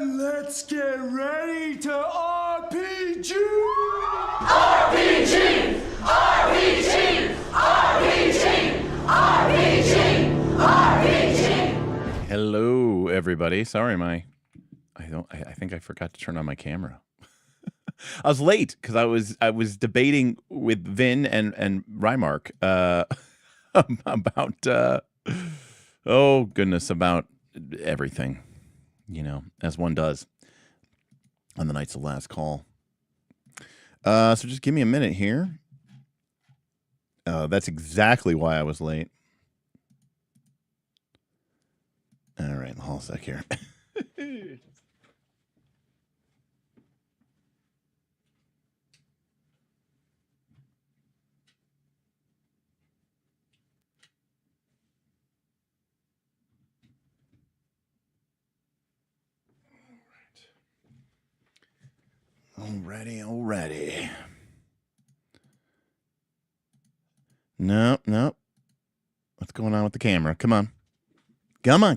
Let's get ready to RPG! RPG! RPG! RPG! RPG! RPG! Hello, everybody. Sorry, I think I forgot to turn on my camera. I was late because I was debating with Vin and Rymark about oh goodness, about everything, you know, as one does on the nights of last call. So just give me a minute here. That's exactly why I was late. All right, hold a sec here. Alrighty. Nope. What's going on with the camera? Come on, camera.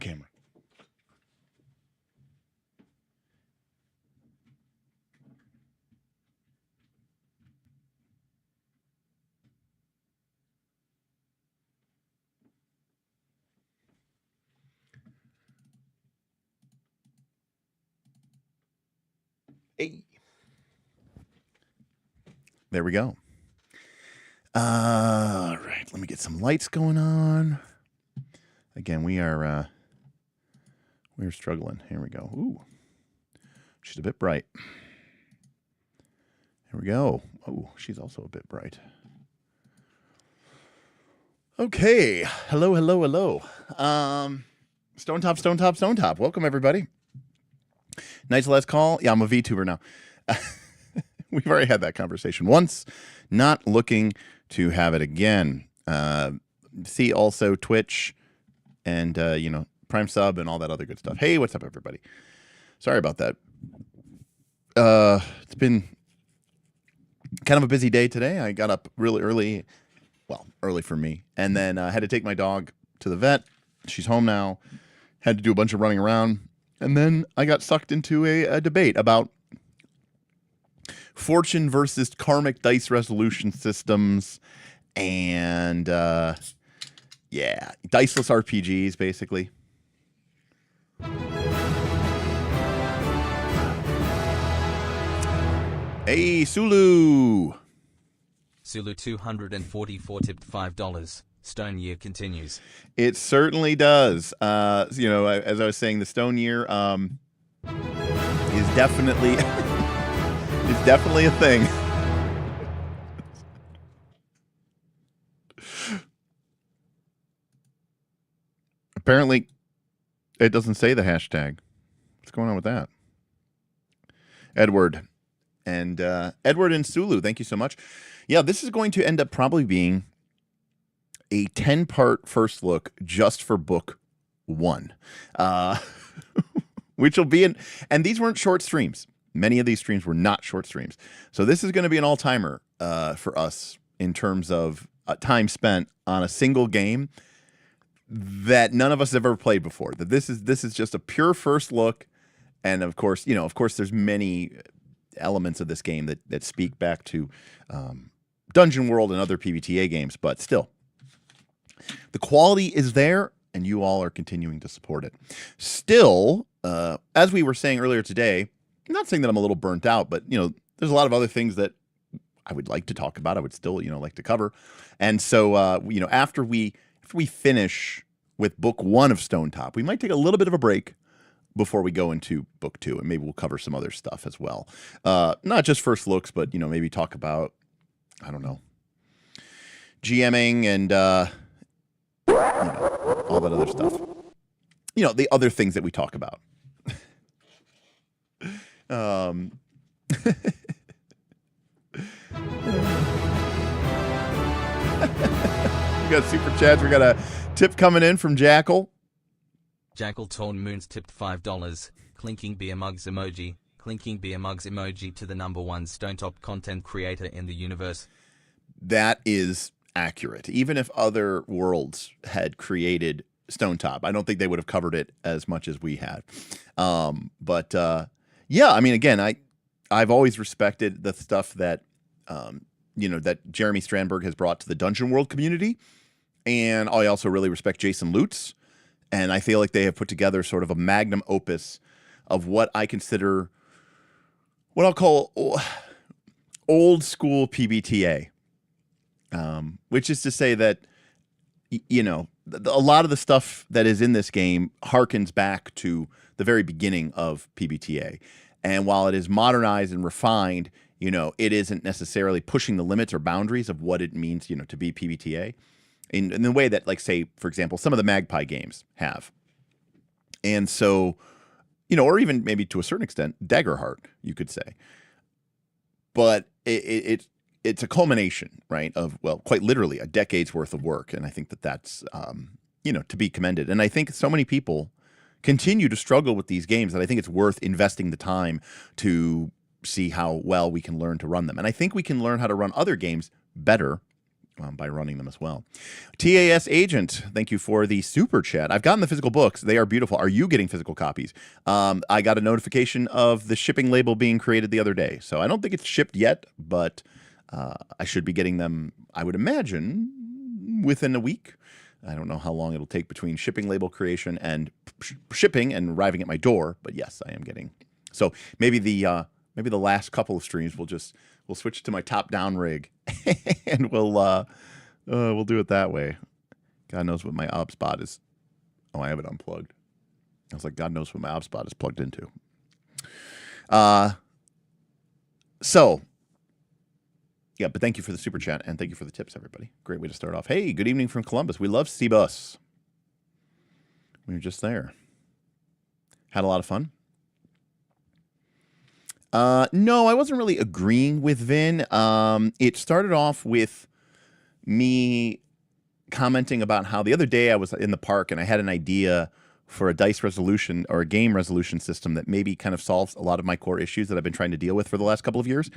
Hey. There we go. All right, let me get some lights going on. Again, we're struggling. Here we go. Ooh, she's a bit bright. Here we go. Oh, she's also a bit bright. Okay. Hello, hello, hello. Stonetop. Welcome, everybody. Night's last call. Yeah, I'm a VTuber now. We've already had that conversation once. Not looking to have it again. See also Twitch and, Prime Sub and all that other good stuff. Hey, what's up, everybody? Sorry about that. It's been kind of a busy day today. I got up really early. Well, early for me. And then I had to take my dog to the vet. She's home now. Had to do a bunch of running around. And then I got sucked into a debate about fortune versus karmic dice resolution systems. And, diceless RPGs, basically. Hey, Sulu! Sulu 244 tipped $5. Stone year continues. It certainly does. As I was saying, the Stone year is definitely a thing. Apparently, it doesn't say the hashtag. What's going on with that? Edward and Sulu, thank you so much. Yeah, this is going to end up probably being a 10-part first look just for book 1, which will be and these weren't short streams. Many of these streams were not short streams. So this is going to be an all-timer for us in terms of time spent on a single game that none of us have ever played before. That this is just a pure first look, and of course, there's many elements of this game that speak back to Dungeon World and other PBTA games, but still, the quality is there, and you all are continuing to support it. Still, as we were saying earlier today, I'm not saying that I'm a little burnt out, but there's a lot of other things that I would like to talk about. I would still, like to cover, and so after we finish with book 1 of Stonetop, we might take a little bit of a break before we go into book 2, and maybe we'll cover some other stuff as well. Not just first looks, but maybe talk about, I don't know, GMing and all that other stuff. The other things that we talk about. We got super chats. We got a tip coming in from Jackal. Jackal Torn Moons tipped $5. Clinking beer mugs emoji. Clinking beer mugs emoji to the #1 Stonetop content creator in the universe. That is accurate. Even if other worlds had created Stonetop, I don't think they would have covered it as much as we had. Yeah, I mean, again, I've always respected the stuff that that Jeremy Strandberg has brought to the Dungeon World community, and I also really respect Jason Lutz, and I feel like they have put together sort of a magnum opus of what I consider, what I'll call old school PBTA, which is to say that a lot of the stuff that is in this game harkens back to the very beginning of PBTA. And while it is modernized and refined, it isn't necessarily pushing the limits or boundaries of what it means, to be PBTA in the way that, like, say, for example, some of the Magpie games have. And so, or even maybe to a certain extent, Daggerheart, you could say. But it's a culmination, right, of, well, quite literally a decade's worth of work. And I think that's, to be commended. And I think so many people continue to struggle with these games that I think it's worth investing the time to see how well we can learn to run them. And I think we can learn how to run other games better by running them as well. TAS Agent, thank you for the super chat. I've gotten the physical books. They are beautiful. Are you getting physical copies? I got a notification of the shipping label being created the other day. So I don't think it's shipped yet, but I should be getting them, I would imagine, within a week. I don't know how long it'll take between shipping label creation and shipping and arriving at my door, but yes, I am getting. So maybe the last couple of streams we'll switch to my top-down rig, and we'll do it that way. God knows what my op spot is. Oh, I have it unplugged. I was like, God knows what my op spot is plugged into. So Yeah, but thank you for the super chat and thank you for the tips, everybody. Great way to start off. Hey, good evening from Columbus. We love C-Bus. We were just there. Had a lot of fun. No, I wasn't really agreeing with Vin. It started off with me commenting about how the other day I was in the park and I had an idea for a dice resolution or a game resolution system that maybe kind of solves a lot of my core issues that I've been trying to deal with for the last couple of years.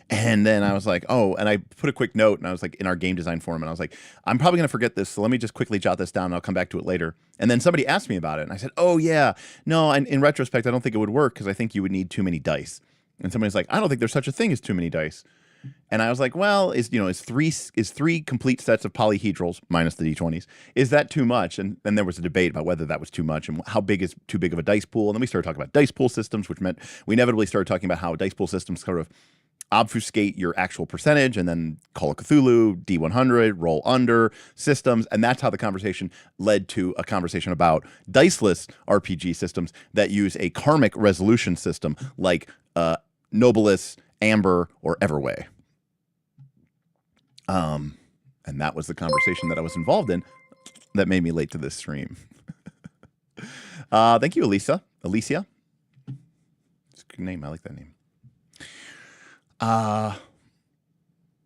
And then I was like, oh, and I put a quick note and I was like in our game design forum and I was like, I'm probably going to forget this. So let me just quickly jot this down and I'll come back to it later. And then somebody asked me about it and I said, oh yeah, no, and in retrospect, I don't think it would work because I think you would need too many dice. And somebody's like, I don't think there's such a thing as too many dice. And I was like, well, is three complete sets of polyhedrals minus the d20s, is that too much? And then there was a debate about whether that was too much and how big is too big of a dice pool. And then we started talking about dice pool systems, which meant we inevitably started talking about how dice pool systems sort of obfuscate your actual percentage, and then Call of Cthulhu, D100, roll under systems. And that's how the conversation led to a conversation about diceless RPG systems that use a karmic resolution system like Nobilis, Amber, or Everway. And that was the conversation that I was involved in that made me late to this stream. Thank you, Alicia. Alicia. It's a good name. I like that name.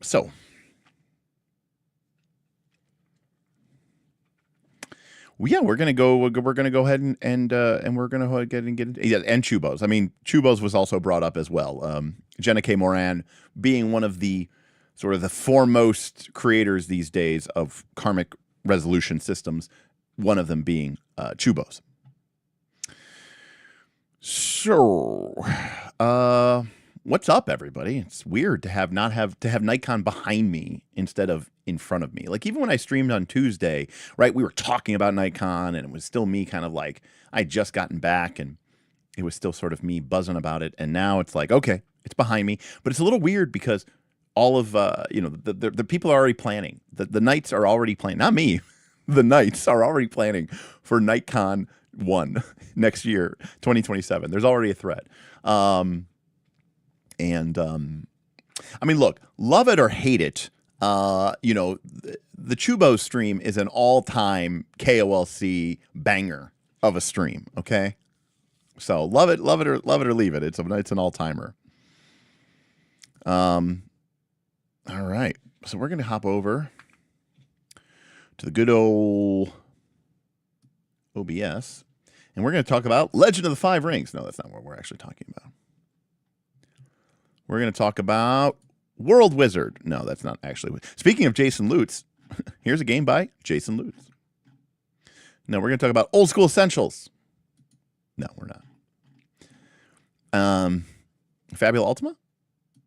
So yeah, we're gonna go ahead and we're gonna go ahead and get yeah, and Chubos. I mean, Chubos was also brought up as well. Jenna K. Moran being one of the sort of the foremost creators these days of karmic resolution systems, one of them being Chubos. So, what's up, everybody? It's weird to have Nikon behind me instead of in front of me. Like even when I streamed on Tuesday, right, we were talking about Nikon and it was still me kind of like I'd just gotten back and it was still sort of me buzzing about it. And now it's like, okay, it's behind me, but it's a little weird because all of the people are already planning. The Knights are already planning. Not me. The Knights are already planning for Nikon 1 next year, 2027. There's already a thread. I mean, look, love it or hate it. The Chubos stream is an all-time KOLC banger of a stream. Okay, so love it or leave it. It's an all-timer. All right, so we're gonna hop over to the good old OBS, and we're gonna talk about Legend of the Five Rings. No, that's not what we're actually talking about. We're gonna talk about World Wizard. No, that's not actually. Speaking of Jason Lutz, here's a game by Jason Lutz. No, we're going to talk about Old School Essentials. No, we're not. Fabula Ultima?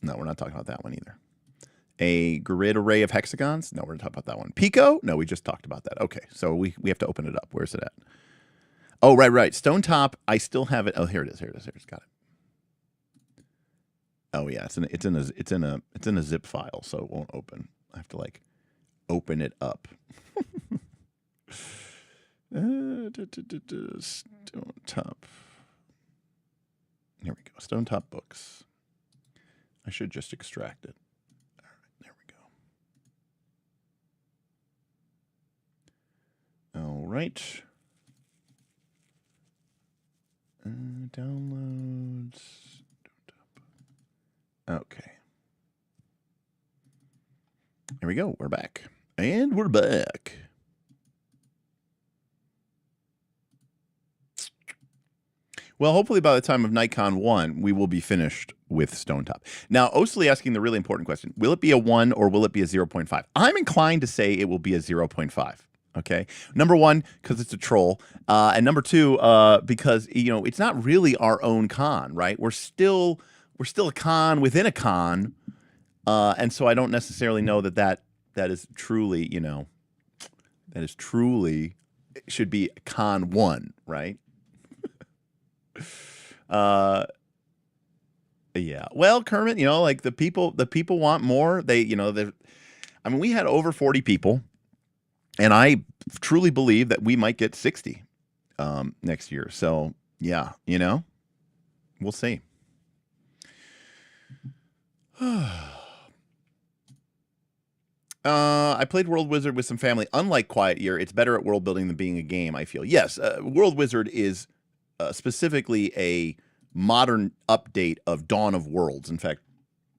No, we're not talking about that one either. A grid array of hexagons? No, we're going to talk about that one. Pico? No, we just talked about that. Okay, so we have to open it up. Where's it at? Oh, right. Stonetop. I still have it. Oh, here it is. Got it. Oh yeah, it's in a zip file, so it won't open. I have to like open it up. Stonetop. Here we go. Stonetop books. I should just extract it. All right, there we go. All right. Downloads. Okay. Here we go. We're back. And we're back. Well, hopefully by the time of Nikon 1, we will be finished with Stonetop. Now, Osley asking the really important question. Will it be a 1 or will it be a 0.5? I'm inclined to say it will be a 0.5. Okay. Number one, because it's a troll. And number two, because, it's not really our own con, right? We're still a con within a con. And so I don't necessarily know that is truly, it should be con 1, right? Yeah. Well, Kermit, like the people want more. We had over 40 people, and I truly believe that we might get 60 next year. So yeah, we'll see. I played World Wizard with some family. Unlike Quiet Year, it's better at world building than being a game, I feel. Yes, World Wizard is specifically a modern update of Dawn of Worlds. In fact,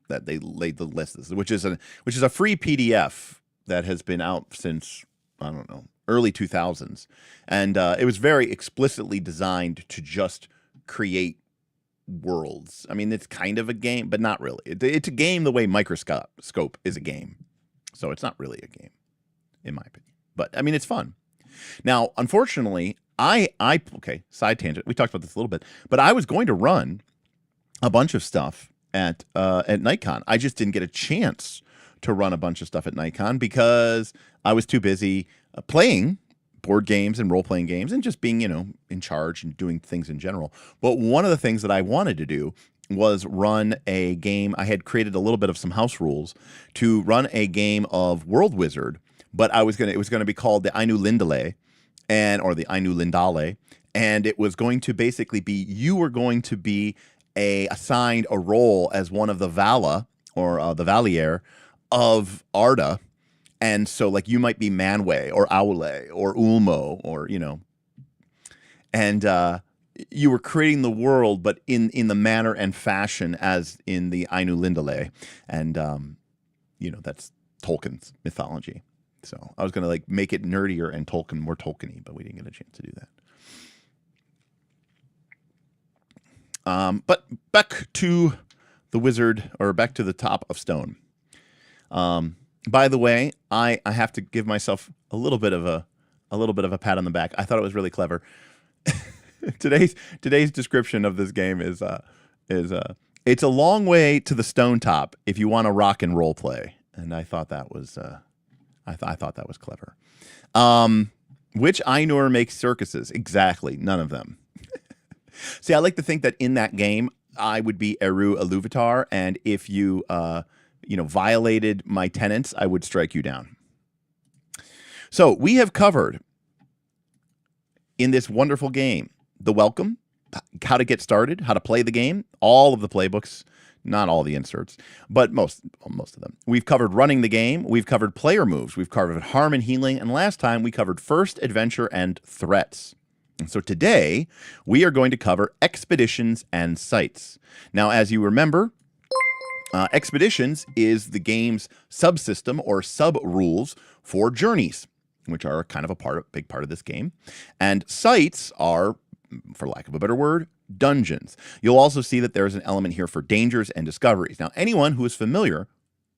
that they laid the list, which is a free PDF that has been out since, I don't know, early 2000s. And it was very explicitly designed to just create worlds. I mean, it's kind of a game, but not really. It's a game the way Microscope is a game. So it's not really a game, in my opinion. But, I mean, it's fun. Now, unfortunately, okay, side tangent. We talked about this a little bit. But I was going to run a bunch of stuff at Nikon. I just didn't get a chance to run a bunch of stuff at Nikon because I was too busy playing board games and role-playing games and just being, in charge and doing things in general. But one of the things that I wanted to do was run a game. I had created a little bit of some house rules to run a game of World Wizard, but it was going to be called the Ainu Lindale or the Ainu Lindale, and it was going to basically be, you were going to be assigned a role as one of the Vala or the Valier of Arda. And so, like, you might be Manwë or Aule or Ulmo or, and you were creating the world, but in the manner and fashion as in the Ainu Lindale. And, that's Tolkien's mythology. So I was going to, make it nerdier and more Tolkien-y, but we didn't get a chance to do that. But back to the wizard, or back to the top of Stone. By the way, I have to give myself a little bit of a pat on the back. I thought it was really clever. Today's description of this game is it's a long way to the Stonetop if you want to rock and role play. And I thought that was I thought that was clever. Which Ainur makes circuses? Exactly, none of them. See, I like to think that in that game I would be Eru Iluvatar, and if you violated my tenets, I would strike you down. So we have covered in this wonderful game the welcome, how to get started, how to play the game, all of the playbooks, not all the inserts, but most of them. We've covered running the game. We've covered player moves. We've covered harm and healing. And last time we covered first adventure and threats. And so today we are going to cover expeditions and sites. Now, as you remember, expeditions is the game's subsystem or sub-rules for journeys, which are kind of a big part of this game. And sites are, for lack of a better word, dungeons. You'll also see that there's an element here for dangers and discoveries. Now, anyone who is familiar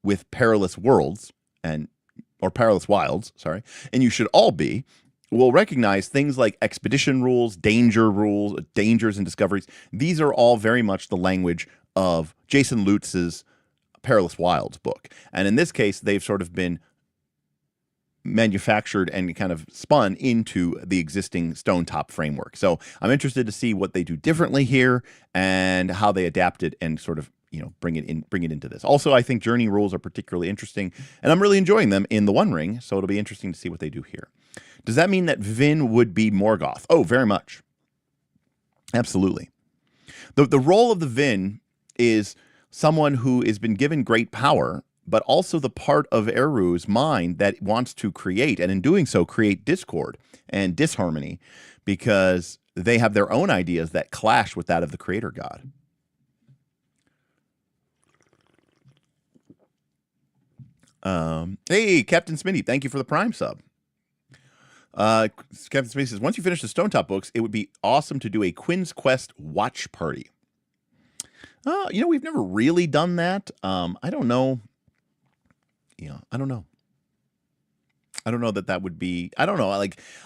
with Perilous Worlds or Perilous Wilds, and you should all be, will recognize things like expedition rules, dangers and discoveries. These are all very much the language of Jason Lutz's Perilous Wilds book. And in this case, they've sort of been manufactured and kind of spun into the existing Stonetop framework. So I'm interested to see what they do differently here and how they adapt it and sort of, bring it into this. Also, I think journey rules are particularly interesting, and I'm really enjoying them in the One Ring, so it'll be interesting to see what they do here. Does that mean that Vin would be Morgoth? Oh, very much. Absolutely. The role of the Vin is someone who has been given great power, but also the part of Eru's mind that wants to create, and in doing so, create discord and disharmony, because they have their own ideas that clash with that of the creator god. Hey, Captain Smitty, thank you for the Prime sub. Captain Smitty says, once you finish the Stonetop books, it would be awesome to do a Quinn's Quest watch party. We've never really done that. I don't know. I don't know. I don't know that would be, I don't know.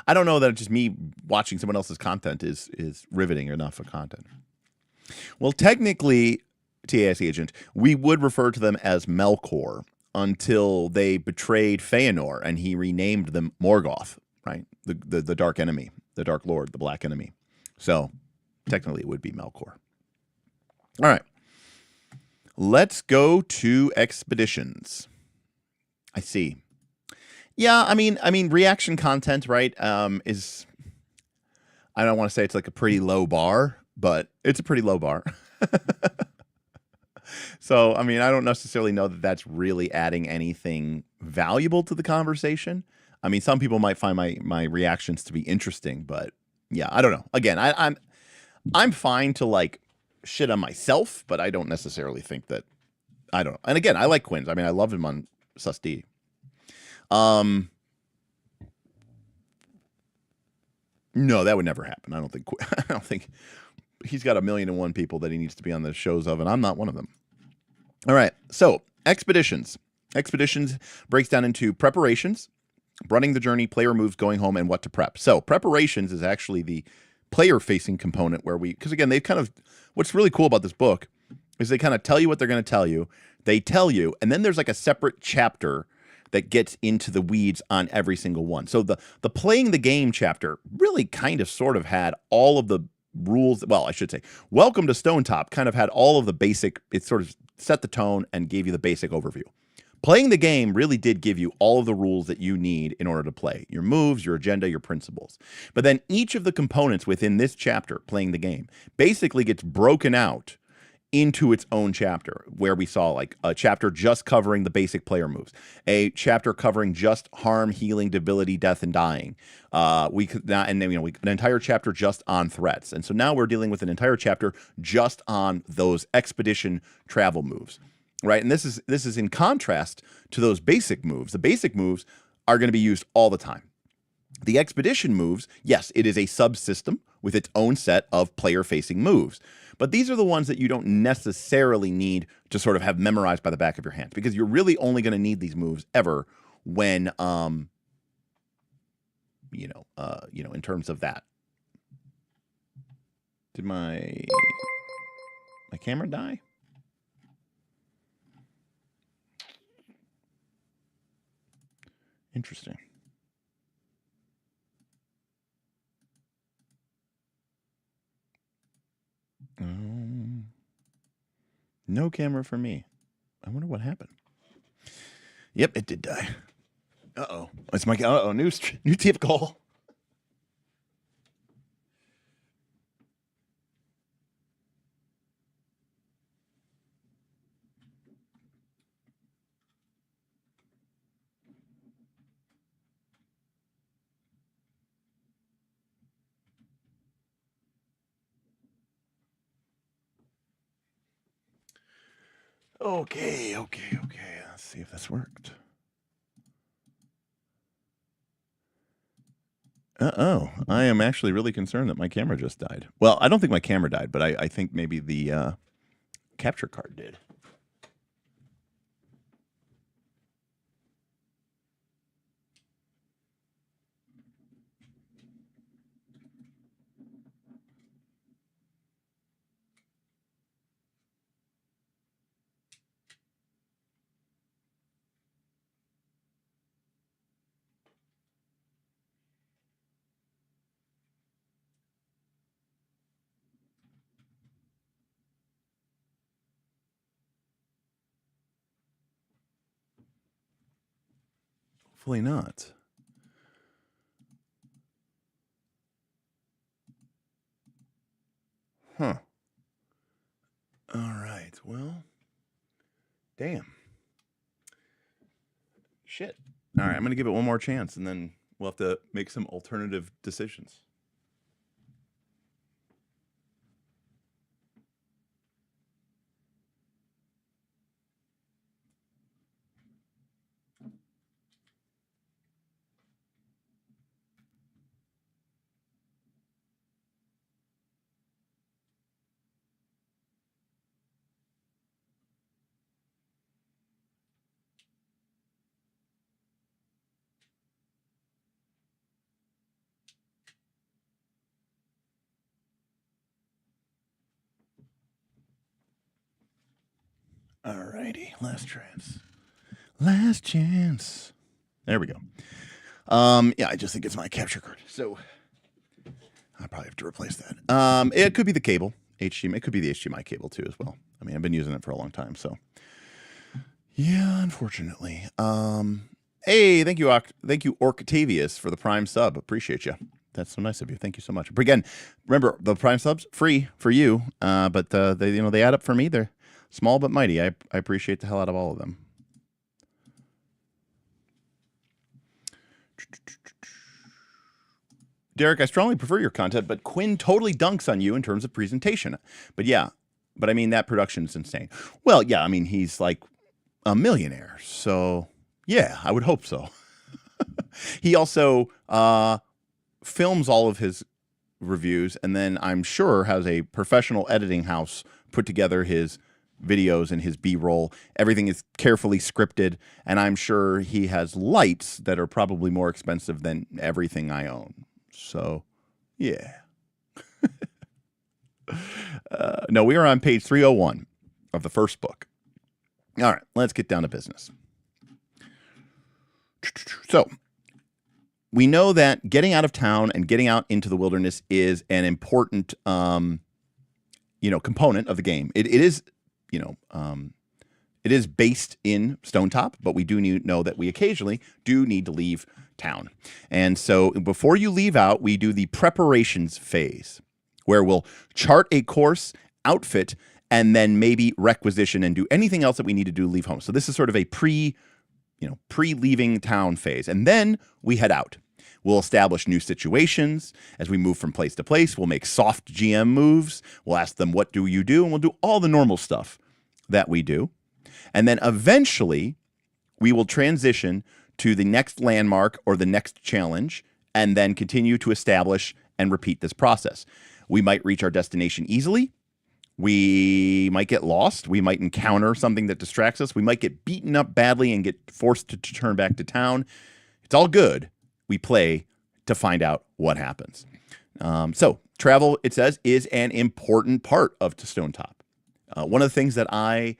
I don't know that just me watching someone else's content is riveting enough for content. Well, technically, TAS agent, we would refer to them as Melkor until they betrayed Feanor and he renamed them Morgoth, right? The dark enemy, the dark lord, the black enemy. So technically it would be Melkor. All right. Let's go to expeditions. I see. Yeah, I mean, reaction content, right? Is, I don't want to say it's like a pretty low bar, but it's a pretty low bar. So, I mean, I don't necessarily know that that's really adding anything valuable to the conversation. I mean, some people might find my reactions to be interesting, but yeah, I don't know. Again, I'm fine to like shit on myself, but I don't necessarily think that I don't know. And again, I like Quinn's. I mean, I love him on Sus D. No, that would never happen. I don't think he's got 1,000,001 people that he needs to be on the shows of, and I'm not one of them. All right. So expeditions. Expeditions breaks down into preparations, running the journey, player moves, going home, and what to prep. So preparations is actually the player-facing component where because again, they kind of, what's really cool about this book is they kind of tell you what they're going to tell you. They tell you, and then there's like a separate chapter that gets into the weeds on every single one. So the playing the game chapter really kind of sort of had all of the rules. Well, I should say, Welcome to Stonetop kind of had all of the basic, it sort of set the tone and gave you the basic overview. Playing the game really did give you all of the rules that you need in order to play. Your moves, your agenda, your principles. But then each of the components within this chapter, playing the game, basically gets broken out into its own chapter, where we saw like a chapter just covering the basic player moves, a chapter covering just harm, healing, debility, death, and dying. An entire chapter just on threats. And so now we're dealing with an entire chapter just on those expedition travel moves, right? And this is in contrast to those basic moves. The basic moves are going to be used all the time. The expedition moves, yes, it is a subsystem with its own set of player-facing moves. But these are the ones that you don't necessarily need to sort of have memorized by the back of your hand, because you're really only going to need these moves ever when, in terms of that. Did my camera die? Interesting. No camera for me. I wonder what happened. Yep, it did die. Uh-oh. It's my new tip call. Okay. Let's see if this worked. I am actually really concerned that my camera just died. Well, I don't think my camera died, but I think maybe the capture card did. Hopefully not. Huh. All right. Well, damn. Shit. All right. I'm going to give it one more chance, and then we'll have to make some alternative decisions. Alrighty, last chance. Last chance. There we go. Yeah, I just think it's my capture card. So I probably have to replace that. It could be the cable, HDMI. It could be the HDMI cable too, as well. I mean, I've been using it for a long time, so yeah, unfortunately. Hey, thank you, Orctavius, for the Prime sub. Appreciate you. That's so nice of you. Thank you so much. But again, remember the Prime subs free for you, but they add up for me. Small but mighty. I appreciate the hell out of all of them. Derek, I strongly prefer your content, but Quinn totally dunks on you in terms of presentation. But yeah, but I mean, that production is insane. Well, yeah, I mean, he's like a millionaire. So yeah, I would hope so. He also films all of his reviews, and then I'm sure has a professional editing house put together his videos and his B-roll. Everything is carefully scripted, and I'm sure he has lights that are probably more expensive than everything I own. So, yeah. No, we are on page 301 of the first book. All right, let's get down to business. So, we know that getting out of town and getting out into the wilderness is an important, component of the game. It is, it is based in Stonetop, but we do know that we occasionally do need to leave town. And so before you leave out, we do the preparations phase, where we'll chart a course, outfit, and then maybe requisition and do anything else that we need to do to leave home. So this is sort of a pre-leaving town phase. And then we head out. We'll establish new situations as we move from place to place. We'll make soft GM moves. We'll ask them, what do you do? And we'll do all the normal stuff that we do. And then eventually we will transition to the next landmark or the next challenge, and then continue to establish and repeat this process. We might reach our destination easily. We might get lost. We might encounter something that distracts us. We might get beaten up badly and get forced to turn back to town. It's all good. We play to find out what happens. So travel, it says, is an important part of Stonetop. One of the things that I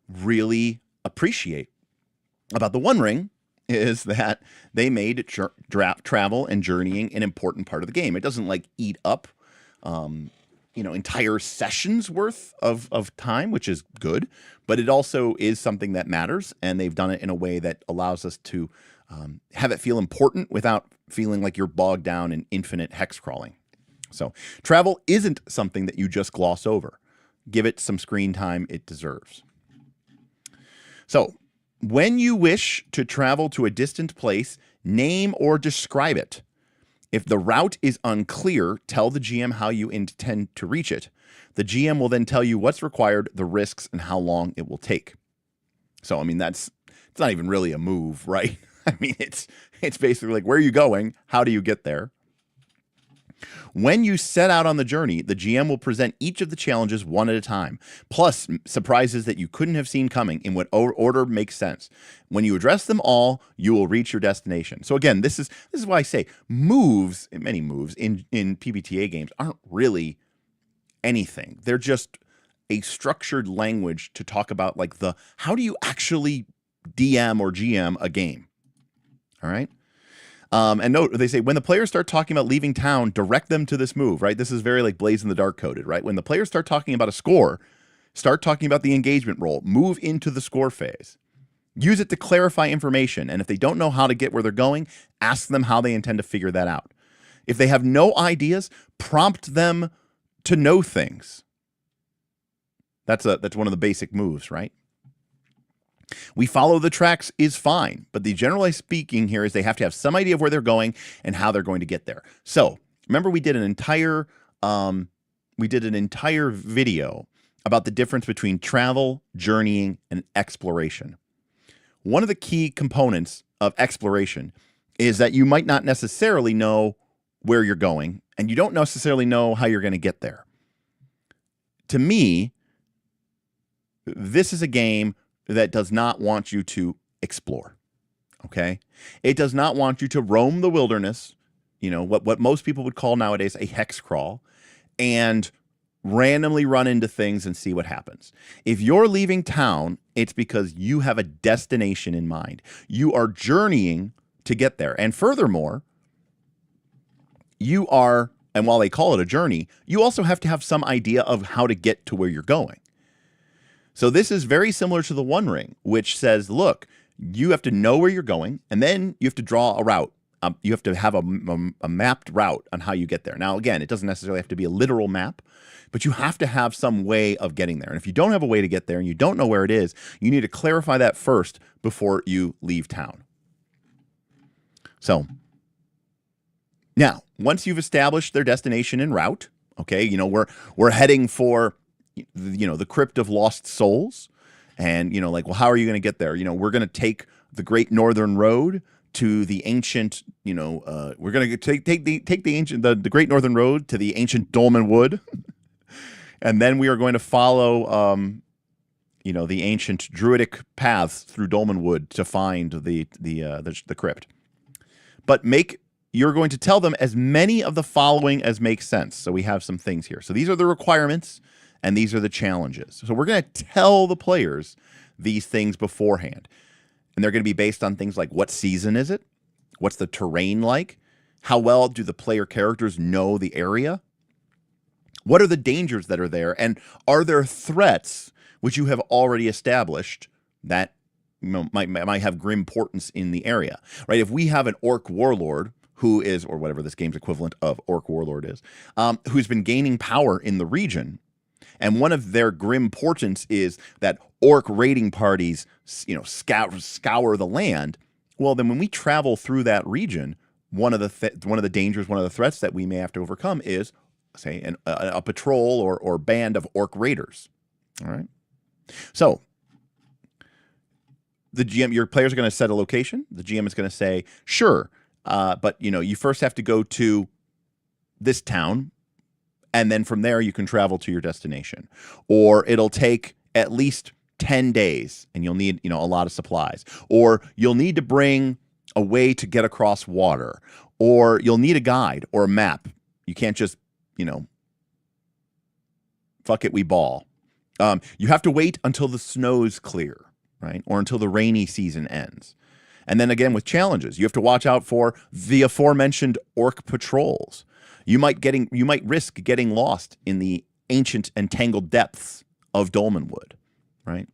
really appreciate about the One Ring is that they made travel and journeying an important part of the game. It doesn't like eat up, entire sessions worth of time, which is good, but it also is something that matters. And they've done it in a way that allows us to have it feel important without feeling like you're bogged down in infinite hex crawling. So travel isn't something that you just gloss over. Give it some screen time it deserves. So, when you wish to travel to a distant place, name or describe it. If the route is unclear, tell the GM how you intend to reach it. The GM will then tell you what's required, the risks, and how long it will take. So, I mean, it's not even really a move, right? I mean, it's basically like, where are you going? How do you get there? When you set out on the journey, the GM will present each of the challenges one at a time, plus surprises that you couldn't have seen coming in what order makes sense. When you address them all, you will reach your destination. So again, this is why I say many moves in PBTA games aren't really anything. They're just a structured language to talk about like how do you actually DM or GM a game? All right. And note, they say, when the players start talking about leaving town, direct them to this move, right? This is very like Blaze in the Dark coded, right? When the players start talking about a score, start talking about the engagement roll, move into the score phase. Use it to clarify information. And if they don't know how to get where they're going, ask them how they intend to figure that out. If they have no ideas, prompt them to know things. That's one of the basic moves, right? We follow the tracks is fine, but the generally speaking here is they have to have some idea of where they're going and how they're going to get there. So remember, we did an entire video about the difference between travel, journeying, and exploration. One of the key components of exploration is that you might not necessarily know where you're going, and you don't necessarily know how you're going to get there. To me, this is a game that does not want you to explore, okay? It does not want you to roam the wilderness, what most people would call nowadays a hex crawl, and randomly run into things and see what happens. If you're leaving town, it's because you have a destination in mind. You are journeying to get there. And furthermore, and while they call it a journey, you also have to have some idea of how to get to where you're going. So this is very similar to the One Ring, which says, look, you have to know where you're going, and then you have to draw a route have a mapped route on how you get there. Now, again, it doesn't necessarily have to be a literal map, but you have to have some way of getting there. And if you don't have a way to get there and you don't know where it is, you need to clarify that first before you leave town. So now, once you've established their destination and route, okay, you know, we're heading for, you know, the Crypt of Lost Souls. And, you know, like, well, how are you going to get there? You know, we're going to take the Great Northern Road to the ancient, you know, we're going to take the Great Northern Road to the ancient Dolmen Wood. And then we are going to follow, you know, the ancient druidic paths through Dolmen Wood to find the crypt. But you're going to tell them as many of the following as makes sense. So we have some things here. So these are the requirements and these are the challenges. So we're going to tell the players these things beforehand. And they're going to be based on things like, what season is it? What's the terrain like? How well do the player characters know the area? What are the dangers that are there? And are there threats which you have already established that, you know, might have grim importance in the area, right? If we have an orc warlord who is, or whatever this game's equivalent of orc warlord is, who's been gaining power in the region, and one of their grim portents is that orc raiding parties, you know, scour the land. Well, then when we travel through that region, one of the dangers, one of the threats that we may have to overcome is, say, a patrol or band of orc raiders. All right. So the GM, your players are going to set a location. The GM is going to say, sure, but you know, you first have to go to this town. And then from there, you can travel to your destination. Or it'll take at least 10 days, and you'll need, you know, a lot of supplies. Or you'll need to bring a way to get across water. Or you'll need a guide or a map. You can't just, you know, fuck it, we ball. You have to wait until the snow's clear, right? Or until the rainy season ends. And then again, with challenges, you have to watch out for the aforementioned orc patrols. You might risk getting lost in the ancient and tangled depths of Dolmen Wood, right?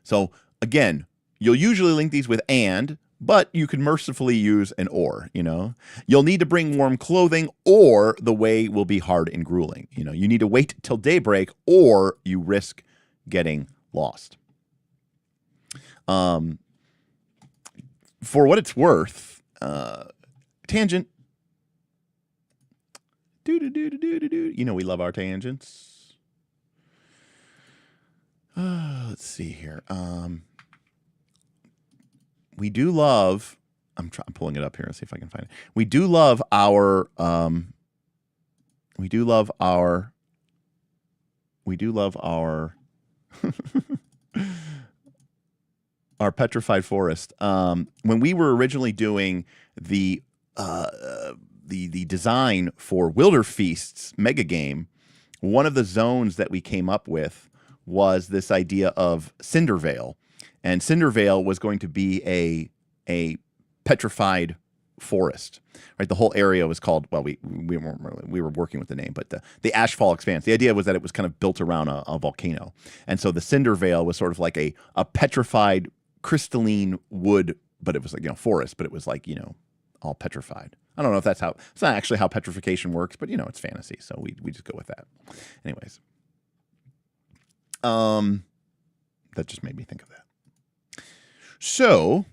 So again, you'll usually link these with and, but you can mercifully use an or, you know. You'll need to bring warm clothing, or the way will be hard and grueling. You know, you need to wait till daybreak, or you risk getting lost. For what it's worth, tangent. You know we love our tangents. Let's see here. We do love. I'm pulling it up here and see if I can find it. We do love our. We do love our. Our petrified forest. When we were originally doing the design for Wilder Feast's mega game, one of the zones that we came up with was this idea of Cindervale, and Cindervale was going to be a petrified forest, right? The whole area was called, well, we were working with the name, but the Ashfall Expanse. The idea was that it was kind of built around a volcano, and so the Cindervale was sort of like a petrified crystalline wood, but it was like, you know, forest, but it was like, you know, all petrified. I don't know if it's not actually how petrification works, but you know, it's fantasy, so we just go with that. Anyways, that just made me think of that. So,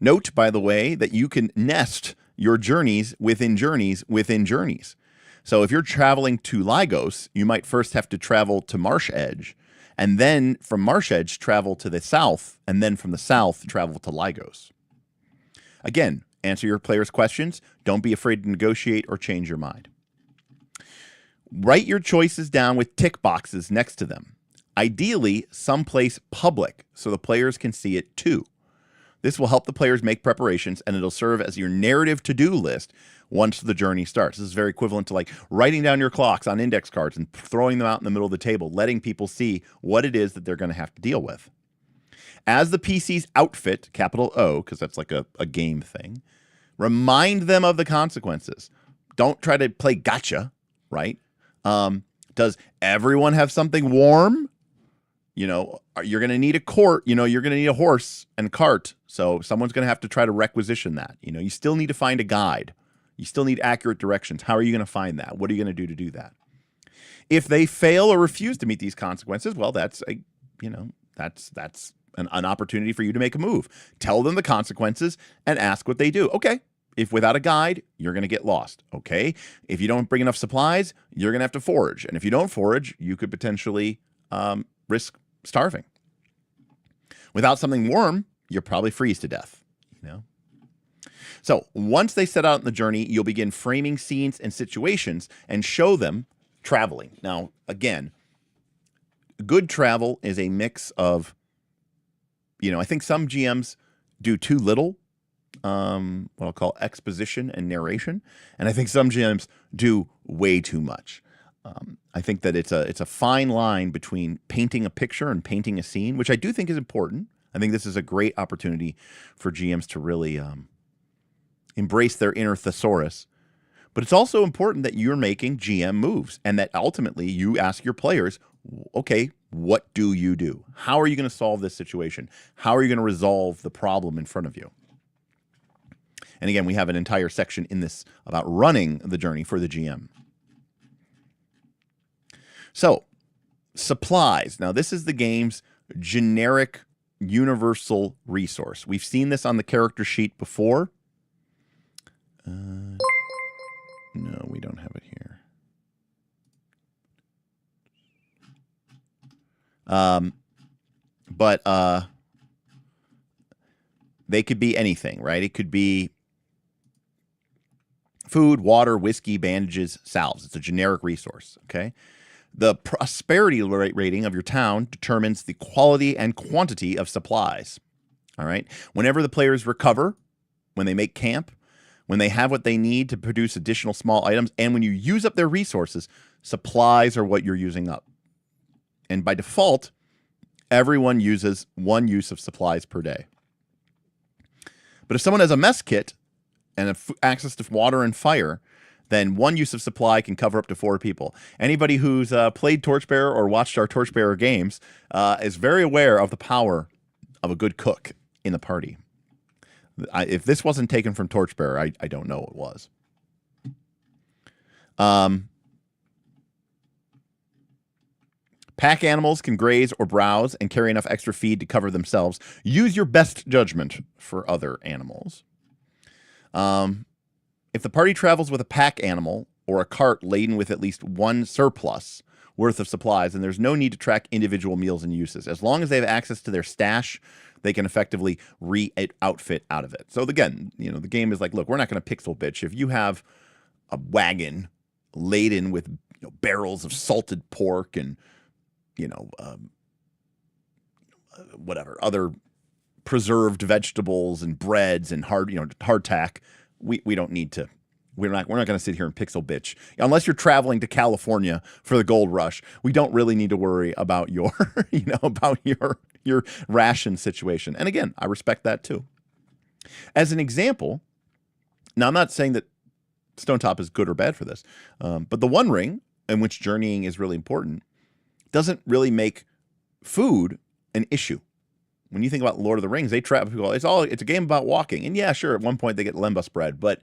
note, by the way, that you can nest your journeys within journeys within journeys. So if you're traveling to Lygos, you might first have to travel to Marsh Edge, and then from Marsh Edge, travel to the south, and then from the south, travel to Lygos. Again, answer your players' questions. Don't be afraid to negotiate or change your mind. Write your choices down with tick boxes next to them. Ideally, someplace public, so the players can see it too. This will help the players make preparations, and it'll serve as your narrative to-do list once the journey starts. This is very equivalent to like writing down your clocks on index cards and throwing them out in the middle of the table, letting people see what it is that they're going to have to deal with. As the PC's outfit, capital O, because that's like a game thing, remind them of the consequences. Don't try to play gotcha, right? Does everyone have something warm? You know, you're going to need a court. You know, you're going to need a horse and cart. So someone's going to have to try to requisition that. You know, you still need to find a guide. You still need accurate directions. How are you going to find that? What are you going to do that? If they fail or refuse to meet these consequences, well, that's an opportunity for you to make a move. Tell them the consequences and ask what they do. Okay. If without a guide, you're going to get lost. Okay. If you don't bring enough supplies, you're going to have to forage. And if you don't forage, you could potentially risk starving. Without something warm, you'll probably freeze to death. You know. So once they set out on the journey, you'll begin framing scenes and situations and show them traveling. Now, again, good travel is a mix of, I think some GMs do too little, what I'll call exposition and narration, and I think some GMs do way too much. I think that it's a fine line between painting a picture and painting a scene, which I do think is important. I think this is a great opportunity for GMs to really embrace their inner thesaurus. But it's also important that you're making GM moves and that ultimately you ask your players, okay, what do you do? How are you going to solve this situation? How are you going to resolve the problem in front of you? And again, we have an entire section in this about running the journey for the GM. So, supplies. Now, this is the game's generic universal resource. We've seen this on the character sheet before. No, we don't have it here. But they could be anything, right? It could be food, water, whiskey, bandages, salves. It's a generic resource, okay? The prosperity rating of your town determines the quality and quantity of supplies, all right? Whenever the players recover, when they make camp, when they have what they need to produce additional small items, and when you use up their resources, supplies are what you're using up. And by default, everyone uses one use of supplies per day. But if someone has a mess kit and access to water and fire, then one use of supply can cover up to 4 people. Anybody who's played Torchbearer or watched our Torchbearer games is very aware of the power of a good cook in the party. If this wasn't taken from Torchbearer, I don't know what was. Pack animals can graze or browse and carry enough extra feed to cover themselves. Use your best judgment for other animals. If the party travels with a pack animal or a cart laden with at least one surplus worth of supplies, then there's no need to track individual meals and uses. As long as they have access to their stash, they can effectively re-outfit out of it. So again, the game is like, look, we're not going to pixel bitch. If you have a wagon laden with barrels of salted pork and whatever other preserved vegetables and breads and hardtack, we don't need to. We're not going to sit here and pixel bitch unless you're traveling to California for the gold rush. We don't really need to worry about your your ration situation. And again, I respect that too. As an example, now I'm not saying that Stonetop is good or bad for this, but the One Ring, in which journeying is really important, doesn't really make food an issue. When you think about Lord of the Rings, they travel people. It's a game about walking. And yeah, sure, at one point they get lembas bread, but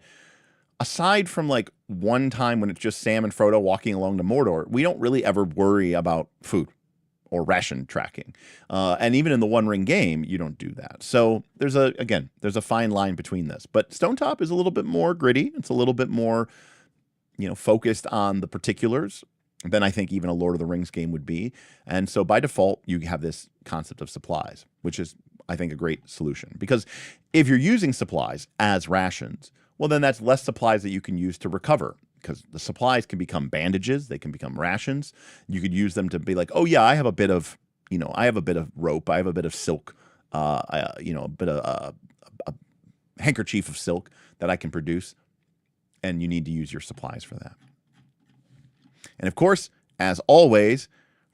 aside from like one time when it's just Sam and Frodo walking along to Mordor, we don't really ever worry about food or ration tracking. And even in the One Ring game, you don't do that. So there's a fine line between this. But Stonetop is a little bit more gritty. It's a little bit more, focused on the particulars than I think even a Lord of the Rings game would be. And so by default, you have this concept of supplies, which is, I think, a great solution. Because if you're using supplies as rations, well, then that's less supplies that you can use to recover, because the supplies can become bandages. They can become rations. You could use them to be like, oh, yeah, I have a bit of, I have a bit of rope. I have a bit of silk, a bit of a handkerchief of silk that I can produce. And you need to use your supplies for that. And of course, as always,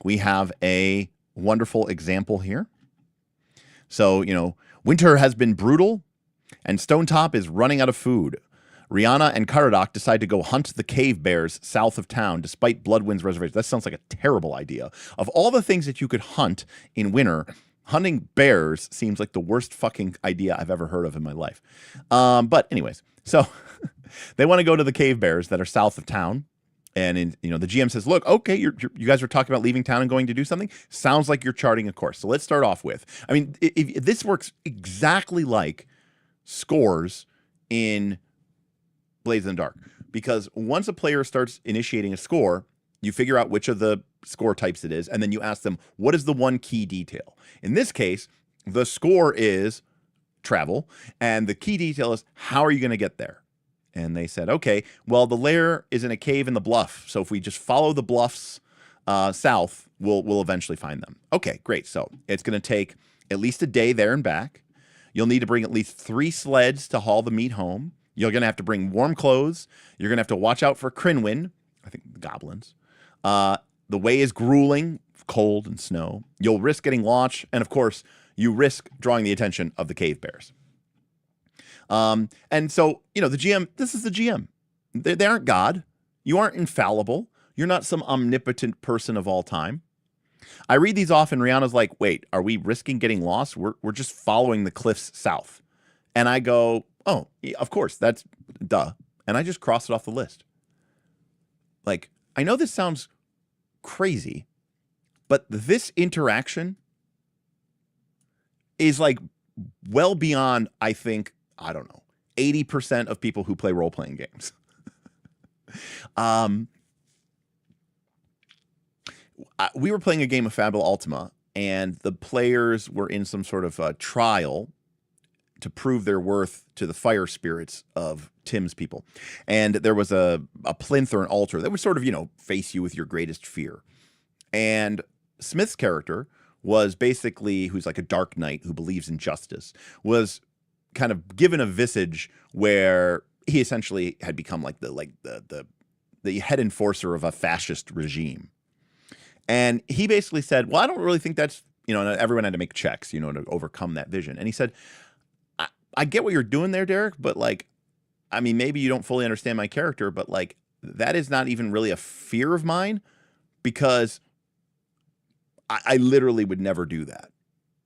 we have a wonderful example here. So, winter has been brutal and Stonetop is running out of food. Rihanna and Karadak decide to go hunt the cave bears south of town despite Bloodwind's reservation. That sounds like a terrible idea. Of all the things that you could hunt in winter, hunting bears seems like the worst fucking idea I've ever heard of in my life. But anyways, so they want to go to the cave bears that are south of town. And the GM says, look, okay, you guys are talking about leaving town and going to do something. Sounds like you're charting a course. So let's start off with, I mean, if this works exactly like scores in Blades in the Dark, because once a player starts initiating a score, you figure out which of the score types it is, and then you ask them, what is the one key detail? In this case, the score is travel, and the key detail is how are you going to get there? And they said, okay, well, the lair is in a cave in the bluff. So if we just follow the bluffs south, we'll eventually find them. Okay, great. So it's going to take at least a day there and back. You'll need to bring at least 3 sleds to haul the meat home. You're going to have to bring warm clothes. You're going to have to watch out for Crinwin, I think the goblins. The way is grueling, cold and snow. You'll risk getting launched. And of course, you risk drawing the attention of the cave bears. And so, the GM, this is the GM. They aren't God. You aren't infallible. You're not some omnipotent person of all time. I read these off and Rihanna's like, wait, are we risking getting lost? We're just following the cliffs south. And I go, oh, yeah, of course, that's duh. And I just crossed it off the list. Like, I know this sounds crazy, but this interaction is like well beyond, I think, I don't know, 80% of people who play role-playing games. We were playing a game of Fable Ultima, and the players were in some sort of trial to prove their worth to the fire spirits of Tim's people. And there was a plinth or an altar that would sort of, face you with your greatest fear. And Smith's character was basically, who's like a dark knight who believes in justice, was kind of given a visage where he essentially had become like the head enforcer of a fascist regime. And he basically said, well, I don't really think that's, and everyone had to make checks, to overcome that vision. And he said, I get what you're doing there, Derek, but maybe you don't fully understand my character, but that is not even really a fear of mine, because I literally would never do that.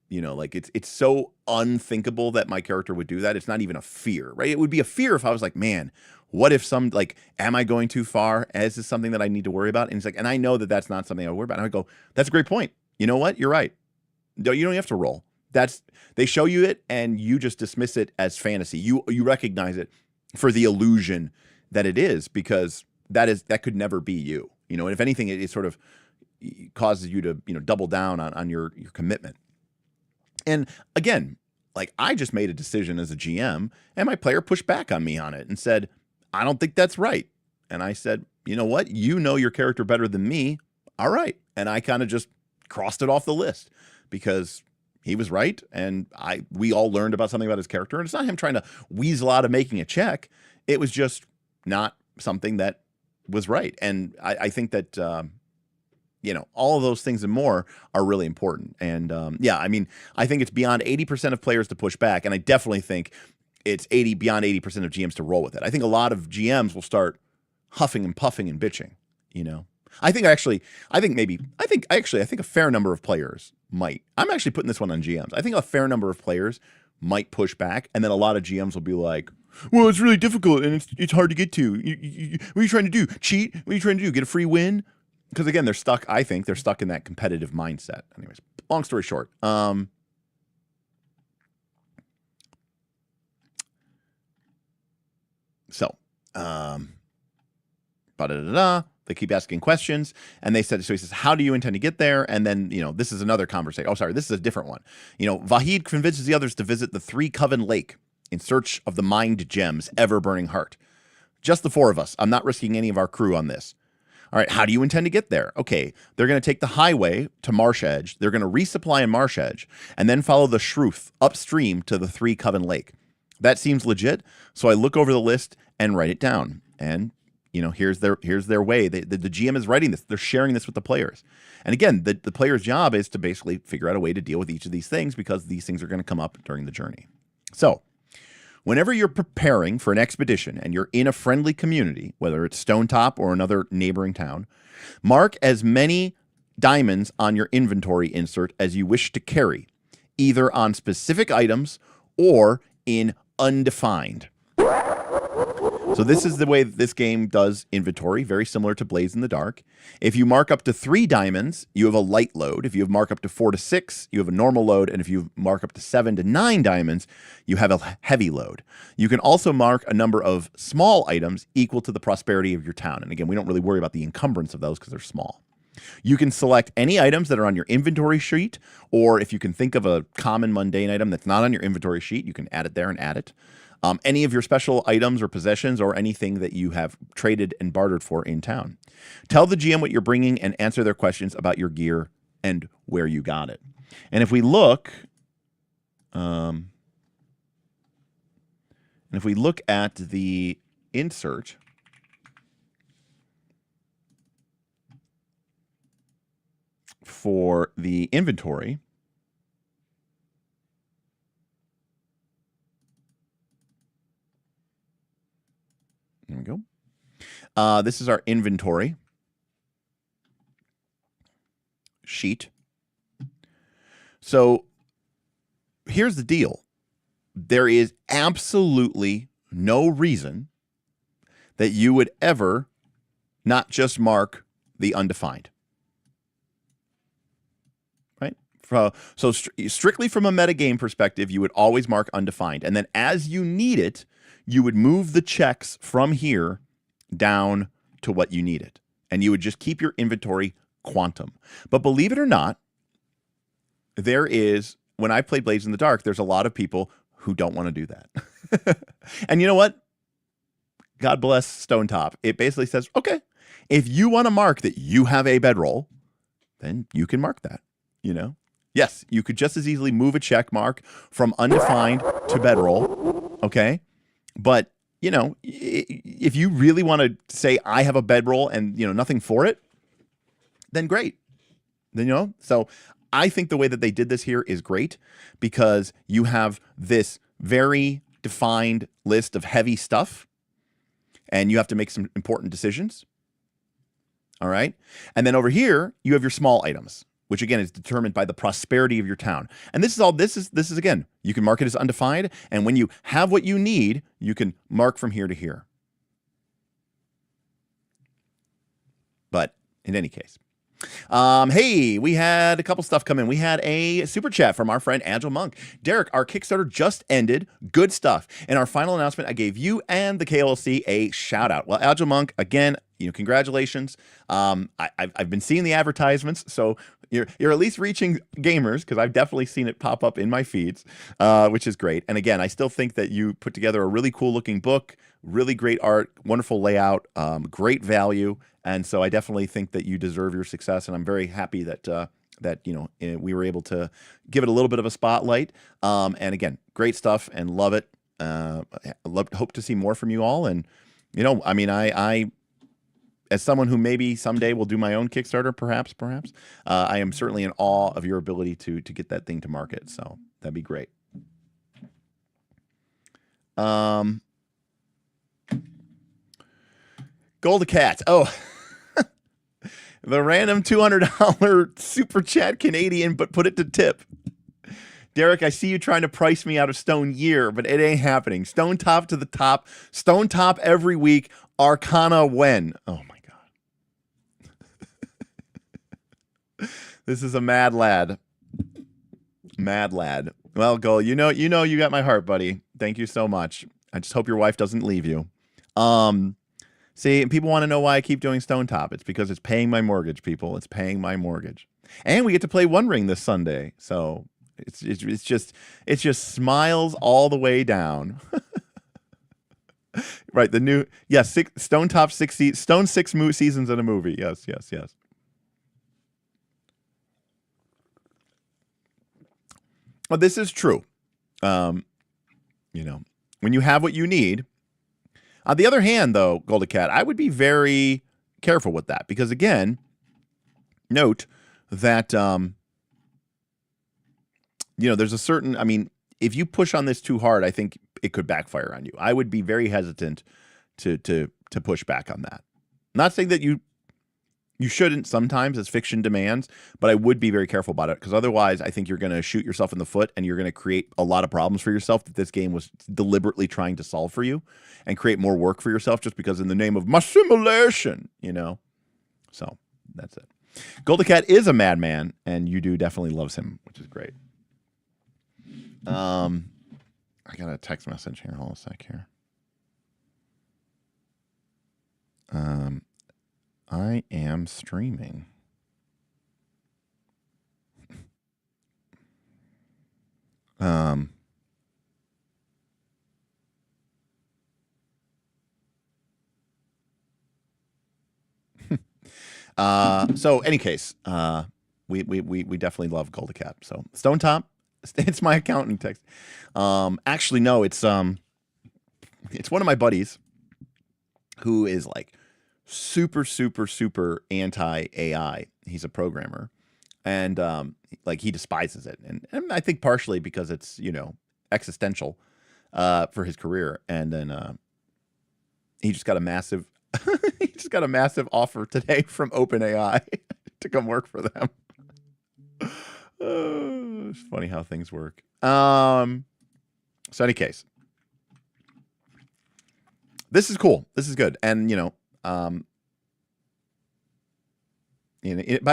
It's so unthinkable that my character would do that. It's not even a fear, right? It would be a fear if I was like, man, what if am I going too far? Is this something that I need to worry about? And it's like, and I know that that's not something I worry about. And I go, that's a great point. You know what? You're right. No, you don't have to roll. They show you it and you just dismiss it as fantasy. You recognize it for the illusion that it is, because that could never be you. And if anything, it sort of causes you to, double down on your commitment. And again, I just made a decision as a GM, and my player pushed back on me on it and said, I don't think that's right. And I said, you know what? You know your character better than me. All right. And I kind of just crossed it off the list because he was right. And we all learned about something about his character. And it's not him trying to weasel out of making a check. It was just not something that was right. And I think that, all of those things and more are really important. And I think it's beyond 80% of players to push back. And I definitely think it's beyond 80% of GMs to roll with it. I think a lot of GMs will start huffing and puffing and bitching, I think a fair number of players might. I'm actually putting this one on GMs. I think a fair number of players might push back, and then a lot of GMs will be like, well, it's really difficult and it's hard to get to. What are you trying to do? Cheat? What are you trying to do? Get a free win? Because again, I think they're stuck in that competitive mindset. Anyways, long story short. They keep asking questions, and he says, how do you intend to get there? And then, this is another conversation. Oh, sorry, this is a different one. Vahid convinces the others to visit the 3 Coven Lake in search of the mind gems, ever-burning heart. Just the 4 of us. I'm not risking any of our crew on this. All right, how do you intend to get there? Okay, they're going to take the highway to Marsh Edge. They're going to resupply in Marsh Edge, and then follow the Shruth upstream to the 3 Coven Lake. That seems legit, so I look over the list and write it down. And here's their way. The GM is writing this. They're sharing this with the players. And again, the player's job is to basically figure out a way to deal with each of these things, because these things are going to come up during the journey. So Whenever you're preparing for an expedition and you're in a friendly community, whether it's Stonetop or another neighboring town, mark as many diamonds on your inventory insert as you wish to carry, either on specific items or in undefined. So this is the way that this game does inventory, very similar to Blaze in the Dark. If you mark up to 3 diamonds, you have a light load. If you mark up to 4 to 6, you have a normal load. And if you mark up to 7 to 9 diamonds, you have a heavy load. You can also mark a number of small items equal to the prosperity of your town. And again, we don't really worry about the encumbrance of those because they're small. You can select any items that are on your inventory sheet, or if you can think of a common mundane item that's not on your inventory sheet, you can add it there and add it. Any of your special items or possessions or anything that you have traded and bartered for in town. Tell the GM what you're bringing and answer their questions about your gear and where you got it. And if we look, at the insert, for the inventory, there we go. This is our inventory sheet. So here's the deal. There is absolutely no reason that you would ever not just mark the undefined. Right? So strictly from a metagame perspective, you would always mark undefined. And then as you need it, you would move the checks from here down to what you needed. And you would just keep your inventory quantum. But believe it or not, there is, when I played Blaze in the Dark, there's a lot of people who don't want to do that. And you know what? God bless Stonetop. It basically says, okay, if you want to mark that you have a bedroll, then you can mark that, you know? Yes, you could just as easily move a check mark from undefined to bedroll, okay? But, you know, if you really want to say I have a bedroll and, you know, nothing for it, then great. Then, you know, so I think the way that they did this here is great because you have this very defined list of heavy stuff and you have to make some important decisions. All right. And then over here, you have your small items, which again is determined by the prosperity of your town. And this is again, you can mark it as undefined. And when you have what you need, you can mark from here to here. But in any case, hey, we had a couple stuff come in. We had a super chat from our friend Agile Monk. Derek, our Kickstarter just ended. Good stuff. In our final announcement, I gave you and the KLC a shout out. Well, Agile Monk, again, you know, congratulations. I've been seeing the advertisements, so you're at least reaching gamers because I've definitely seen it pop up in my feeds, which is great. And again, I still think that you put together a really cool looking book, really great art, wonderful layout, great value. And so I definitely think that you deserve your success. And I'm very happy that, you know, we were able to give it a little bit of a spotlight. And again, great stuff and love it. Hope to see more from you all. And, you know, I mean, I as someone who maybe someday will do my own Kickstarter, perhaps, I am certainly in awe of your ability to get that thing to market. So that'd be great. Golda Cat. Oh, the random $200 super chat Canadian, but put it to tip. Derek, I see you trying to price me out of Stone Year, but it ain't happening. Stonetop to the top. Stonetop every week. Arcana when? Oh my God. This is a mad lad. Mad lad. Well, Goal, you know you got my heart, buddy. Thank you so much. I just hope your wife doesn't leave you. See, and people want to know why I keep doing Stonetop. It's because it's paying my mortgage, people. It's paying my mortgage. And we get to play One Ring this Sunday. So it's just smiles all the way down. Right, the new Stonetop 6 seasons in a movie. Yes. Well, this is true. You know, when you have what you need. On the other hand, though, Golda Cat, I would be very careful with that because, again, note that, you know, there's a certain, I mean, if you push on this too hard, I think it could backfire on you. I would be very hesitant to push back on that. Not saying that you shouldn't sometimes, as fiction demands, but I would be very careful about it, because otherwise I think you're going to shoot yourself in the foot, and you're going to create a lot of problems for yourself that this game was deliberately trying to solve for you, and create more work for yourself just because in the name of my simulation, you know. So that's it. Goldicat is a madman, and you do definitely loves him, which is great. I got a text message here. Hold on a sec here. I am streaming. So any case, we definitely love Goldicat. So Stonetop, it's my accountant text. Actually, no, it's one of my buddies who is like super anti AI. He's a programmer, and like he despises it, and I think partially because it's, you know, existential for his career. And then he just got a massive offer today from OpenAI to come work for them. It's funny how things work. So any case, this is cool. This is good. And, you know, by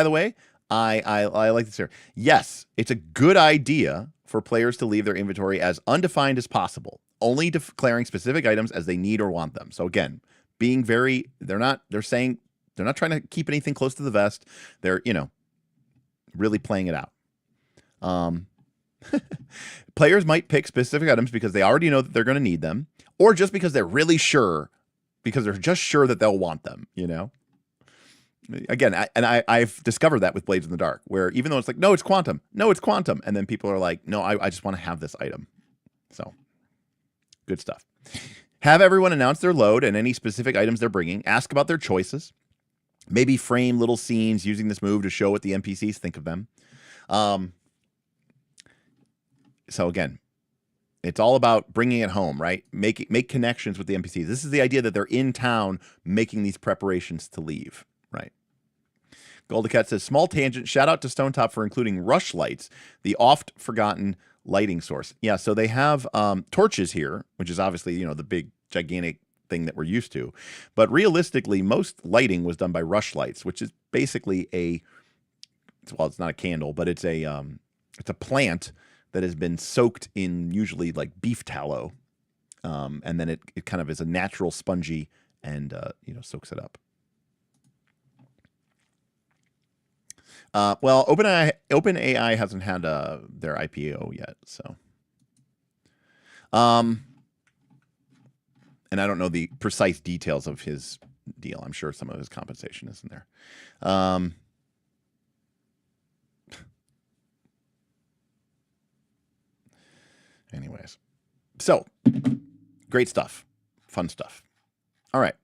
the way, I like this here. Yes, it's a good idea for players to leave their inventory as undefined as possible, only declaring specific items as they need or want them. So again, being very, they're saying they're not trying to keep anything close to the vest. They're, you know, really playing it out. Players might pick specific items because they already know that they're going to need them, or just because they're really sure, because they're just sure that they'll want them, you know? Again, I've discovered that with Blades in the Dark, where even though it's like, no, it's quantum. And then people are like, no, I just want to have this item. So, good stuff. Have everyone announce their load and any specific items they're bringing. Ask about their choices. Maybe frame little scenes using this move to show what the NPCs think of them. So again, it's all about bringing it home, right? Make connections with the NPCs. This is the idea that they're in town making these preparations to leave, right? Goldicat says, small tangent, shout out to Stonetop for including rush lights, the oft forgotten lighting source. Yeah, so they have torches here, which is obviously, you know, the big gigantic thing that we're used to. But realistically, most lighting was done by rush lights, which is basically it's not a candle, but it's a plant that has been soaked in usually like beef tallow. And then it kind of is a natural spongy and, you know, soaks it up. Well, OpenAI hasn't had their IPO yet, so. And I don't know the precise details of his deal. I'm sure some of his compensation is in there. Anyways, so great stuff, fun stuff. All right.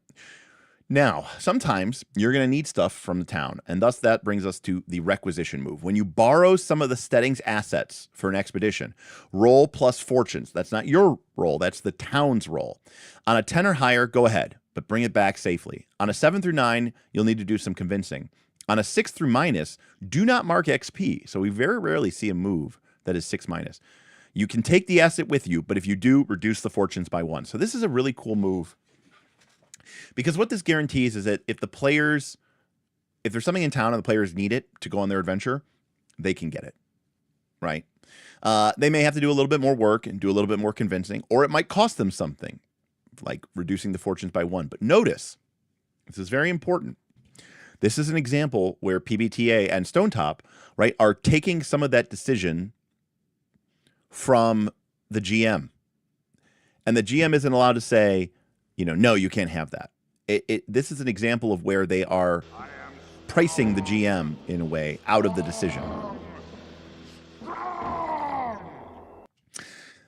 Now, sometimes you're going to need stuff from the town, and thus that brings us to the requisition move. When you borrow some of the steading's assets for an expedition, roll plus fortunes. That's not your roll, that's the town's roll. On a 10 or higher, go ahead, but bring it back safely. On a 7 through 9, you'll need to do some convincing. On a 6 through minus, do not mark XP. So we very rarely see a move that is 6 minus. You can take the asset with you, but if you do, reduce the fortunes by 1. So this is a really cool move. Because what this guarantees is that if there's something in town and the players need it to go on their adventure, they can get it, right? They may have to do a little bit more work and do a little bit more convincing, or it might cost them something, like reducing the fortunes by 1. But notice, this is very important. This is an example where PBTA and Stonetop, right, are taking some of that decision from the GM. And the GM isn't allowed to say, you know, no, you can't have that. This is an example of where they are pricing the GM in a way out of the decision.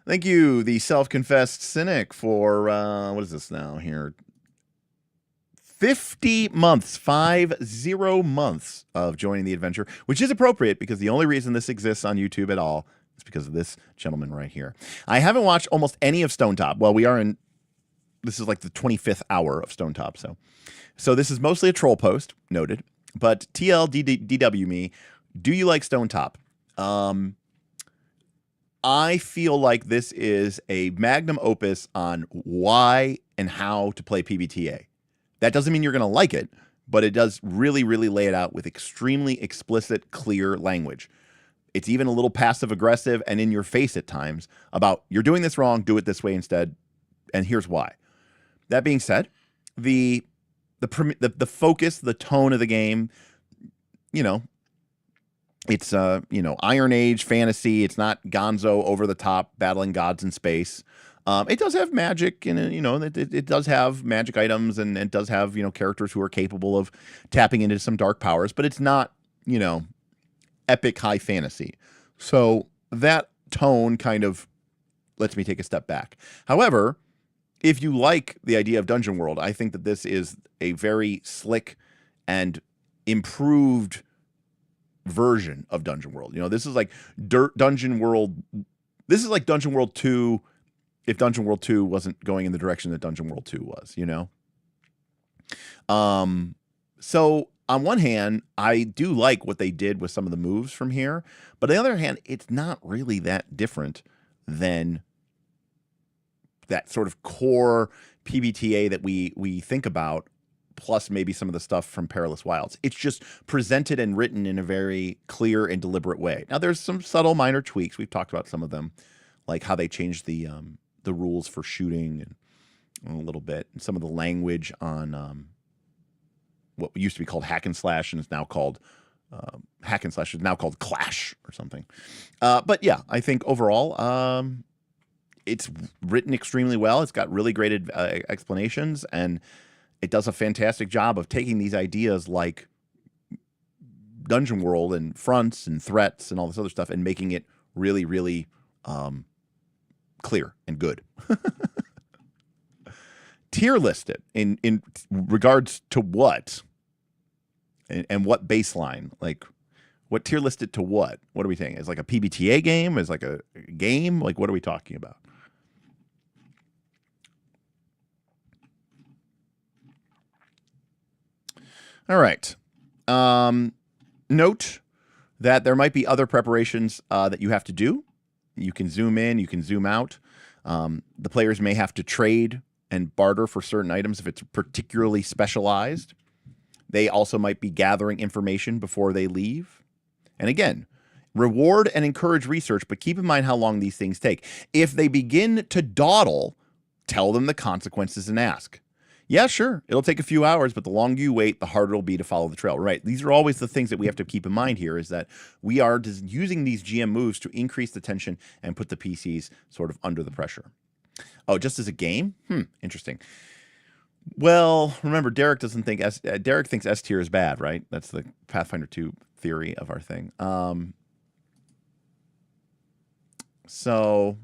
Thank you, the self-confessed cynic, for what is this now here? 50 months, 50 months of joining the adventure, which is appropriate because the only reason this exists on YouTube at all It's because of this gentleman right here. I haven't watched almost any of Stonetop. Well, this is like the 25th hour of Stonetop, so this is mostly a troll post, noted. But TLDW me, do you like Stonetop? I feel like this is a magnum opus on why and how to play PBTA. That doesn't mean you're going to like it, but it does really, really lay it out with extremely explicit, clear language. It's even a little passive-aggressive and in your face at times about, you're doing this wrong, do it this way instead, and here's why. That being said, the focus, the tone of the game, it's Iron Age fantasy. It's not gonzo over the top battling gods in space. It does have magic, and it does have magic items, and it does have characters who are capable of tapping into some dark powers. But it's not epic high fantasy. So that tone kind of lets me take a step back. However, if you like the idea of Dungeon World, I think that this is a very slick and improved version of Dungeon World. This is like Dungeon World. This is like Dungeon World 2 if Dungeon World 2 wasn't going in the direction that Dungeon World 2 was, So on one hand, I do like what they did with some of the moves from here, but on the other hand, it's not really that different than that sort of core PBTA that we think about, plus maybe some of the stuff from Perilous Wilds. It's just presented and written in a very clear and deliberate way. Now, there's some subtle minor tweaks. We've talked about some of them, like how they changed the rules for shooting and a little bit, and some of the language on what used to be called hack and slash and is now called Clash or something. But yeah, I think overall, it's written extremely well. It's got really great explanations, and it does a fantastic job of taking these ideas like Dungeon World and fronts and threats and all this other stuff and making it really, really clear and good. Tier listed in regards to what and what baseline, like what tier listed to what? What are we saying? Is like a PBTA game? Is like a game? Like what are we talking about? All right. Note that there might be other preparations that you have to do. You can zoom in, you can zoom out. The players may have to trade and barter for certain items if it's particularly specialized. They also might be gathering information before they leave. And again, reward and encourage research, but keep in mind how long these things take. If they begin to dawdle, tell them the consequences and ask. Yeah, sure, it'll take a few hours, but the longer you wait, the harder it'll be to follow the trail. Right? These are always the things that we have to keep in mind here, is that we are just using these GM moves to increase the tension and put the PCs sort of under the pressure. Oh, just as a game? Interesting. Well, remember, Derek thinks S tier is bad, right? That's the Pathfinder 2 theory of our thing. So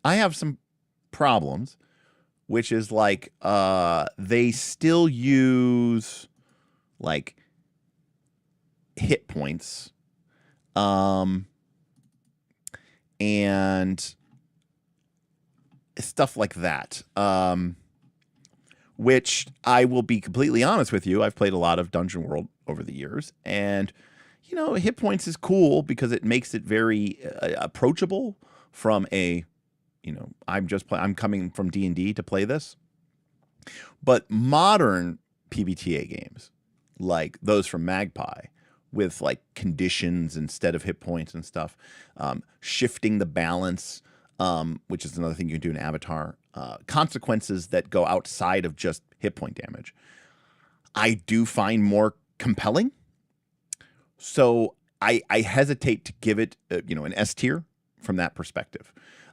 I have some problems, which is like they still use like hit points and stuff like that, which I will be completely honest with you. I've played a lot of Dungeon World over the years, and hit points is cool because it makes it very approachable from a, I'm coming from D&D to play this. But modern PBTA games, like those from Magpie, with like conditions instead of hit points and stuff, shifting the balance, which is another thing you can do in Avatar, consequences that go outside of just hit point damage, I do find more compelling. So I hesitate to give it, an S tier from that perspective.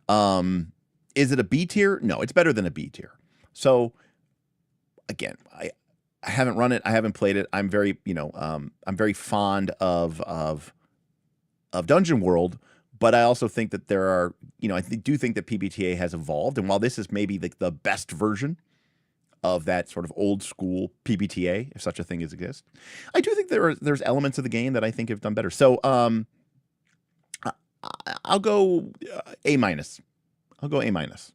Is it a B tier? No, it's better than a B tier. So again, I haven't run it. I haven't played it. I'm very, I'm very fond of Dungeon World, but I also think that there are, I do think that PBTA has evolved. And while this is maybe the best version of that sort of old school PBTA, if such a thing exists. I do think there's elements of the game that I think have done better. So I'll go A minus. I'll go A minus.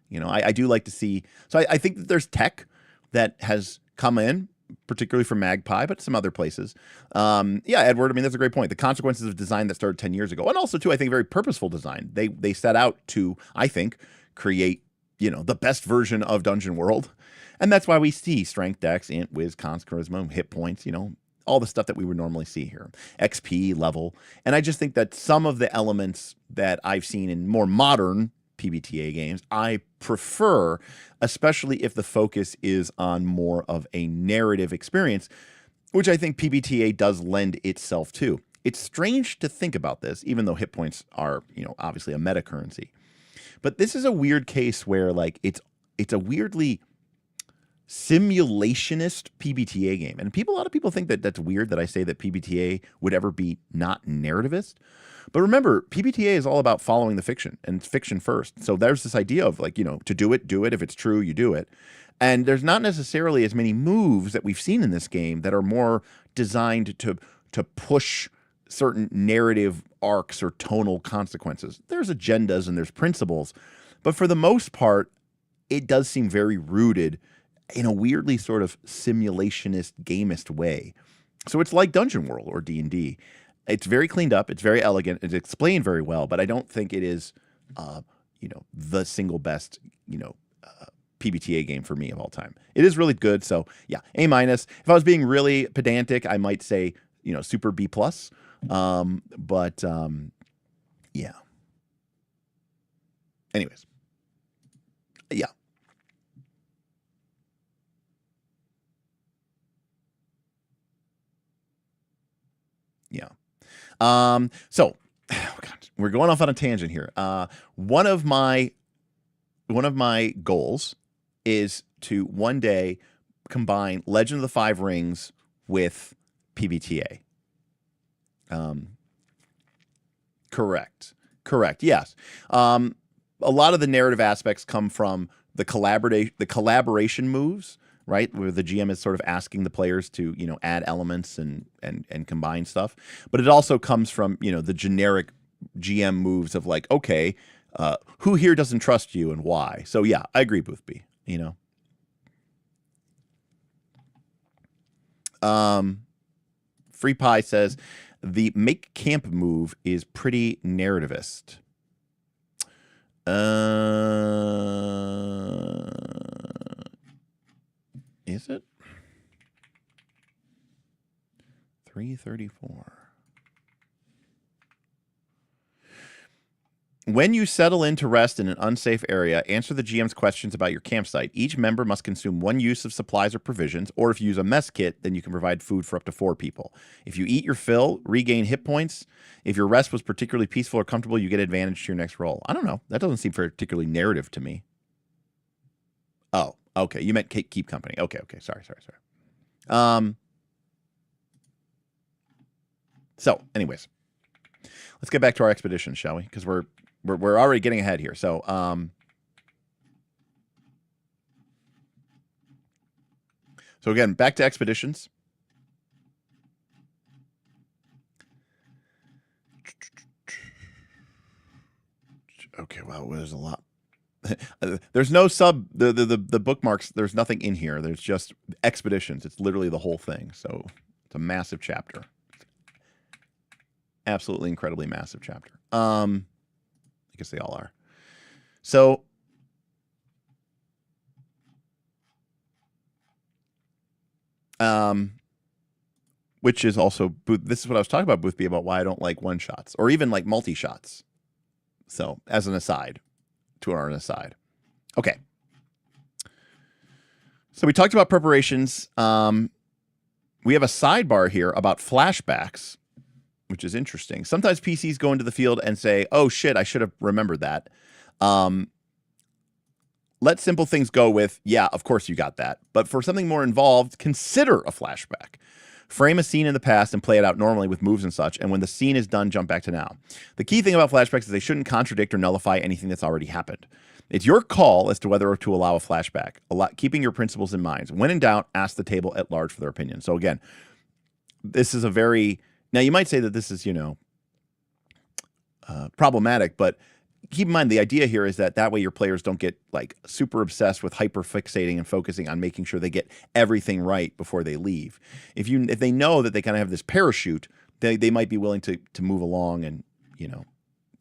You know, I do like to see. So I think that there's tech that has come in, particularly from Magpie, but some other places. Yeah, Edward, I mean, that's a great point. The consequences of design that started 10 years ago, and also, too, I think very purposeful design. They set out to, I think, create, you know, the best version of Dungeon World. And that's why we see strength, dex, int, whiz, cons, charisma, hit points, you know, all the stuff that we would normally see here. XP, level. And I just think that some of the elements that I've seen in more modern PBTA games, I prefer, especially if the focus is on more of a narrative experience, which I think PBTA does lend itself to. It's strange to think about this, even though hit points are, you know, obviously a meta currency. But this is a weird case where, like, it's a weirdly simulationist PBTA game. And a lot of people think that that's weird that I say that PBTA would ever be not narrativist. But remember, PBTA is all about following the fiction, and fiction first. So there's this idea of, like, you know, to do it, do it. If it's true, you do it. And there's not necessarily as many moves that we've seen in this game that are more designed to push certain narrative arcs or tonal consequences. There's agendas and there's principles. But for the most part, it does seem very rooted in a weirdly sort of simulationist, gamist way. So it's like Dungeon World or D&D. It's very cleaned up. It's very elegant. It's explained very well, but I don't think it is, you know, the single best, you know, PBTA game for me of all time. It is really good. So yeah, A minus. If I was being really pedantic, I might say, you know, super B plus. But yeah. Anyways, yeah. Yeah. So oh God, we're going off on a tangent here. One of my goals is to one day combine Legend of the Five Rings with PBTA. Correct. Yes. A lot of the narrative aspects come from the collaboration moves, right? Where the GM is sort of asking the players to, you know, add elements and combine stuff. But it also comes from, you know, the generic GM moves of, like, okay, who here doesn't trust you and why? So yeah, I agree, Boothby, you know. Free Pie says the make camp move is pretty narrativist. Is it? 334. When you settle in to rest in an unsafe area, answer the GM's questions about your campsite. Each member must consume one use of supplies or provisions, or if you use a mess kit, then you can provide food for up to 4 people. If you eat your fill, regain hit points. If your rest was particularly peaceful or comfortable, you get advantage to your next roll. I don't know. That doesn't seem particularly narrative to me. Oh, okay. You meant keep company. Okay. Sorry. So, anyways, let's get back to our expedition, shall we? Because we're already getting ahead here. So, so again, back to expeditions. Okay, well, there's a lot. There's no the bookmarks. There's nothing in here. There's just expeditions. It's literally the whole thing. So it's a massive chapter. Absolutely incredibly massive chapter. I guess they all are. So which is also, this is what I was talking about, Boothby, about why I don't like one shots or even like multi shots. So as an aside, an aside. Okay. So we talked about preparations. We have a sidebar here about flashbacks, which is interesting. Sometimes PCs go into the field and say, oh shit, I should have remembered that. Let simple things go with, yeah, of course you got that. But for something more involved, consider a flashback. Frame a scene in the past and play it out normally with moves and such, and when the scene is done, jump back to now. The key thing about flashbacks is they shouldn't contradict or nullify anything that's already happened. It's your call as to whether to allow a flashback, keeping your principles in mind. When in doubt, ask the table at large for their opinion. So again, this is a very, now you might say that this is, problematic, but keep in mind the idea here is that way your players don't get like super obsessed with hyper fixating and focusing on making sure they get everything right before they leave. If they know that they kind of have this parachute, they might be willing to move along and,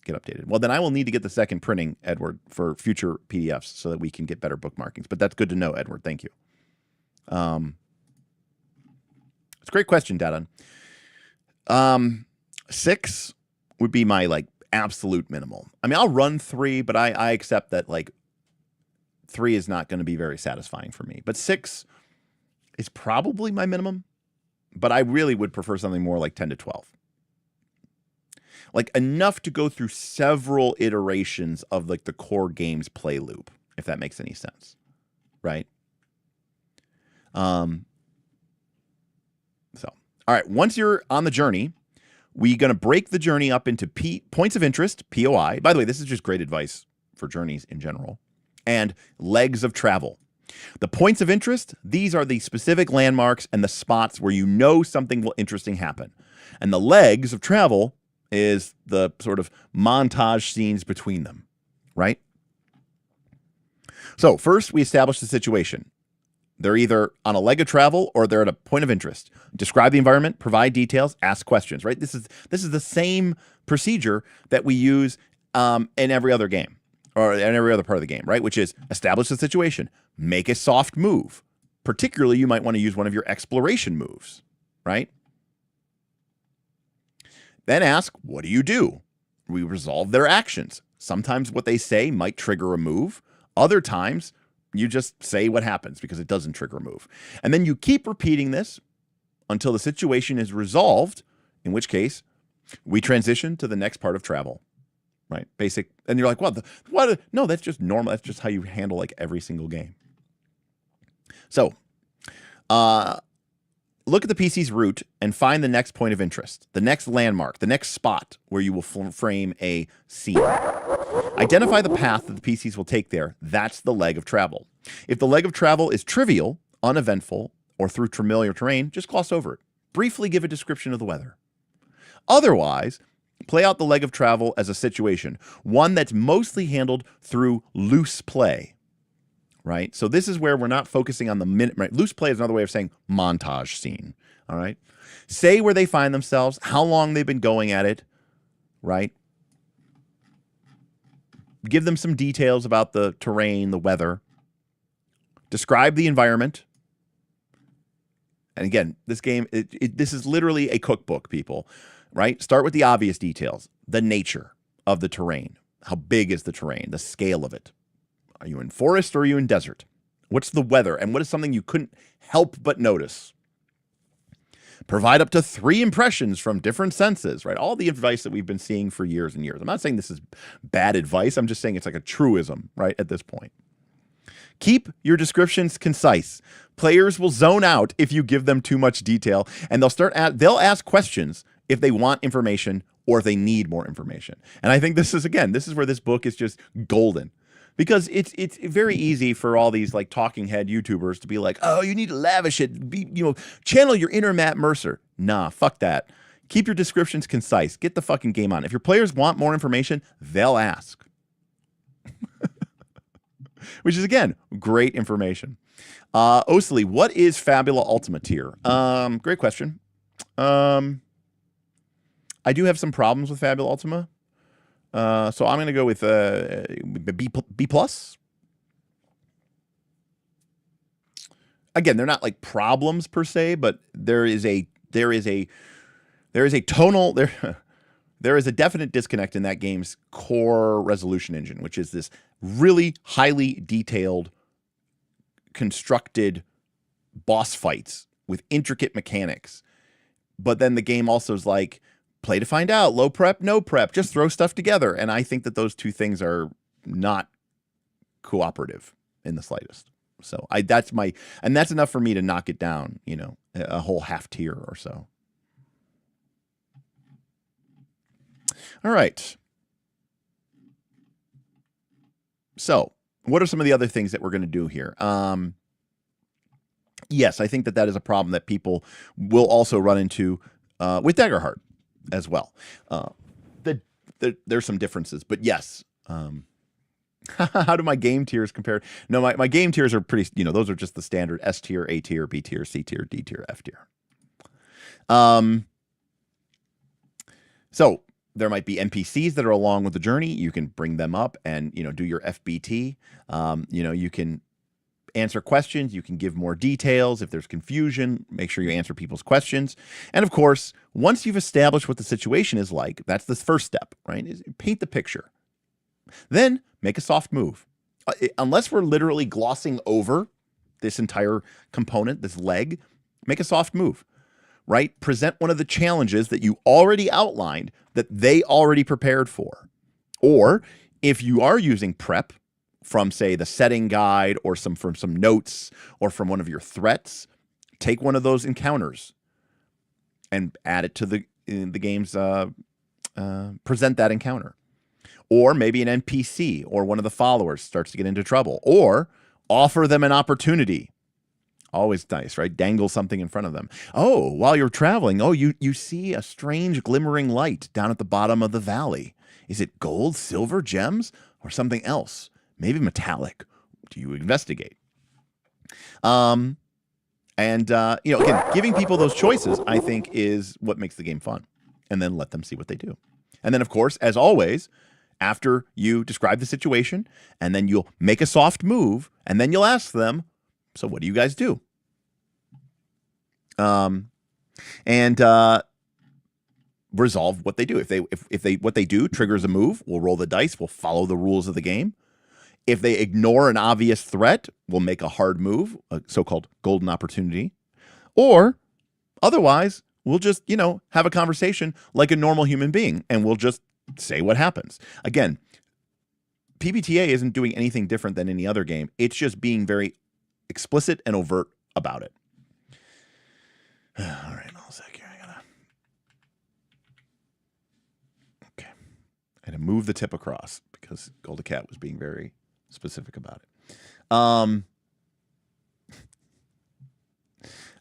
get updated. Well, then I will need to get the second printing, Edward, for future PDFs so that we can get better bookmarkings. But that's good to know, Edward. Thank you. It's a great question, Dadon. 6 would be my like absolute minimal. I mean, I'll run 3, but I accept that like 3 is not going to be very satisfying for me. But 6 is probably my minimum, but I really would prefer something more like 10 to 12. Like enough to go through several iterations of like the core game's play loop, if that makes any sense, right? So, all right, once you're on the journey, we're going to break the journey up into points of interest, POI. By the way, this is just great advice for journeys in general, and legs of travel. The points of interest, these are the specific landmarks and the spots where something will interesting happen. And the legs of travel is the sort of montage scenes between them, right? So first we establish the situation. They're either on a leg of travel or they're at a point of interest. Describe the environment, provide details, ask questions, right? This is the same procedure that we use in every other game or in every other part of the game, right? Which is establish the situation, make a soft move. Particularly, you might want to use one of your exploration moves, right? Then ask, what do you do? We resolve their actions. Sometimes what they say might trigger a move. Other times, you just say what happens because it doesn't trigger a move. And then you keep repeating this until the situation is resolved, in which case we transition to the next part of travel, right? Basic. And you're like, what? No, that's just normal. That's just how you handle like every single game. So, look at the PC's route and find the next point of interest, the next landmark, the next spot where you will frame a scene. Identify the path that the PCs will take there. That's the leg of travel. If the leg of travel is trivial, uneventful, or through familiar terrain, just gloss over it. Briefly give a description of the weather. Otherwise, play out the leg of travel as a situation, one that's mostly handled through loose play. Right? So this is where we're not focusing on the minute, right? Loose play is another way of saying montage scene. All right. Say where they find themselves, how long they've been going at it, right? Give them some details about the terrain, the weather. Describe the environment. And again, this game, this is literally a cookbook, people, right? Start with the obvious details, the nature of the terrain. How big is the terrain? The scale of it. Are you in forest or are you in desert? What's the weather? And what is something you couldn't help but notice? Provide up to 3 impressions from different senses, right? All the advice that we've been seeing for years and years. I'm not saying this is bad advice. I'm just saying it's like a truism, right, at this point. Keep your descriptions concise. Players will zone out if you give them too much detail, and they'll ask questions if they want information or if they need more information. And I think this is where this book is just golden. Because it's very easy for all these like talking head YouTubers to be like, oh, you need to lavish it, channel your inner Matt Mercer. Nah, fuck that. Keep your descriptions concise. Get the fucking game on. If your players want more information, they'll ask. Which is, again, great information. Osily, what is Fabula Ultima tier? Great question. I do have some problems with Fabula Ultima. So I'm going to go with B plus. Again, they're not like problems per se, but there is a tonal there is a definite disconnect in that game's core resolution engine, which is this really highly detailed, constructed boss fights with intricate mechanics. But then the game also is like, play to find out, low prep, no prep, just throw stuff together. And I think that those two things are not cooperative in the slightest. So that's enough for me to knock it down, a whole half tier or so. All right. So what are some of the other things that we're going to do here? Yes, I think that is a problem that people will also run into with Daggerheart as well. There's some differences, but yes. How do my game tiers compare? No, my game tiers are pretty, those are just the standard S tier, A tier, B tier, C tier, D tier, F tier. So there might be NPCs that are along with the journey. You can bring them up and, do your FBT. You can answer questions. You can give more details. If there's confusion, make sure you answer people's questions. And of course, once you've established what the situation is like, that's the first step, right? Is paint the picture. Then make a soft move. Unless we're literally glossing over this entire component, this leg, make a soft move, right? Present one of the challenges that you already outlined that they already prepared for. Or if you are using prep from, say, the setting guide or from some notes or from one of your threats, take one of those encounters and add it to the game's present that encounter. Or maybe an NPC or one of the followers starts to get into trouble. Or offer them an opportunity. Always nice, right? Dangle something in front of them. Oh, while you're traveling, you see a strange glimmering light down at the bottom of the valley. Is it gold, silver, gems, or something else? Maybe metallic. Do you investigate? Again, giving people those choices, I think, is what makes the game fun. And then let them see what they do. And then, of course, as always, after you describe the situation, and then you'll make a soft move, and then you'll ask them, so what do you guys do? Resolve what they do. If what they do triggers a move, we'll roll the dice, we'll follow the rules of the game. If they ignore an obvious threat, we'll make a hard move, a so-called golden opportunity. Or otherwise, we'll just, have a conversation like a normal human being, and we'll just say what happens. Again, PBTA isn't doing anything different than any other game. It's just being very explicit and overt about it. All right, hold a sec here. Okay. I had to move the tip across because Golda Cat was being very specific about it.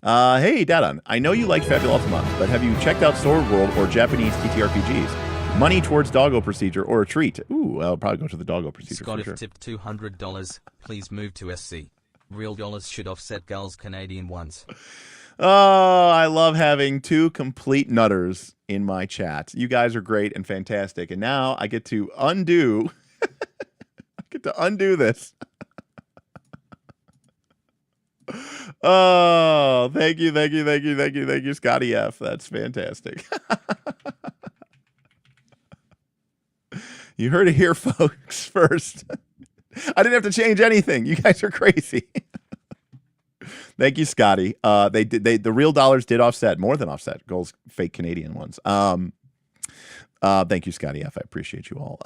Hey, Dadan, I know you like Fabulultima, but have you checked out Sword World or Japanese TTRPGs? Money towards doggo procedure or a treat? Ooh, I'll probably go to the doggo procedure. Scott, for sure. tipped $200. Please move to SC. Real dollars should offset Gul's Canadian ones. Oh, I love having two complete nutters in my chat. You guys are great and fantastic. And now I get to undo. This. Oh, thank you, Scotty F. That's fantastic. You heard it here, folks, first. I didn't have to change anything. You guys are crazy. Thank you, Scotty. The real dollars did offset, more than offset, Gold's fake Canadian ones. Thank you, Scotty F. I appreciate you all.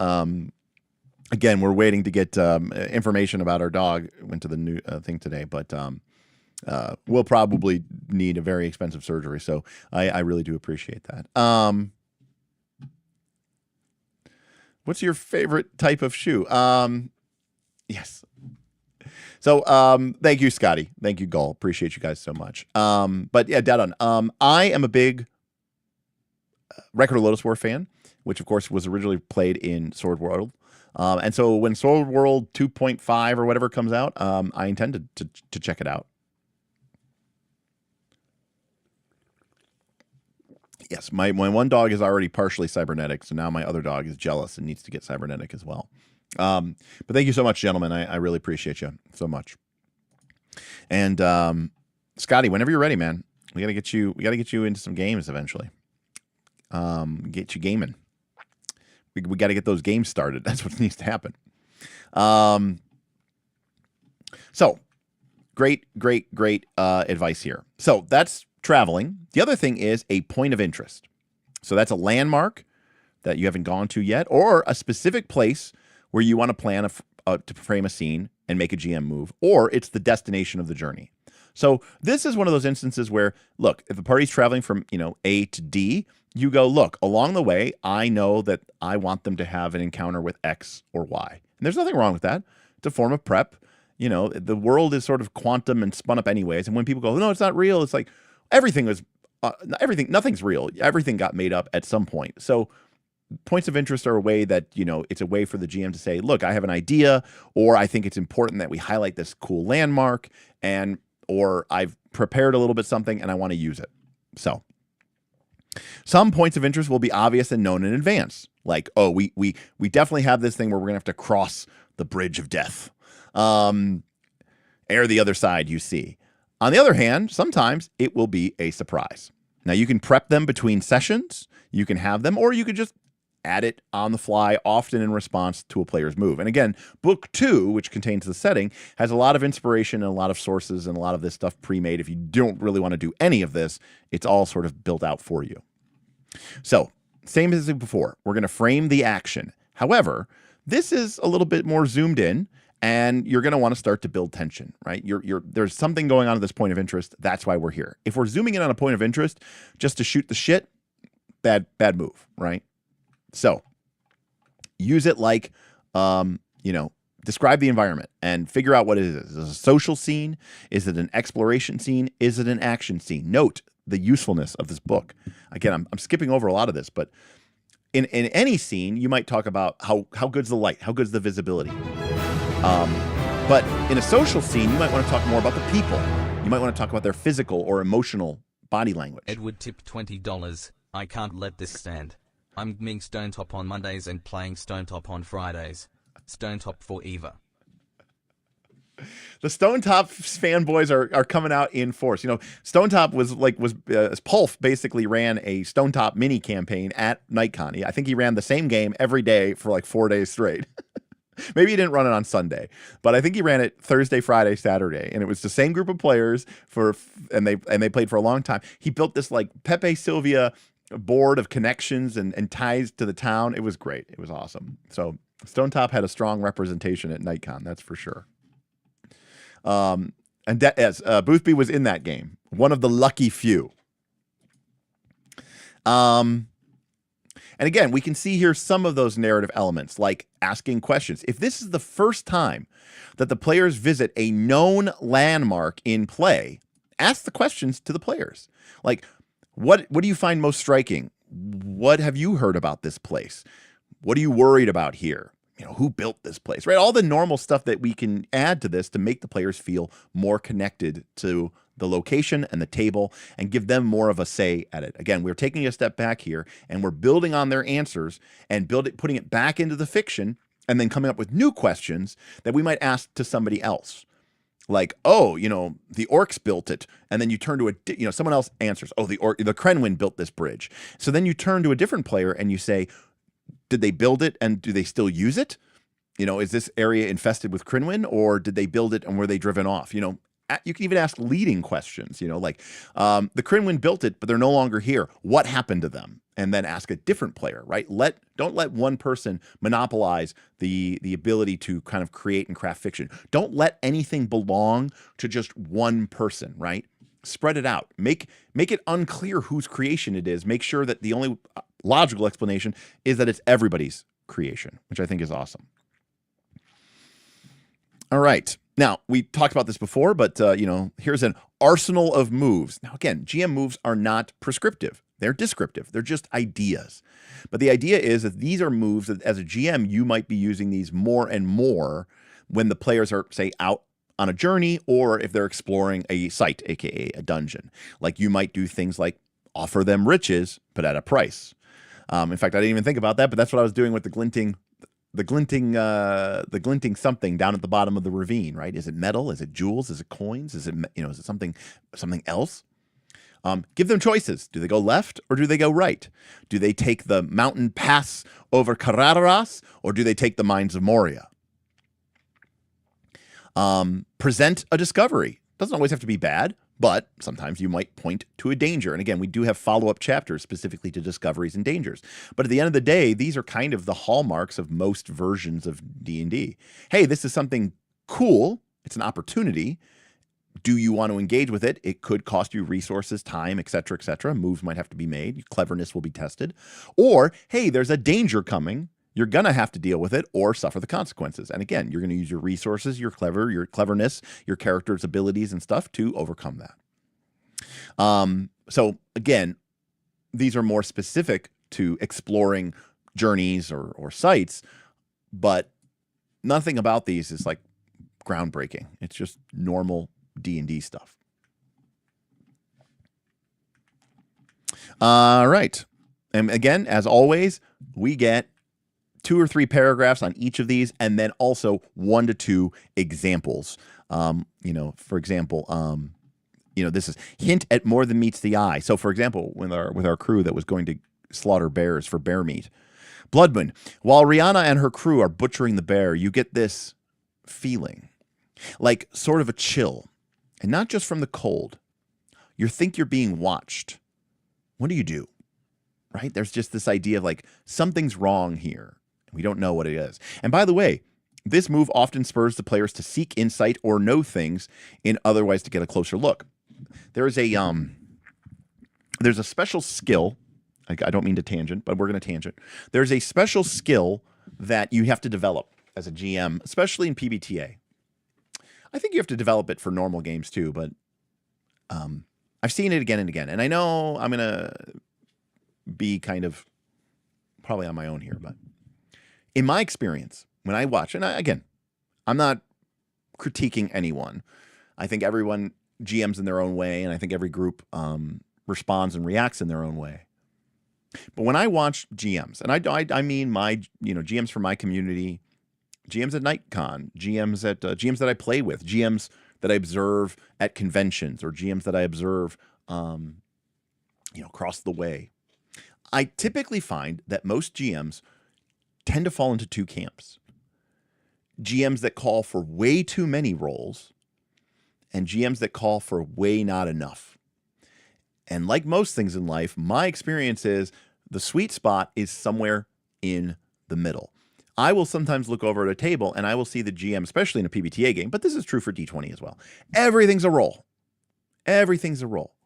Again, we're waiting to get information about our dog. Went to the new thing today, but we'll probably need a very expensive surgery. So I really do appreciate that. What's your favorite type of shoe? Yes. So thank you, Scotty. Thank you, Gull. Appreciate you guys so much. But yeah, Dadon, I am a big Record of Lodoss War fan, which of course was originally played in Sword World. And so when Sword World 2.5 or whatever comes out, I intend to check it out. Yes, my one dog is already partially cybernetic, so now my other dog is jealous and needs to get cybernetic as well. But thank you so much, gentlemen. I really appreciate you so much. And Scotty, whenever you're ready, man, we gotta get you into some games eventually. Get you gaming. We got to get those games started. That's what needs to happen. So great advice here. So that's traveling. The other thing is a point of interest. So that's a landmark that you haven't gone to yet, or a specific place where you want to plan to frame a scene and make a GM move, or it's the destination of the journey. So this is one of those instances where, look, if the party's traveling from, A to D, you go, look, along the way, I know that I want them to have an encounter with X or Y. And there's nothing wrong with that. It's a form of prep. You know, the world is sort of quantum and spun up anyways. And when people go, no, it's not real, it's like nothing's real. Everything got made up at some point. So points of interest are a way that, you know, it's a way for the GM to say, look, I have an idea, or I think it's important that we highlight this cool landmark, or I've prepared a little bit something and I want to use it. So some points of interest will be obvious and known in advance. Like, oh, we definitely have this thing where we're going to have to cross the bridge of death. Ere the other side, you see. On the other hand, sometimes it will be a surprise. Now, you can prep them between sessions. You can have them, or you could just add it on the fly, often in response to a player's move. And again, book 2, which contains the setting, has a lot of inspiration and a lot of sources and a lot of this stuff pre-made. If you don't really want to do any of this, it's all sort of built out for you. So, same as before, we're going to frame the action. However, this is a little bit more zoomed in, and you're going to want to start to build tension, right? There's something going on at this point of interest. That's why we're here. If we're zooming in on a point of interest just to shoot the shit, bad move, right? So use it like, describe the environment and figure out what it is. Is it a social scene? Is it an exploration scene? Is it an action scene? Note the usefulness of this book. Again, I'm skipping over a lot of this, but in any scene, you might talk about how good's the light, how good's the visibility. But in a social scene, you might want to talk more about the people. You might want to talk about their physical or emotional body language. Edward tipped $20. I can't let this stand. I'm gaming Stonetop on Mondays and playing Stonetop on Fridays. Stonetop for Eva. The Stonetop fanboys are coming out in force. You know, Stonetop was Pulf basically ran a Stonetop mini campaign at Nikon. I think he ran the same game every day for like 4 days straight. Maybe he didn't run it on Sunday, but I think he ran it Thursday, Friday, Saturday, and it was the same group of players and they played for a long time. He built this like Pepe Sylvia board of connections and ties to the town. It was great. It was awesome. So Stonetop had a strong representation at Nikon, that's for sure. And Boothby was in that game, one of the lucky few. And again, we can see here some of those narrative elements, like asking questions. If this is the first time that the players visit a known landmark in play, ask the questions to the players. Like, what do you find most striking? What have you heard about this place? What are you worried about here? You know, who built this place, right? All the normal stuff that we can add to this to make the players feel more connected to the location and the table and give them more of a say at it. Again, we're taking a step back here and we're building on their answers and putting it back into the fiction and then coming up with new questions that we might ask to somebody else. Like, oh, you know, the orcs built it. And then you turn to someone else answers, oh, the Crenwyn built this bridge. So then you turn to a different player and you say, did they build it and do they still use it? You know, is this area infested with Crenwyn, or did they build it and were they driven off? You know, you can even ask leading questions, you know, like the Crenwyn built it, but they're no longer here. What happened to them? And then ask a different player, right? Don't let one person monopolize the ability to kind of create and craft fiction. Don't let anything belong to just one person, right? Spread it out. Make it unclear whose creation it is. Make sure that the only logical explanation is that it's everybody's creation, which I think is awesome. All right. Now, we talked about this before, but, here's an arsenal of moves. Now, again, GM moves are not prescriptive. They're descriptive. They're just ideas. But the idea is that these are moves that, as a GM, you might be using these more and more when the players are, say, out on a journey or if they're exploring a site, aka a dungeon. Like, you might do things like offer them riches, but at a price. In fact, I didn't even think about that, but that's what I was doing with the glinting something down at the bottom of the ravine, right? Is it metal? Is it jewels? Is it coins? Is it something else? Give them choices. Do they go left or do they go right? Do they take the mountain pass over Carraras or do they take the mines of Moria? Present a discovery. Doesn't always have to be bad, but sometimes you might point to a danger. And again, we do have follow-up chapters specifically to discoveries and dangers. But at the end of the day, these are kind of the hallmarks of most versions of D&D. Hey, this is something cool. It's an opportunity. Do you want to engage with it? It could cost you resources, time, etc., etc. Moves might have to be made. Cleverness will be tested. Or, hey, there's a danger coming. you're going to have to deal with it or suffer the consequences. And again, you're going to use your resources, your cleverness, your character's abilities and stuff to overcome that. So again, these are more specific to exploring journeys or sites, but nothing about these is like groundbreaking. It's just normal D&D stuff. All right. And again, as always, we get 2 or 3 paragraphs on each of these, and then also 1 to 2 examples. For example, this is hint at more than meets the eye. So, for example, with our crew that was going to slaughter bears for bear meat, Bloodmoon. While Rihanna and her crew are butchering the bear, you get this feeling, like sort of a chill, and not just from the cold. You think you're being watched. What do you do? Right? There's just this idea of like something's wrong here. We don't know what it is. And by the way, this move often spurs the players to seek insight or know things in other ways to get a closer look. There's a special skill. I don't mean to tangent, but we're going to tangent. There's a special skill that you have to develop as a GM, especially in PBTA. I think you have to develop it for normal games too, but I've seen it again and again. And I know I'm going to be kind of probably on my own here, but in my experience, when I watch, and again, I'm not critiquing anyone. I think everyone GMs in their own way, and I think every group responds and reacts in their own way. But when I watch GMs, and I mean my GMs from my community, GMs at Nikon, GMs that I play with, GMs that I observe at conventions, or GMs that I observe across the way, I typically find that most GMs tend to fall into 2 camps. GMs that call for way too many roles, and GMs that call for way not enough. And like most things in life, my experience is the sweet spot is somewhere in the middle. I will sometimes look over at a table and I will see the GM, especially in a PBTA game, but this is true for D20 as well. Everything's a roll. Everything's a roll.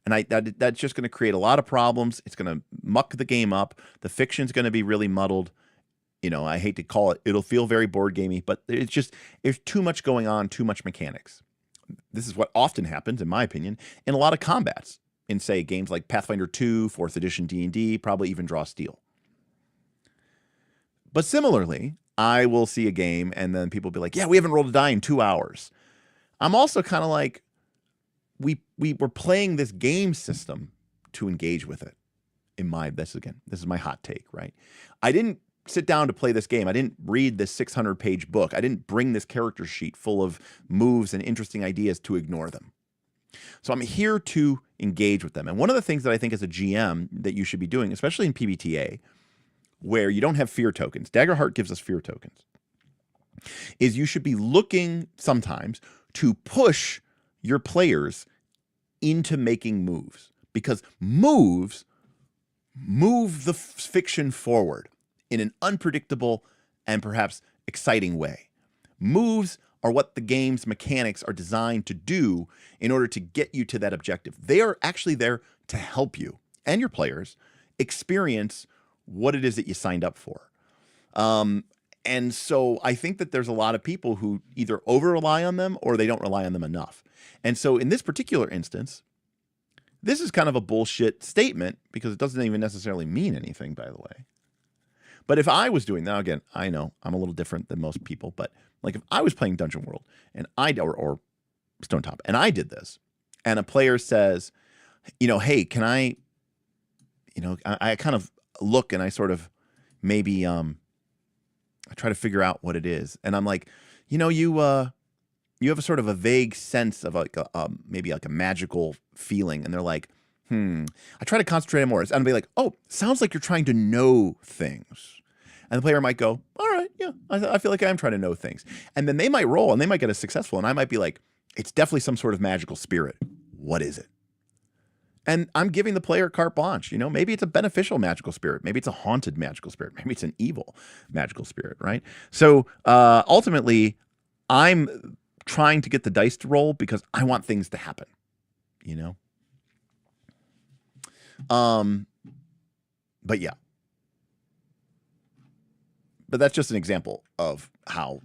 And that's just going to create a lot of problems. It's going to muck the game up. The fiction's going to be really muddled. I hate to call it, it'll feel very board gamey, but there's too much going on, too much mechanics. This is what often happens, in my opinion, in a lot of combats. In, say, games like Pathfinder 2, 4th edition D&D, probably even Draw Steel. But similarly, I will see a game and then people will be like, yeah, we haven't rolled a die in 2 hours. I'm also kind of like, we were playing this game system to engage with it. This is my hot take, right? I didn't sit down to play this game. I didn't read this 600-page book. I didn't bring this character sheet full of moves and interesting ideas to ignore them. So I'm here to engage with them. And one of the things that I think as a GM that you should be doing, especially in PBTA, where you don't have fear tokens, Daggerheart gives us fear tokens, is you should be looking sometimes to push your players into making moves, because moves move the fiction forward in an unpredictable and perhaps exciting way. Moves are what the game's mechanics are designed to do in order to get you to that objective. They are actually there to help you and your players experience what it is that you signed up for. And so I think that there's a lot of people who either over-rely on them or they don't rely on them enough. And so in this particular instance, this is kind of a bullshit statement because it doesn't even necessarily mean anything, by the way. But if I was doing, now again, I know I'm a little different than most people, but like if I was playing Dungeon World and or Stonetop and I did this and a player says, hey, can I kind of look and I sort of maybe I try to figure out what it is. And I'm like, you have a sort of a vague sense of like maybe like a magical feeling. And they're like, I try to concentrate on more. And I'll be like, oh, sounds like you're trying to know things. And the player might go, all right, yeah, I feel like I am trying to know things. And then they might roll and they might get a successful. And I might be like, it's definitely some sort of magical spirit. What is it? And I'm giving the player carte blanche. Maybe it's a beneficial magical spirit. Maybe it's a haunted magical spirit. Maybe it's an evil magical spirit, right? So ultimately, I'm trying to get the dice to roll because I want things to happen, But yeah. but that's just an example of how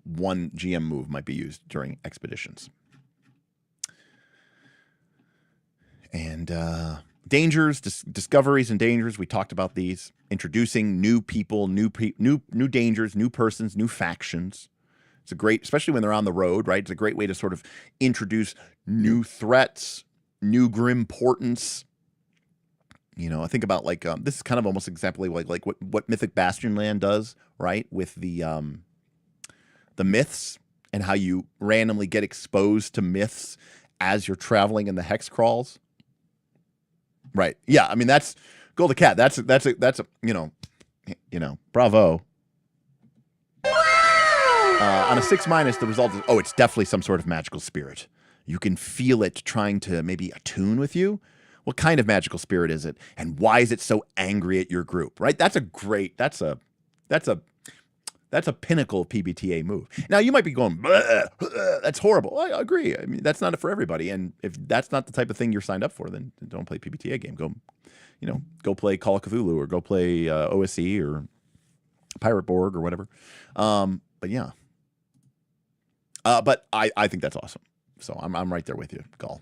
one GM move might be used during expeditions. And dangers, discoveries and dangers. We talked about these. Introducing new people, new dangers, new persons, new factions. It's a great, especially when they're on the road, right? It's a great way to sort of introduce new threats, new grim portents. You know, I think about like this is kind of almost exactly like what Mythic Bastionland does, right? With the myths and how you randomly get exposed to myths as you're traveling in the hex crawls. Right. Yeah. I mean, that's Golden Cat. That's a you know, bravo. On a 6-, the result is, oh, it's definitely some sort of magical spirit. You can feel it trying to maybe attune with you. What kind of magical spirit is it? And why is it so angry at your group? Right? That's a pinnacle PBTA move. Now you might be going, that's horrible. I agree. I mean, that's not for everybody. And if that's not the type of thing you're signed up for, then don't play PBTA game. Go play Call of Cthulhu or go play OSE or Pirate Borg or whatever. But yeah. But I think that's awesome. So I'm right there with you, Gall.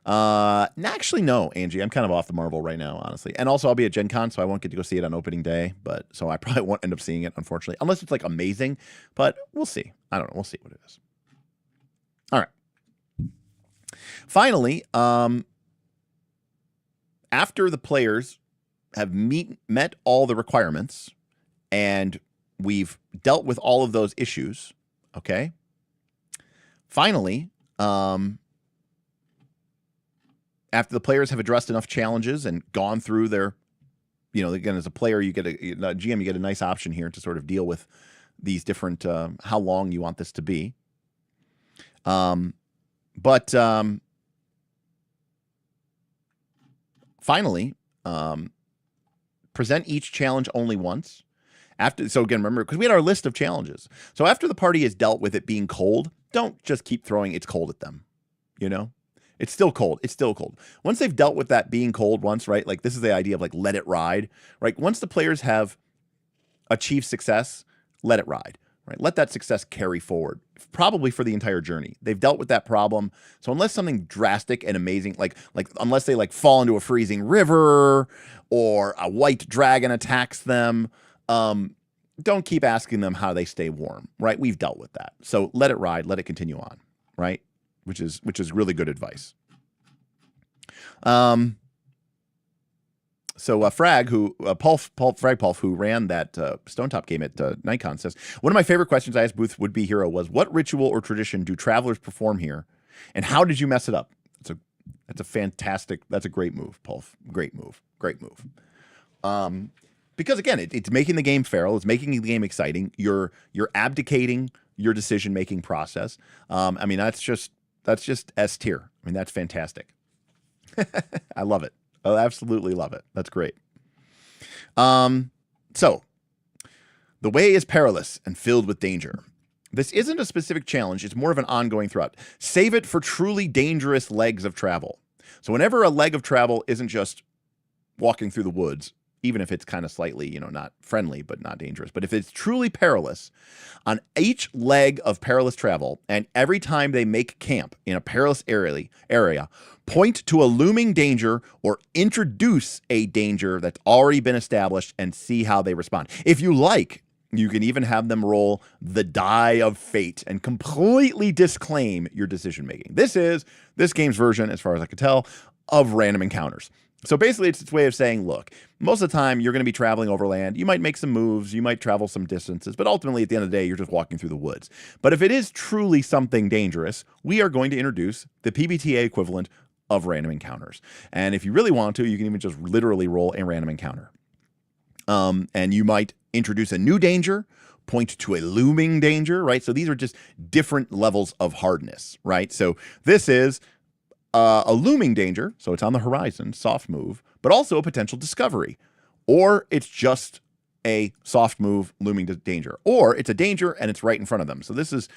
Actually, no, Angie. I'm kind of off the Marvel right now, honestly. And also, I'll be at Gen Con, so I won't get to go see it on opening day. But so I probably won't end up seeing it, unfortunately, unless it's like amazing. But we'll see. I don't know. We'll see what it is. All right. Finally, after the players have met all the requirements and we've dealt with all of those issues, okay? Finally, after the players have addressed enough challenges and gone through their, again, as a player, you get a GM, you get a nice option here to sort of deal with these different, how long you want this to be. Finally, present each challenge only once. So again, remember, because we had our list of challenges. So after the party has dealt with it being cold, don't just keep throwing it's cold at them. It's still cold. It's still cold. Once they've dealt with that being cold once, right? Like this is the idea of like let it ride, right? Once the players have achieved success, let it ride, right? Let that success carry forward, probably for the entire journey. They've dealt with that problem. So unless something drastic and amazing, like unless they like fall into a freezing river or a white dragon attacks them, don't keep asking them how they stay warm, right? We've dealt with that. So let it ride, let it continue on, right? Which is really good advice. So Frag, who Fragpulf, who ran that Stonetop game at Nikon, says, one of my favorite questions I asked Booth Would-Be Hero was, what ritual or tradition do travelers perform here? And how did you mess it up? That's a great move, Pulf. Great move. Because again, it's making the game feral. It's making the game exciting. You're abdicating your decision-making process. I mean, that's just S tier. I mean, that's fantastic. I love it. I absolutely love it. That's great. So, the way is perilous and filled with danger. This isn't a specific challenge. It's more of an ongoing threat. Save it for truly dangerous legs of travel. So whenever a leg of travel isn't just walking through the woods, even if it's kind of slightly, not friendly, but not dangerous. But if it's truly perilous, on each leg of perilous travel, and every time they make camp in a perilous area, point to a looming danger or introduce a danger that's already been established and see how they respond. If you like, you can even have them roll the die of fate and completely disclaim your decision making. This is this game's version, as far as I can tell, of random encounters. So basically, it's its way of saying, look, most of the time you're going to be traveling overland. You might make some moves. You might travel some distances. But ultimately, at the end of the day, you're just walking through the woods. But if it is truly something dangerous, we are going to introduce the PBTA equivalent of random encounters. And if you really want to, you can even just literally roll a random encounter. And you might introduce a new danger, point to a looming danger, right? So these are just different levels of hardness, right? So this is a looming danger, so it's on the horizon, soft move, but also a potential discovery. Or it's just a soft move, looming danger. Or it's a danger and it's right in front of them. So this is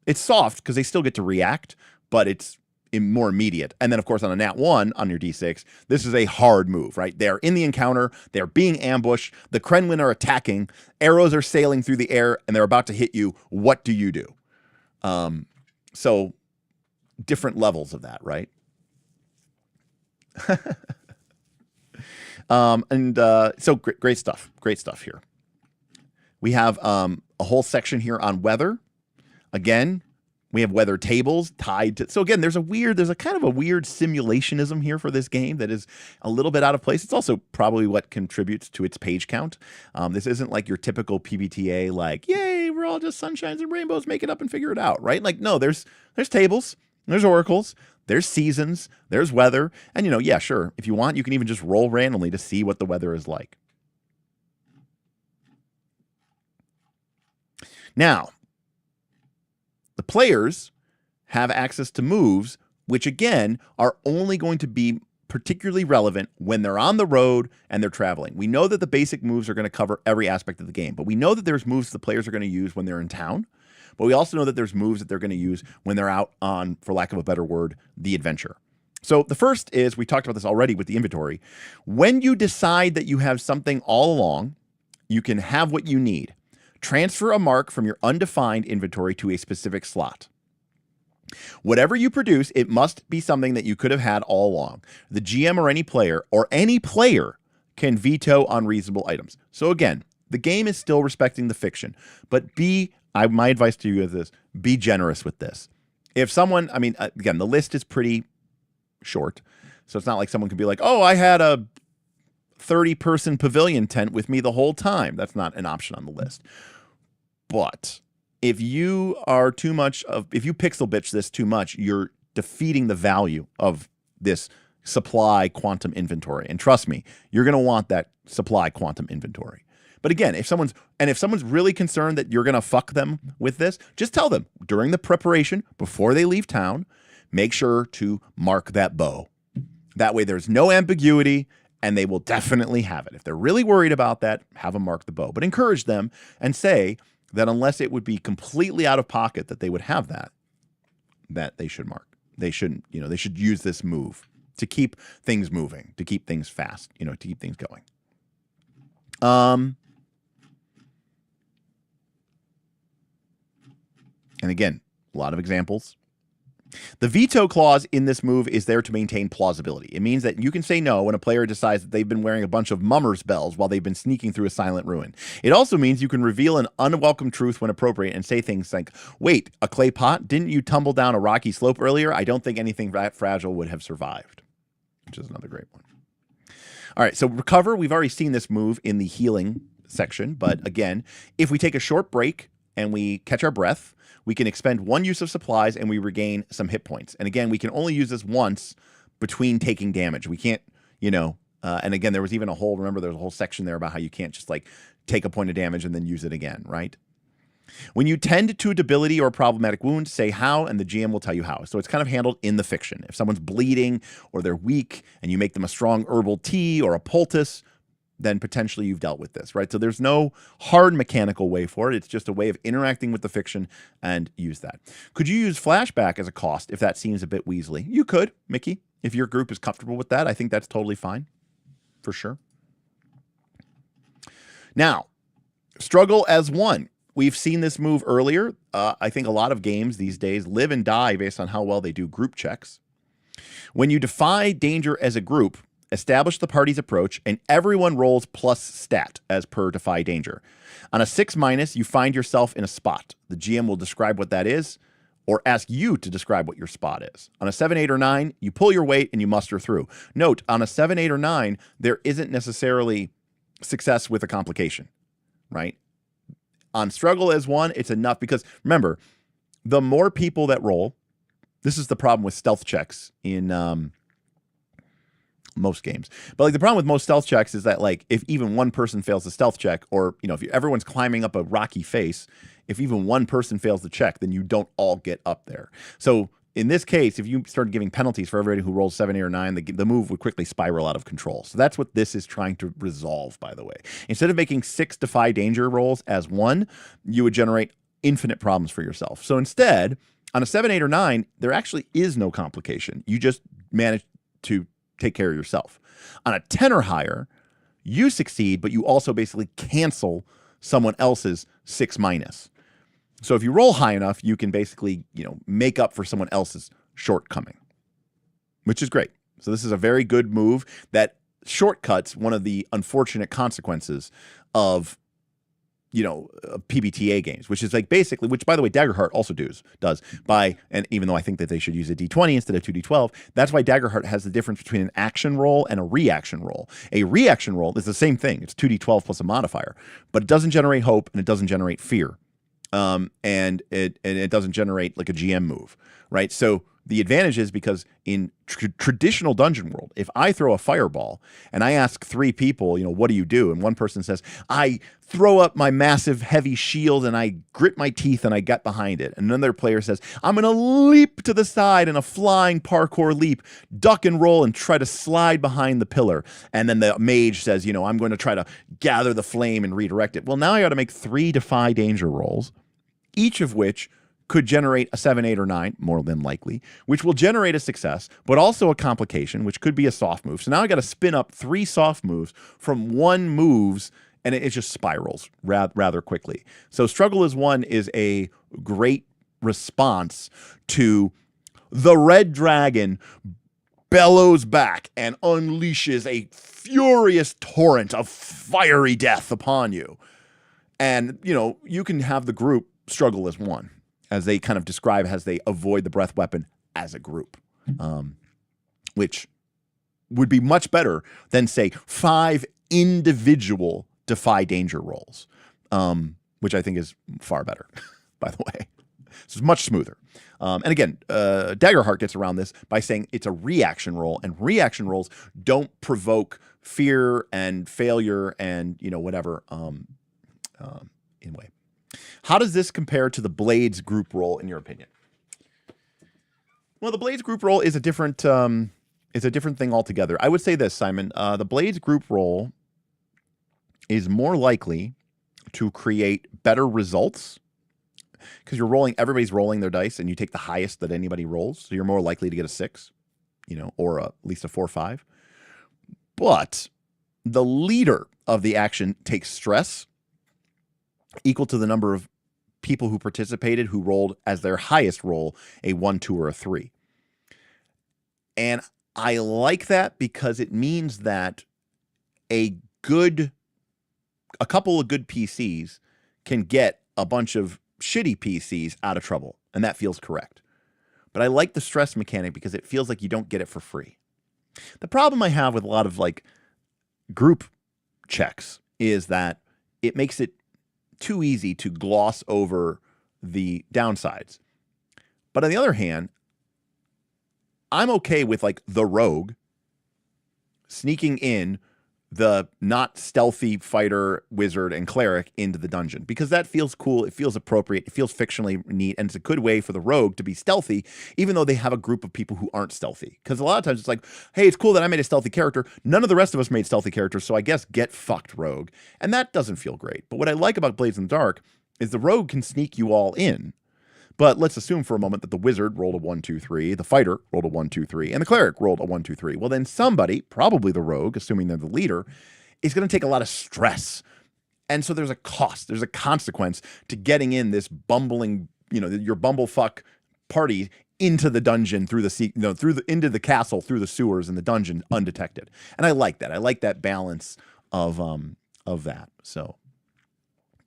it's soft because they still get to react, but it's more immediate. And then, of course, on a nat 1 on your d6, this is a hard move, right? They're in the encounter. They're being ambushed. The Kremlin are attacking. Arrows are sailing through the air, and they're about to hit you. What do you do? So different levels of that, right? So great stuff. Great stuff here. We have a whole section here on weather. Again, we have weather tables tied to. So again, there's a kind of a weird simulationism here for this game that is a little bit out of place. It's also probably what contributes to its page count. This isn't like your typical PBTA, like, yay, we're all just sunshines and rainbows, make it up and figure it out, right? Like, no, there's tables, there's oracles, there's seasons, there's weather, and yeah, sure, if you want, you can even just roll randomly to see what the weather is like. Now, the players have access to moves, which again are only going to be particularly relevant when they're on the road and they're traveling. We know that the basic moves are going to cover every aspect of the game, but we know that there's moves the players are going to use when they're in town, but we also know that there's moves that they're going to use when they're out on, for lack of a better word, the adventure. So the first is, we talked about this already with the inventory. When you decide that you have something all along, you can have what you need. Transfer a mark from your undefined inventory to a specific slot. Whatever you produce, it must be something that you could have had all along. The GM or any player can veto unreasonable items. So again, the game is still respecting the fiction, but my advice to you is this: be generous with this. If someone, again, the list is pretty short, so it's not like someone can be like, oh, I had a 30-person pavilion tent with me the whole time. That's not an option on the list. But if you are if you pixel bitch this too much, you're defeating the value of this supply quantum inventory. And trust me, you're going to want that supply quantum inventory. But again, if someone's really concerned that you're going to fuck them with this, just tell them during the preparation, before they leave town, make sure to mark that bow. That way there's no ambiguity, and they will definitely have it. If they're really worried about that, have them mark the bow. But encourage them and say that unless it would be completely out of pocket that they would have that they should mark. They shouldn't, they should use this move to keep things moving, to keep things fast, to keep things going. And again, a lot of examples. The veto clause in this move is there to maintain plausibility. It means that you can say no when a player decides that they've been wearing a bunch of mummers' bells while they've been sneaking through a silent ruin. It also means you can reveal an unwelcome truth when appropriate and say things like, wait, a clay pot? Didn't you tumble down a rocky slope earlier? I don't think anything that fragile would have survived, which is another great one. All right, so recover. We've already seen this move in the healing section, but again, if we take a short break and we catch our breath, we can expend one use of supplies and we regain some hit points. And again, we can only use this once between taking damage. We can't, and again, there was even there's a whole section there about how you can't just like take a point of damage and then use it again, right? When you tend to a debility or a problematic wound, say how, and the GM will tell you how. So it's kind of handled in the fiction. If someone's bleeding or they're weak and you make them a strong herbal tea or a poultice, then potentially you've dealt with this, right? So there's no hard mechanical way for it. It's just a way of interacting with the fiction and use that. Could you use flashback as a cost if that seems a bit weaselly? You could, Mickey. If your group is comfortable with that, I think that's totally fine, for sure. Now, struggle as one. We've seen this move earlier. I think a lot of games these days live and die based on how well they do group checks. When you defy danger as a group, establish the party's approach, and everyone rolls plus stat as per defy danger. On a 6-, you find yourself in a spot. The GM will describe what that is, or ask you to describe what your spot is. On a 7, 8, or 9, you pull your weight and you muster through. Note, on a 7, 8, or 9, there isn't necessarily success with a complication, right? On struggle as one, it's enough because, remember, the more people that roll, this is the problem with stealth checks in most games. But like the problem with most stealth checks is that like if even one person fails the stealth check, or if everyone's climbing up a rocky face, if even one person fails the check, then you don't all get up there. So in this case, if you started giving penalties for everybody who rolls 7, 8, or 9, the move would quickly spiral out of control. So that's what this is trying to resolve, by the way. Instead of making 6 defy danger rolls as 1, you would generate infinite problems for yourself. So instead, On a 7, 8, or 9, there actually is no complication. You just manage to take care of yourself. On a 10 or higher, you succeed, but you also basically cancel someone else's 6-. So if you roll high enough, you can basically, make up for someone else's shortcoming, which is great. So this is a very good move that shortcuts one of the unfortunate consequences of PBTA games, which is like basically, which by the way, Daggerheart also does and even though I think that they should use a D20 instead of 2D12, that's why Daggerheart has the difference between an action roll and a reaction roll. A reaction roll is the same thing. It's 2D12 plus a modifier, but it doesn't generate hope and it doesn't generate fear. And it doesn't generate like a GM move, right? So the advantage is because in traditional Dungeon World, if I throw a fireball and I ask 3 people, what do you do? And one person says, I throw up my massive heavy shield and I grit my teeth and I get behind it. And another player says, I'm going to leap to the side in a flying parkour leap, duck and roll and try to slide behind the pillar. And then the mage says, I'm going to try to gather the flame and redirect it. Well, now I got to make 3 defy danger rolls, each of which could generate a 7, 8, or 9, more than likely, which will generate a success, but also a complication, which could be a soft move. So now I got to spin up 3 soft moves from 1 moves, and it just spirals rather quickly. So Struggle as One is a great response to the Red Dragon bellows back and unleashes a furious torrent of fiery death upon you. And, you can have the group struggle as one, as they kind of describe as they avoid the breath weapon as a group, which would be much better than, say, 5 individual defy danger rolls, which I think is far better, by the way. So it's much smoother. And again, Daggerheart gets around this by saying it's a reaction roll, and reaction rolls don't provoke fear and failure and, whatever, anyway. How does this compare to the Blades group roll, in your opinion? Well, the Blades group roll is a different thing altogether. I would say this, Simon. The Blades group roll is more likely to create better results because everybody's rolling their dice, and you take the highest that anybody rolls, so you're more likely to get a 6, or at least a 4 or 5. But the leader of the action takes stress equal to the number of people who participated who rolled as their highest roll a 1, 2, or a 3. And I like that because it means that a couple of good PCs can get a bunch of shitty PCs out of trouble, and that feels correct. But I like the stress mechanic because it feels like you don't get it for free. The problem I have with a lot of group checks is that it makes it too easy to gloss over the downsides. But on the other hand, I'm okay with the rogue sneaking in the not stealthy fighter, wizard, and cleric into the dungeon because that feels cool. It feels appropriate. It feels fictionally neat. And it's a good way for the rogue to be stealthy, even though they have a group of people who aren't stealthy. Because a lot of times it's like, hey, it's cool that I made a stealthy character. None of the rest of us made stealthy characters. So I guess get fucked, rogue. And that doesn't feel great. But what I like about Blades in the Dark is the rogue can sneak you all in. But let's assume for a moment that the wizard rolled a 1, 2, 3, the fighter rolled a 1, 2, 3, and the cleric rolled a 1, 2, 3. Well, then somebody, probably the rogue, assuming they're the leader, is going to take a lot of stress. And so there's a cost, there's a consequence to getting in this bumbling, your bumblefuck party into the dungeon through the into the castle, through the sewers and the dungeon undetected. And I like that. I like that balance of that. So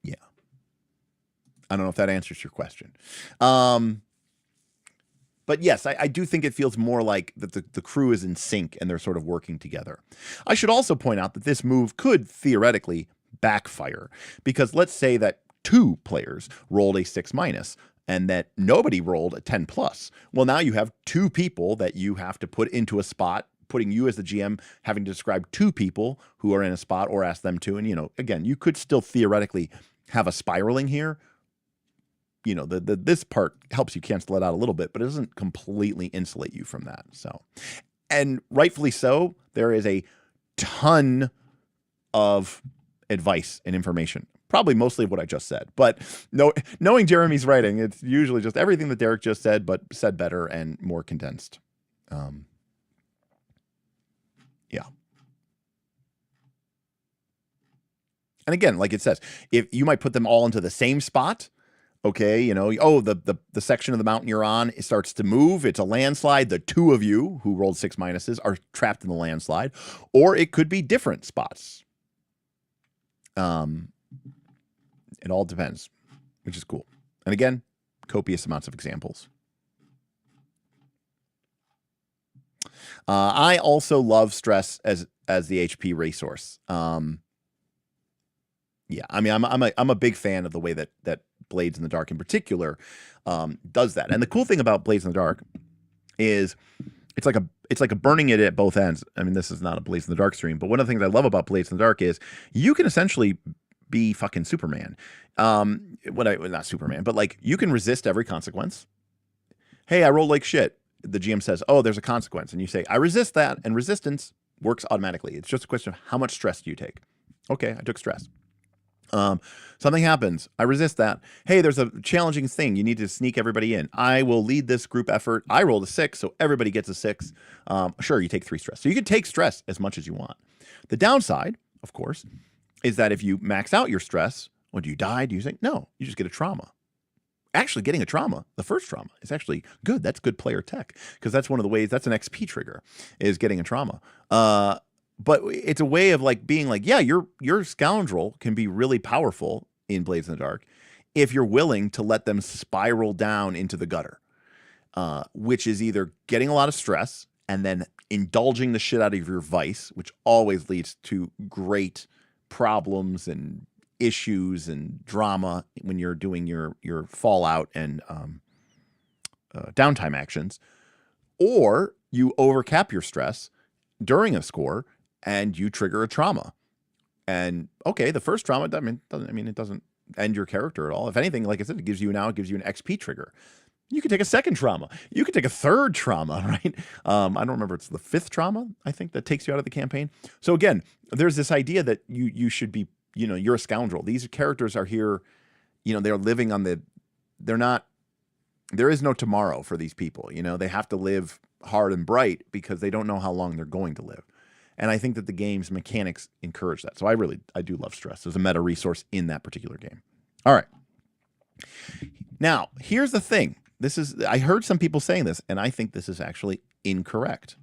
yeah. I don't know if that answers your question. But yes, I do think it feels more like that the crew is in sync and they're sort of working together. I should also point out that this move could theoretically backfire because let's say that 2 players rolled a 6- and that nobody rolled a 10+. Well, now you have 2 people that you have to put into a spot, putting you as the GM having to describe 2 people who are in a spot or ask them to. And, again, you could still theoretically have a spiraling here. This part helps you cancel it out a little bit, but it doesn't completely insulate you from that. So, and rightfully so, there is a ton of advice and information probably mostly what I just said. But knowing Jeremy's writing, it's usually just everything that Derek just said, but said better and more condensed. Yeah. And again, like it says, if you might put them all into the same spot, okay, you know, oh, the section of the mountain you're on, it starts to move. It's a landslide. The two of you who rolled 6 minuses are trapped in the landslide, or it could be different spots. It all depends, which is cool. And again, copious amounts of examples. I also love stress as the HP resource. Yeah, I mean, I'm a big fan of the way that Blades in the Dark in particular does that. And the cool thing about Blades in the Dark is it's like a burning it at both ends. I mean, this is not a Blades in the Dark stream, but one of the things I love about Blades in the Dark is you can essentially be fucking Superman. Not Superman, but like you can resist every consequence. Hey, I rolled like shit. The GM says, oh, there's a consequence. And you say, I resist that. And resistance works automatically. It's just a question of how much stress do you take? Okay, I took stress. Something happens. I resist that. Hey, there's a challenging thing. You need to sneak everybody in. I will lead this group effort. I rolled a 6, so everybody gets a 6. Sure, you take 3 stress. So you can take stress as much as you want. The downside, of course, is that if you max out your stress, do you die? Do you think? No, you just get a trauma. Actually, getting a trauma, the first trauma, is actually good. That's good player tech, because that's one of the ways, that's an XP trigger, is getting a trauma. But it's a way of like being like, yeah, your scoundrel can be really powerful in Blades in the Dark if you're willing to let them spiral down into the gutter, which is either getting a lot of stress and then indulging the shit out of your vice, which always leads to great problems and issues and drama when you're doing your fallout and downtime actions, or you overcap your stress during a score and you trigger a trauma. And okay, the first trauma, it doesn't end your character at all. If anything, like I said, it gives you an XP trigger. You could take a second trauma. You could take a third trauma, right? I don't remember. It's the 5th trauma, I think, that takes you out of the campaign. So again, there's this idea that you should be, you're a scoundrel. These characters are here, they're living on there is no tomorrow for these people. They have to live hard and bright because they don't know how long they're going to live. And I think that the game's mechanics encourage that. So I do love stress as a meta resource in that particular game. All right. Now, here's the thing. I heard some people saying this, and I think this is actually incorrect.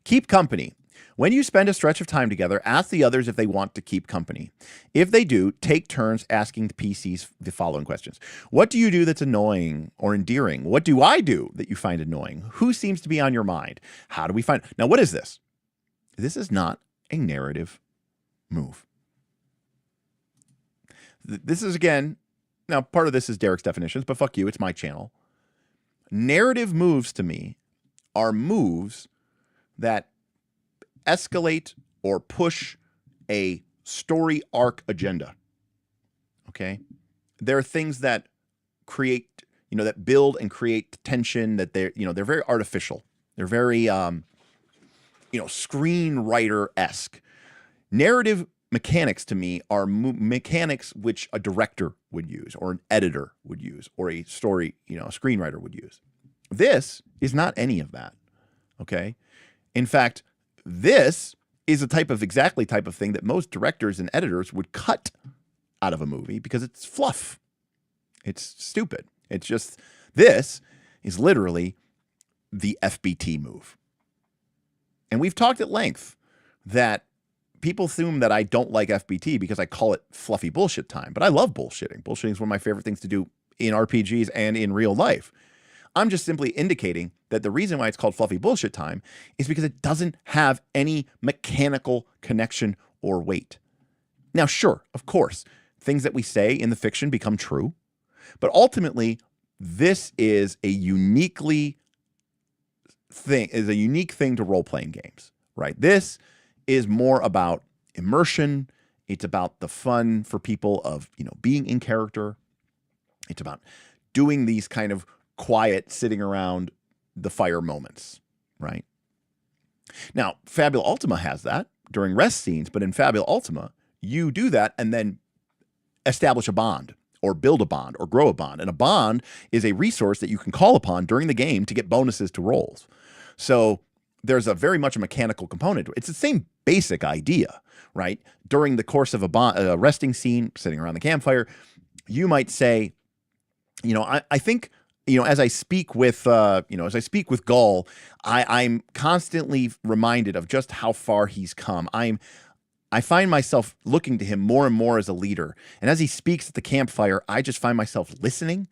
Keep company. When you spend a stretch of time together, ask the others if they want to keep company. If they do, take turns asking the PCs the following questions. What do you do that's annoying or endearing? What do I do that you find annoying? Who seems to be on your mind? How do we find... Now, what is this? This is not a narrative move. This is, again... Now, part of this is Derek's definitions, but fuck you, it's my channel. Narrative moves to me are moves that escalate or push a story arc agenda. Okay? There are things that create, that build and create tension, that they're very artificial. They're very, screenwriter-esque. Narrative mechanics to me are mechanics which a director would use, or an editor would use, or a story, a screenwriter would use. This is not any of that. Okay? In fact, this is a type of thing that most directors and editors would cut out of a movie because it's fluff. It's stupid. It's just, this is literally the FBT move. And we've talked at length that people assume that I don't like FBT because I call it fluffy bullshit time, but I love bullshitting. Bullshitting is one of my favorite things to do in RPGs and in real life. I'm just simply indicating that the reason why it's called fluffy bullshit time is because it doesn't have any mechanical connection or weight. Now, sure, of course, things that we say in the fiction become true, but ultimately, this is a unique thing to role-playing games, right? This is more about immersion. It's about the fun for people of, being in character. It's about doing these kind of quiet, sitting around the fire moments, right? Now, Fabula Ultima has that during rest scenes, but in Fabula Ultima, you do that, and then establish a bond or build a bond or grow a bond. And a bond is a resource that you can call upon during the game to get bonuses to rolls. So there's a very much a mechanical component to it. It's the same basic idea, right? During the course of a resting scene, sitting around the campfire, you might say, you know, I think, you know, as I speak with, Gull, I'm constantly reminded of just how far he's come. I find myself looking to him more and more as a leader. And as he speaks at the campfire, I just find myself listening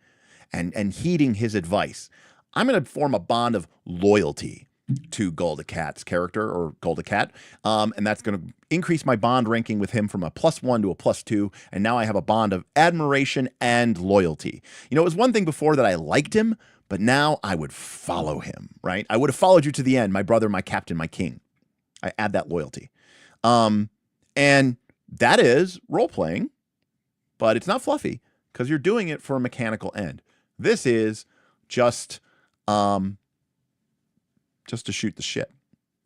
and heeding his advice. I'm going to form a bond of loyalty to Gull the Cat's character, or Gull the Cat. And that's going to increase my bond ranking with him from a +1 to a +2. And now I have a bond of admiration and loyalty. You know, it was one thing before that I liked him, but now I would follow him, right? I would have followed you to the end, my brother, my captain, my king. I add that loyalty. And that is role-playing, but it's not fluffy because you're doing it for a mechanical end. This is just to shoot the shit.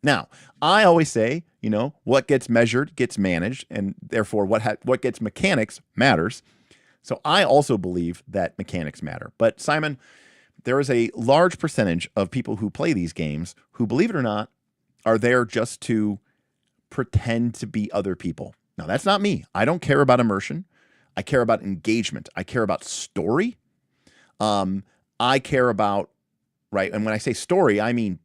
Now, I always say, you know, what gets measured gets managed, and therefore what gets mechanics matters. So I also believe that mechanics matter. But Simon, there is a large percentage of people who play these games who, believe it or not, are there just to pretend to be other people. Now, that's not me. I don't care about immersion. I care about engagement. I care about story. I care about, right, and when I say story, I mean,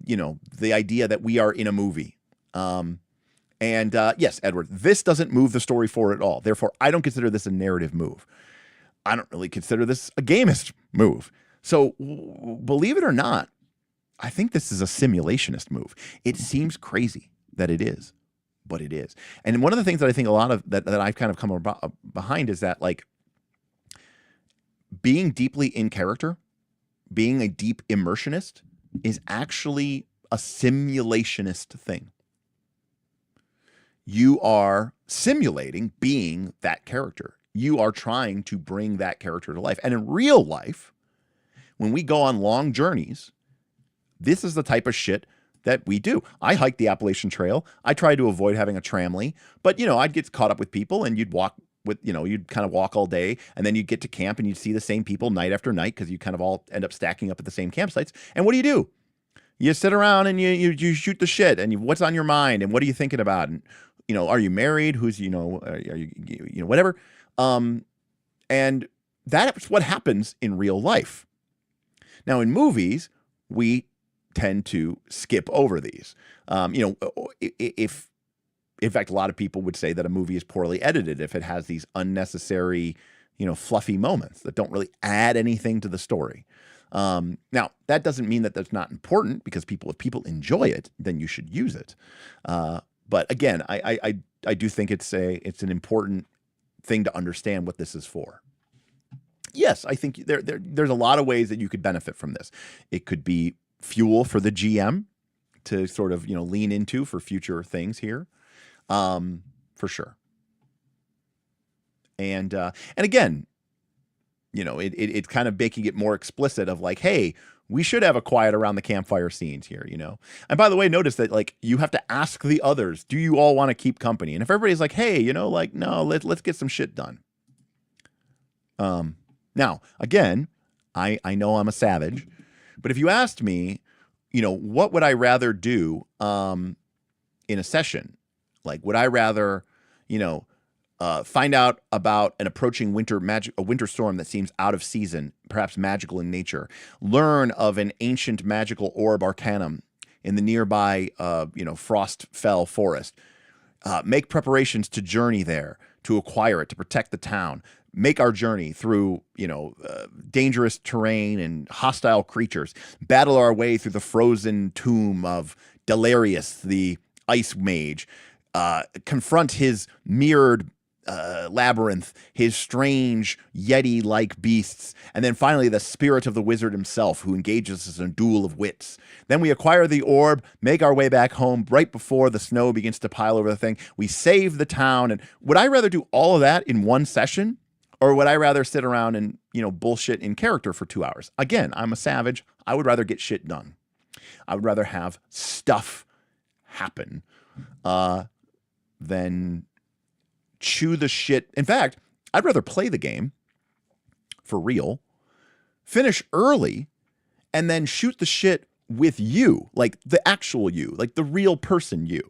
you know, the idea that we are in a movie. Yes, Edward, this doesn't move the story forward at all. Therefore, I don't consider this a narrative move. I don't really consider this a gamist move. So, believe it or not, I think this is a simulationist move. It seems crazy that it is, but it is. And one of the things that I think a lot of that I've kind of come behind is that, like, being deeply in character, being a deep immersionist is actually a simulationist thing. You are simulating being that character. You are trying to bring that character to life. And in real life, when we go on long journeys, this is the type of shit that we do. I hike the Appalachian Trail. I try to avoid having a tramley, but, you know, I'd get caught up with people, and you'd walk with, you know, you'd kind of walk all day, and then you'd get to camp and you'd see the same people night after night because you kind of all end up stacking up at the same campsites. And what do? You sit around and you shoot the shit, and what's on your mind, and what are you thinking about? And, you know, are you married? Who's, you know, are you know, whatever. And that's what happens in real life. Now, in movies, we tend to skip over these. You know, if in fact, a lot of people would say that a movie is poorly edited if it has these unnecessary, you know, fluffy moments that don't really add anything to the story. Now, that doesn't mean that that's not important, because if people enjoy it, then you should use it. But again, I do think it's an important thing to understand what this is for. Yes, I think there's a lot of ways that you could benefit from this. It could be fuel for the GM to sort of, you know, lean into for future things here, for sure. And again, you know, it's kind of making it more explicit of like, hey, we should have a quiet around the campfire scenes here, you know. And by the way, notice that, like, you have to ask the others, do you all want to keep company? And if everybody's like, hey, you know, like, no, let's get some shit done. Now, again, I know I'm a savage, but if you asked me, you know, what would I rather do in a session? Like, would I rather, you know, find out about an approaching a winter storm that seems out of season, perhaps magical in nature, learn of an ancient magical orb arcanum in the nearby, you know, Frostfell forest, make preparations to journey there, to acquire it, to protect the town, make our journey through, you know, dangerous terrain and hostile creatures, battle our way through the frozen tomb of Delirious, the ice mage, confront his mirrored labyrinth, his strange Yeti-like beasts, and then finally the spirit of the wizard himself, who engages us in a duel of wits. Then we acquire the orb, make our way back home right before the snow begins to pile over the thing. We save the town. And would I rather do all of that in one session, or would I rather sit around and, you know, bullshit in character for 2 hours? Again, I'm a savage. I would rather get shit done. I would rather have stuff happen than chew the shit. In fact, I'd rather play the game for real, finish early, and then shoot the shit with you, like the actual you, like the real person you,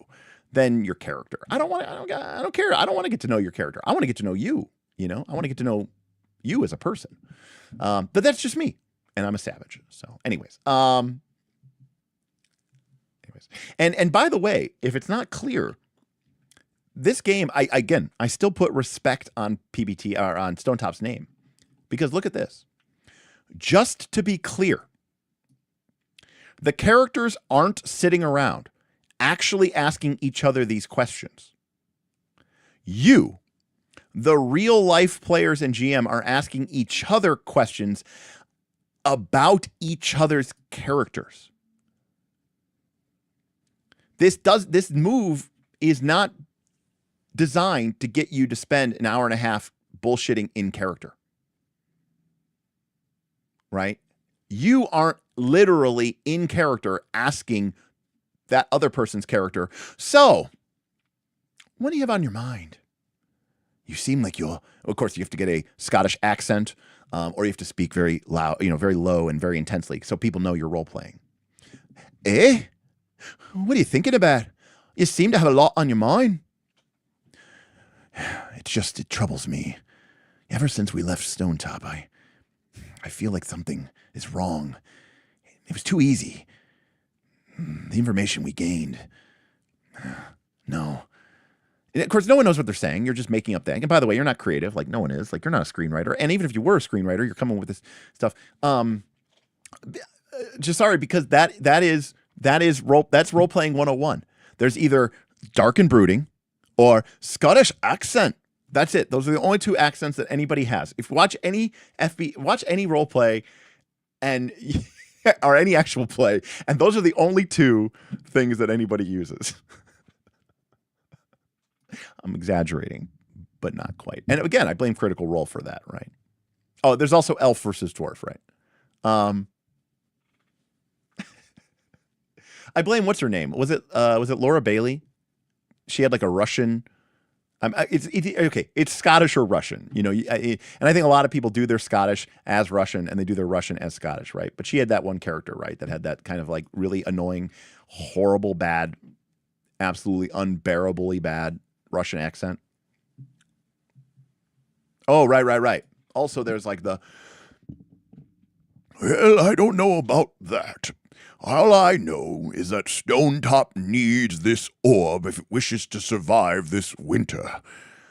than your character. I don't care. I don't want to get to know your character. I want to get to know you, you know? I want to get to know you as a person. But that's just me, and I'm a savage. So anyways, and by the way, if it's not clear, this game, I still put respect on PBT or on Stonetop's name, because look at this. Just to be clear, the characters aren't sitting around actually asking each other these questions. You, the real life players and GM, are asking each other questions about each other's characters. This move is not designed to get you to spend an hour and a half bullshitting in character. Right? You aren't literally in character asking that other person's character, so what do you have on your mind? You seem like you'll, of course, you have to get a Scottish accent, or you have to speak very loud, very low and very intensely, so people know you're role-playing. Eh? What are you thinking about? You seem to have a lot on your mind. It troubles me. Ever since we left Stonetop, I feel like something is wrong. It was too easy. The information we gained. No. And of course, no one knows what they're saying. You're just making up that. And by the way, you're not creative. Like, no one is. Like, you're not a screenwriter. And even if you were a screenwriter, you're coming with this stuff. Just sorry, because that's role-playing 101. There's either dark and brooding or Scottish accent. That's it. Those are the only two accents that anybody has. If you watch any watch any role play and or any actual play, and those are the only two things that anybody uses. I'm exaggerating, but not quite. And again, I blame Critical Role for that, right? Oh, there's also elf versus dwarf, right? I blame, what's her name? Was it Laura Bailey? She had like a Russian. Okay, it's Scottish or Russian, and I think a lot of people do their Scottish as Russian and they do their Russian as Scottish, right? But she had that one character, right, that had that kind of like really annoying, horrible, bad, absolutely unbearably bad Russian accent. Oh, right. Also, there's like well, I don't know about that. All I know is that Stonetop needs this orb if it wishes to survive this winter.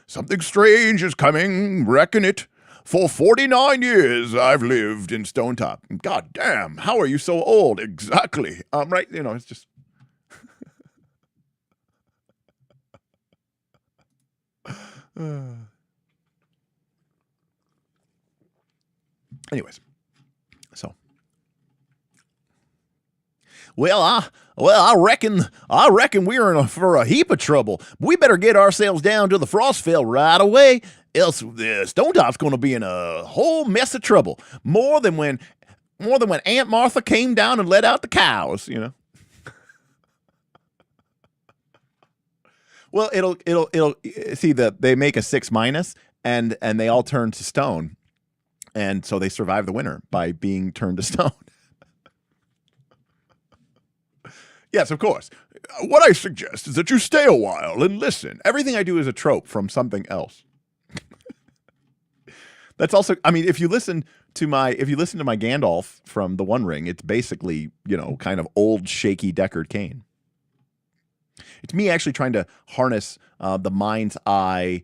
Something strange is coming, reckon it. For 49 years I've lived in Stonetop. God damn, how are you so old? Exactly. Right, it's just... Anyways, so... Well, I reckon we're for a heap of trouble. We better get ourselves down to the Frostfell right away, else the Stonetop's going to be in a whole mess of trouble. More than when Aunt Martha came down and let out the cows, Well, it'll see that they make a 6- and they all turn to stone, and so they survive the winter by being turned to stone. Yes, of course. What I suggest is that you stay a while and listen. Everything I do is a trope from something else. That's also, if you listen to my Gandalf from The One Ring, it's basically, kind of old, shaky Deckard Cain. It's me actually trying to harness the mind's eye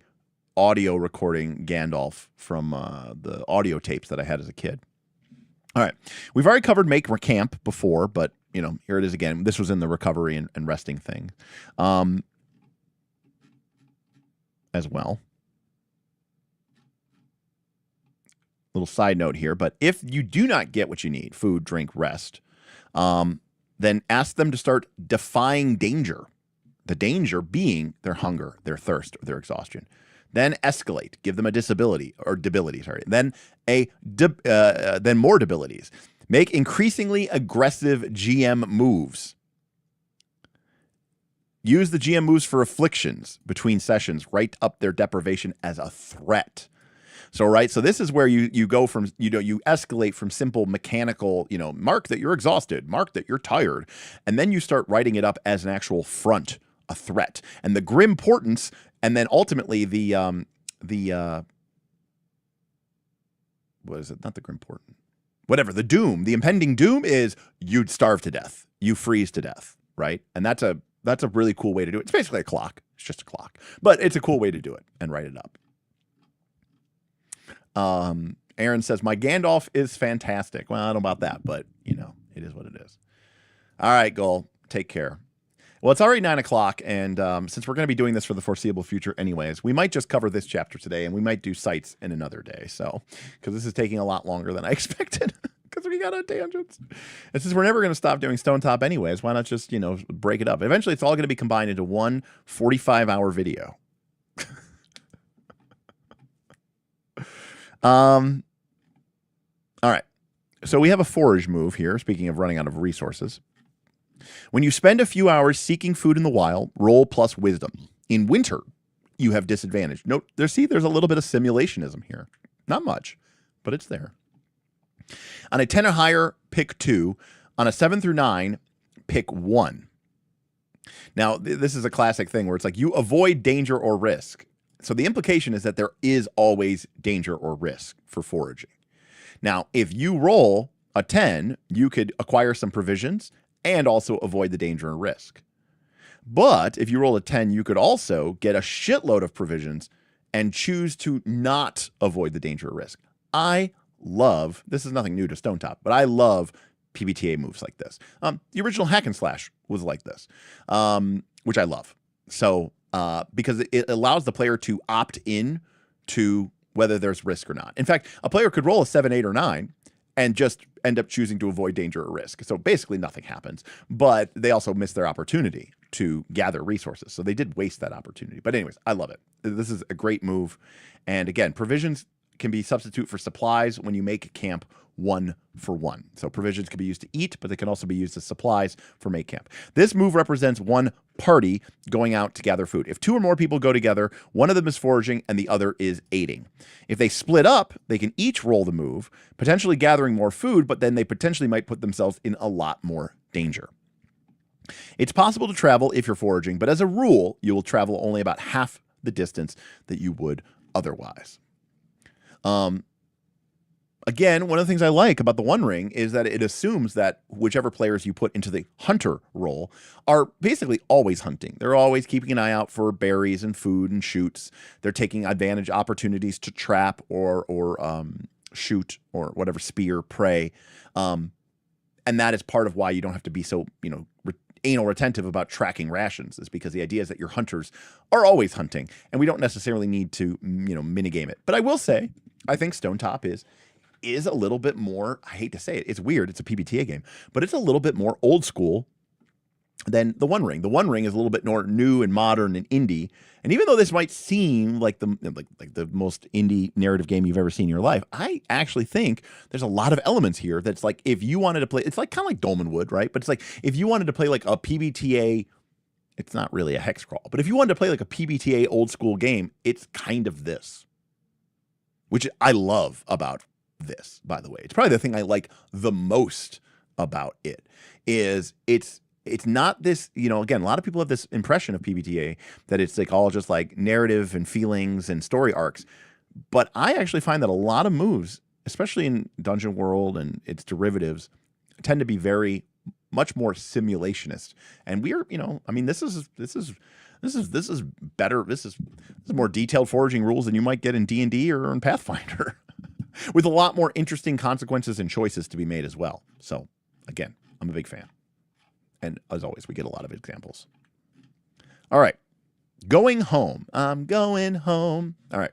audio recording Gandalf from the audio tapes that I had as a kid. All right. We've already covered Make Camp before, but here it is again. This was in the recovery and resting thing as well. Little side note here, but if you do not get what you need, food, drink, rest, then ask them to start defying danger. The danger being their hunger, their thirst, or their exhaustion. Then escalate. Give them a disability or debility. Sorry. Then then more debilities. Make increasingly aggressive GM moves. Use the GM moves for afflictions between sessions. Write up their deprivation as a threat. So, right. So this is where you go from, you escalate from simple mechanical, mark that you're exhausted, mark that you're tired. And then you start writing it up as an actual front, a threat. And the grim portents, and then ultimately what is it? Not the grim portent. Whatever, the doom, the impending doom is you'd starve to death. You freeze to death, right? And that's a really cool way to do it. It's basically a clock. It's just a clock. But it's a cool way to do it and write it up. Aaron says, my Gandalf is fantastic. Well, I don't know about that, but, it is what it is. All right, Goal. Take care. Well, it's already 9 o'clock, and since we're going to be doing this for the foreseeable future anyways, we might just cover this chapter today, and we might do sites in another day. So, because this is taking a lot longer than I expected, because we got on tangents. And since we're never going to stop doing Stonetop anyways, why not just, break it up? Eventually, it's all going to be combined into one 45-hour video. All right. So we have a forage move here, speaking of running out of resources. When you spend a few hours seeking food in the wild, roll plus wisdom. In winter, you have disadvantage. Note, there's a little bit of simulationism here. Not much, but it's there. On a 10 or higher, pick 2. On a 7 through 9, pick 1. Now, this is a classic thing where it's like you avoid danger or risk. So the implication is that there is always danger or risk for foraging. Now, if you roll a 10, you could acquire some provisions and also avoid the danger and risk. But if you roll a 10, you could also get a shitload of provisions and choose to not avoid the danger or risk. This is nothing new to Stonetop, but I love PBTA moves like this. The original Hack and Slash was like this, which I love. So, because it allows the player to opt in to whether there's risk or not. In fact, a player could roll a 7, 8, or 9 and just end up choosing to avoid danger or risk. So basically nothing happens, but they also miss their opportunity to gather resources. So they did waste that opportunity. But anyways, I love it. This is a great move. And again, provisions can be substitute for supplies when you make camp 1 for 1. So provisions can be used to eat, but they can also be used as supplies for make camp. This move represents one party going out to gather food. If 2 or more people go together, one of them is foraging and the other is aiding. If they split up, they can each roll the move, potentially gathering more food, but then they potentially might put themselves in a lot more danger. It's possible to travel if you're foraging, but as a rule, you will travel only about half the distance that you would otherwise. Again, one of the things I like about the One Ring is that it assumes that whichever players you put into the hunter role are basically always hunting. They're always keeping an eye out for berries and food and shoots. They're taking advantage opportunities to trap or shoot or whatever, spear, prey. And that is part of why you don't have to be so, anal retentive about tracking rations, is because the idea is that your hunters are always hunting and we don't necessarily need to, minigame it. But I will say, I think Stonetop is a little bit more, I hate to say it, it's weird, it's a PBTA game, but it's a little bit more old school than the One Ring. The One Ring is a little bit more new and modern and indie. And even though this might seem like the most indie narrative game you've ever seen in your life, I actually think there's a lot of elements here that's like, if you wanted to play, it's like kind of like Dolmenwood, right? But it's like, if you wanted to play like a PBTA, it's not really a hex crawl, but if you wanted to play like a PBTA old school game, it's kind of this, which I love about this, by the way. It's probably the thing I like the most about it is it's not this, again, a lot of people have this impression of PBTA that it's like all just like narrative and feelings and story arcs. But I actually find that a lot of moves, especially in Dungeon World and its derivatives, tend to be very much more simulationist. And we are, this is better. This is more detailed foraging rules than you might get in D&D or in Pathfinder. With a lot more interesting consequences and choices to be made as well. So, again, I'm a big fan. And as always, we get a lot of examples. All right. Going home. I'm going home. All right.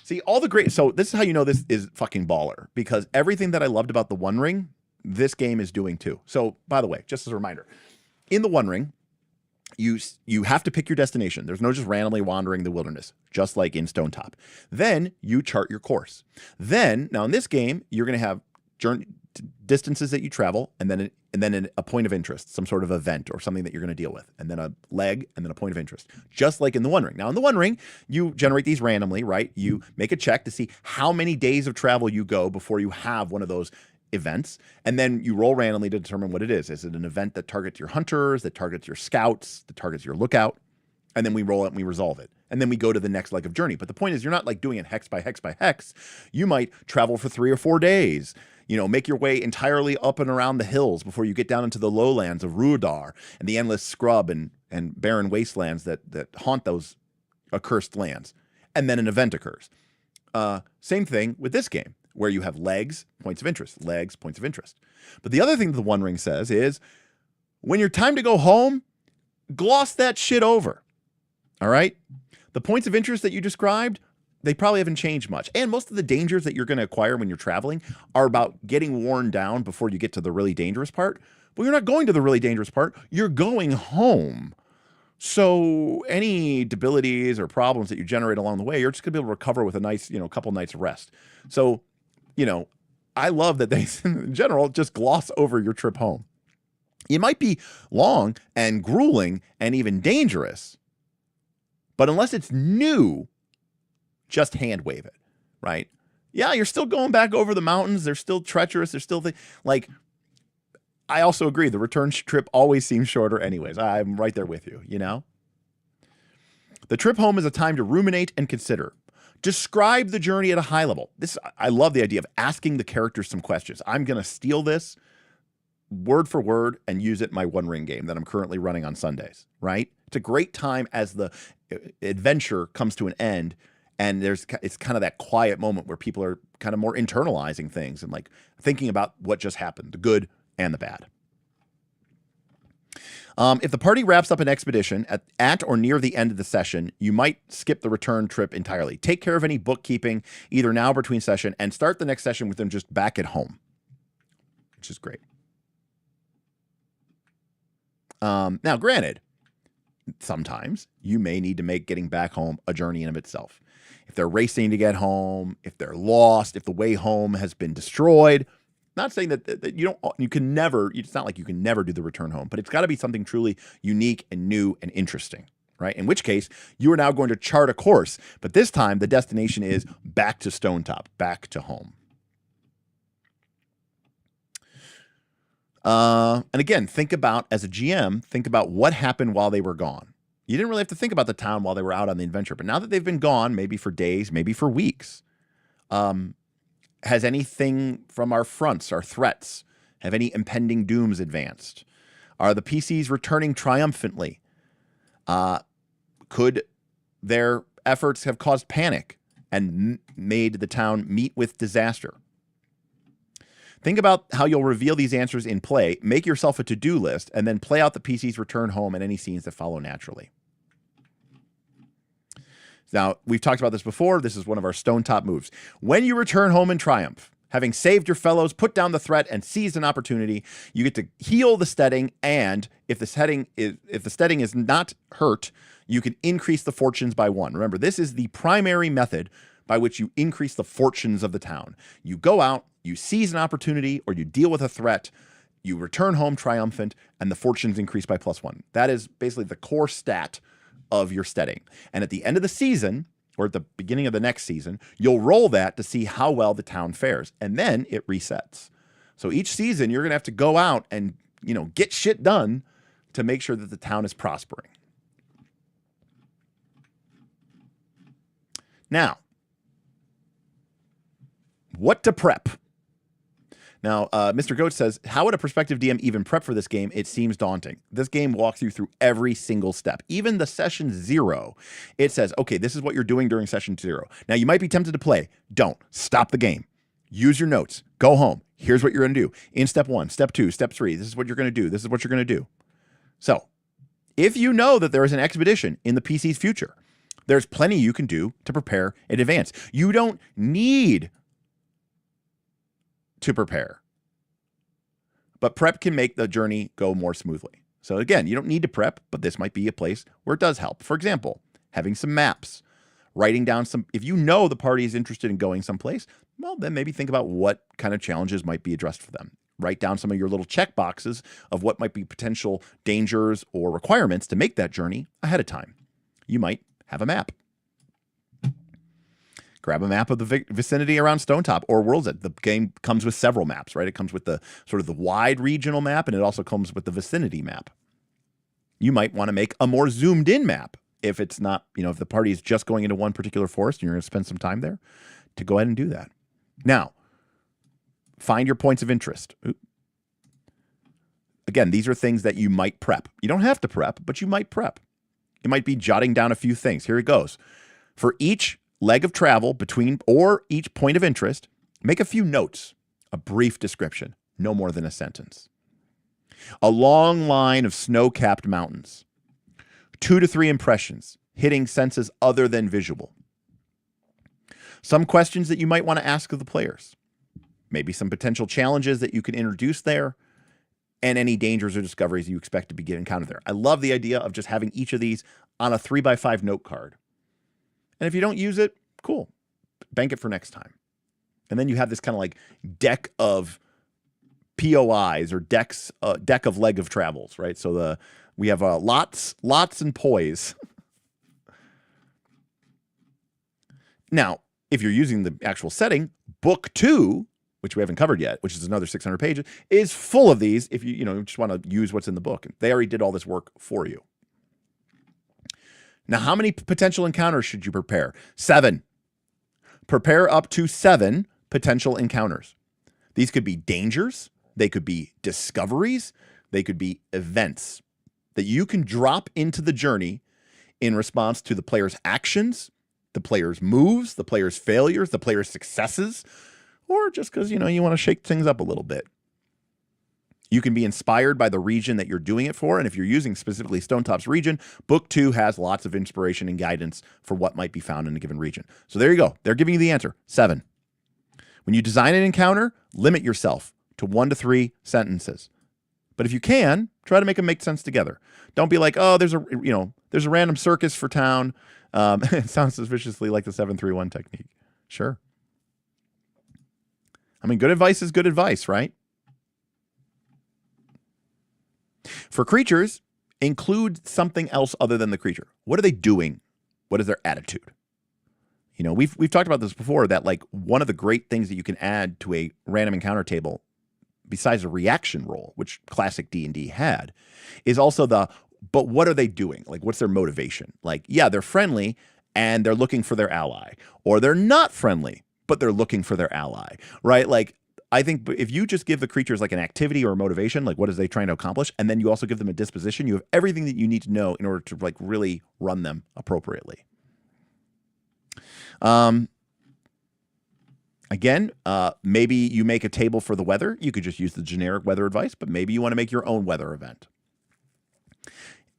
See, all the great... So, this is how you know this is fucking baller. Because everything that I loved about the One Ring, this game is doing too. So, by the way, just as a reminder, in the One Ring, you have to pick your destination. There's no just randomly wandering the wilderness, just like in Stonetop. Then you chart your course. Then, now in this game, you're going to have distances that you travel, and then a point of interest, some sort of event or something that you're going to deal with, and then a leg, and then a point of interest, just like in the One Ring. Now, in the One Ring, you generate these randomly, right? You make a check to see how many days of travel you go before you have one of those events, and then you roll randomly to determine what it is. Is it an event that targets your hunters, that targets your scouts, that targets your lookout? And then we roll it and we resolve it. And then we go to the next leg of journey. But the point is, you're not like doing it hex by hex by hex. You might travel for 3 or 4 days, make your way entirely up and around the hills before you get down into the lowlands of Ruidar and the endless scrub and barren wastelands that haunt those accursed lands. And then an event occurs. Same thing with this game, where you have legs, points of interest, legs, points of interest. But the other thing that the One Ring says is, when you're time to go home, gloss that shit over. All right? The points of interest that you described, they probably haven't changed much. And most of the dangers that you're going to acquire when you're traveling are about getting worn down before you get to the really dangerous part. But you're not going to the really dangerous part. You're going home. So any debilities or problems that you generate along the way, you're just going to be able to recover with a nice, couple nights of rest. So, I love that they, in general, just gloss over your trip home. It might be long and grueling and even dangerous, but unless it's new, just hand wave it, right? Yeah, you're still going back over the mountains. They're still treacherous. They're still I also agree. The return trip always seems shorter anyways. I'm right there with you, The trip home is a time to ruminate and consider. Describe the journey at a high level. I love the idea of asking the characters some questions. I'm going to steal this word for word and use it in my One Ring game that I'm currently running on Sundays, right? It's a great time as the adventure comes to an end, and it's kind of that quiet moment where people are kind of more internalizing things and thinking about what just happened, the good and the bad. If the party wraps up an expedition at or near the end of the session, you might skip the return trip entirely. Take care of any bookkeeping either now or between session, and start the next session with them just back at home, which is great. Now, granted, sometimes you may need to make getting back home a journey in of itself. If they're racing to get home, if they're lost, if the way home has been destroyed. Not saying that you can never, it's not like you can never do the return home, but it's got to be something truly unique and new and interesting, right? In which case, you are now going to chart a course, but this time the destination is back to Stonetop, back to home. And again, as a GM, think about what happened while they were gone. You didn't really have to think about the town while they were out on the adventure, but now that they've been gone, maybe for days, maybe for weeks, has anything from our fronts, our threats, have any impending dooms advanced? Are the PCs returning triumphantly? Could their efforts have caused panic and made the town meet with disaster? Think about how you'll reveal these answers in play, make yourself a to-do list, and then play out the PC's return home and any scenes that follow naturally. Now, we've talked about this before. This is one of our Stonetop moves. When you return home in triumph, having saved your fellows, put down the threat, and seized an opportunity, you get to heal the steading, and if the steading is not hurt, you can increase the fortunes by 1. Remember, this is the primary method by which you increase the fortunes of the town. You go out, you seize an opportunity, or you deal with a threat, you return home triumphant, and the fortunes increase by +1. That is basically the core stat of your steading. And at the end of the season, or at the beginning of the next season, you'll roll that to see how well the town fares, and then it resets. So each season, you're going to have to go out and, get shit done to make sure that the town is prospering. Now, what to prep? Now, Mr. Goat says, how would a prospective DM even prep for this game? It seems daunting. This game walks you through every single step. Even the session 0, it says, okay, this is what you're doing during session 0. Now, you might be tempted to play. Don't. Stop the game. Use your notes. Go home. Here's what you're going to do. In step 1, step 2, step 3, this is what you're going to do. This is what you're going to do. So, if you know that there is an expedition in the PC's future, there's plenty you can do to prepare in advance. You don't need to prepare, but prep can make the journey go more smoothly. So again, you don't need to prep, but this might be a place where it does help. For example, having some maps, writing down if you know the party is interested in going someplace, well, then maybe think about what kind of challenges might be addressed for them. Write down some of your little check boxes of what might be potential dangers or requirements to make that journey ahead of time. You might have a map. Grab a map of the vicinity around Stonetop or World's Edge. The game comes with several maps, right? It comes with the sort of the wide regional map, and it also comes with the vicinity map. You might want to make a more zoomed in map if it's not, if the party is just going into one particular forest and you're going to spend some time there, to go ahead and do that. Now, find your points of interest. Again, these are things that you might prep. You don't have to prep, but you might prep. You might be jotting down a few things. Here it goes. For each leg of travel between or each point of interest, make a few notes, a brief description, no more than a sentence. A long line of snow-capped mountains, 2 to 3 impressions, hitting senses other than visual. Some questions that you might want to ask of the players. Maybe some potential challenges that you can introduce there, and any dangers or discoveries you expect to be encountered there. I love the idea of just having each of these on a 3x5 note card. And if you don't use it, cool. Bank it for next time. And then you have this kind of like deck of POIs or deck of leg of travels, right? So we have lots and poise. Now, if you're using the actual setting, book 2, which we haven't covered yet, which is another 600 pages, is full of these if you just want to use what's in the book. They already did all this work for you. Now, how many potential encounters should you prepare? 7. Prepare up to 7 potential encounters. These could be dangers. They could be discoveries. They could be events that you can drop into the journey in response to the player's actions, the player's moves, the player's failures, the player's successes, or just because, you want to shake things up a little bit. You can be inspired by the region that you're doing it for. And if you're using specifically Stonetop's region, book 2 has lots of inspiration and guidance for what might be found in a given region. So there you go. They're giving you the answer. 7. When you design an encounter, limit yourself to 1 to 3 sentences. But if you can, try to make them make sense together. Don't be like, oh, there's a random circus for town. It sounds suspiciously like the 731 technique. Sure. I mean, good advice is good advice, right? For creatures, include something else other than the creature. What are they doing? What is their attitude? We've talked about this before, that like one of the great things that you can add to a random encounter table, besides a reaction roll, which classic D&D had, is also but what are they doing? Like, what's their motivation? Like, yeah, they're friendly and they're looking for their ally, or they're not friendly, but they're looking for their ally, right? Like, I think if you just give the creatures like an activity or a motivation, like what is they trying to accomplish, and then you also give them a disposition, you have everything that you need to know in order to like really run them appropriately. Again, maybe you make a table for the weather. You could just use the generic weather advice, but maybe you want to make your own weather event.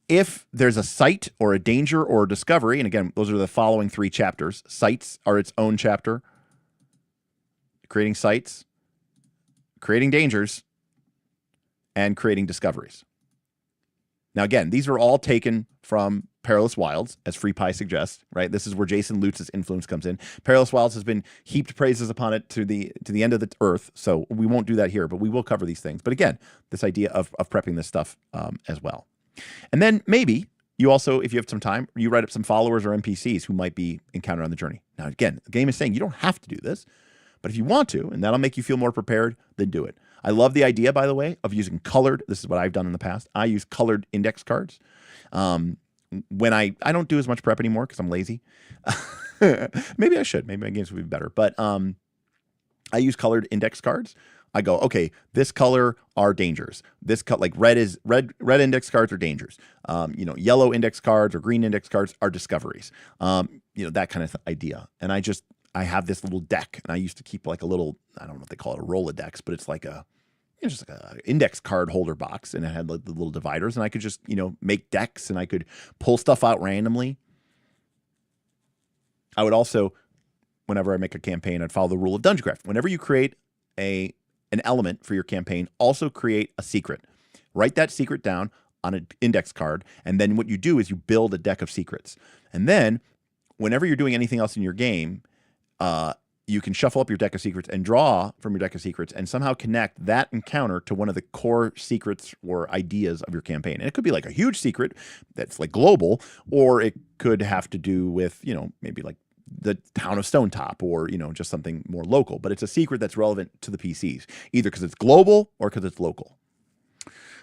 If there's a sight or a danger or a discovery, and again, those are the following 3 chapters. Sights are its own chapter. Creating sights, creating dangers, and creating discoveries. Now, again, these are all taken from Perilous Wilds, as Free Pie suggests, right? This is where Jason Lutz's influence comes in. Perilous Wilds has been heaped praises upon it to the end of the earth, so we won't do that here, but we will cover these things. But again, this idea of prepping this stuff as well. And then maybe you also, if you have some time, you write up some followers or NPCs who might be encountered on the journey. Now, again, the game is saying you don't have to do this, but if you want to, and that'll make you feel more prepared, then do it. I love the idea, by the way, of using colored. This is what I've done in the past. I use colored index cards. When I don't do as much prep anymore because I'm lazy. Maybe I should. Maybe my games would be better. But I use colored index cards. I go, okay, this color are dangers. This like red index cards are dangers. Yellow index cards or green index cards are discoveries. That kind of idea. And I have this little deck, and I used to keep like a little, I don't know if they call it a Rolodex, but it's like just like a index card holder box, and it had like the little dividers, and I could just, make decks, and I could pull stuff out randomly. I would also, whenever I make a campaign, I'd follow the rule of Dungeon Craft. Whenever you create an element for your campaign, also create a secret. Write that secret down on an index card, and then what you do is you build a deck of secrets. And then whenever you're doing anything else in your game, you can shuffle up your deck of secrets and draw from your deck of secrets and somehow connect that encounter to one of the core secrets or ideas of your campaign. And it could be like a huge secret that's like global, or it could have to do with, you know, maybe like the town of Stonetop, or, you know, just something more local. But it's a secret that's relevant to the PCs, either because it's global or because it's local.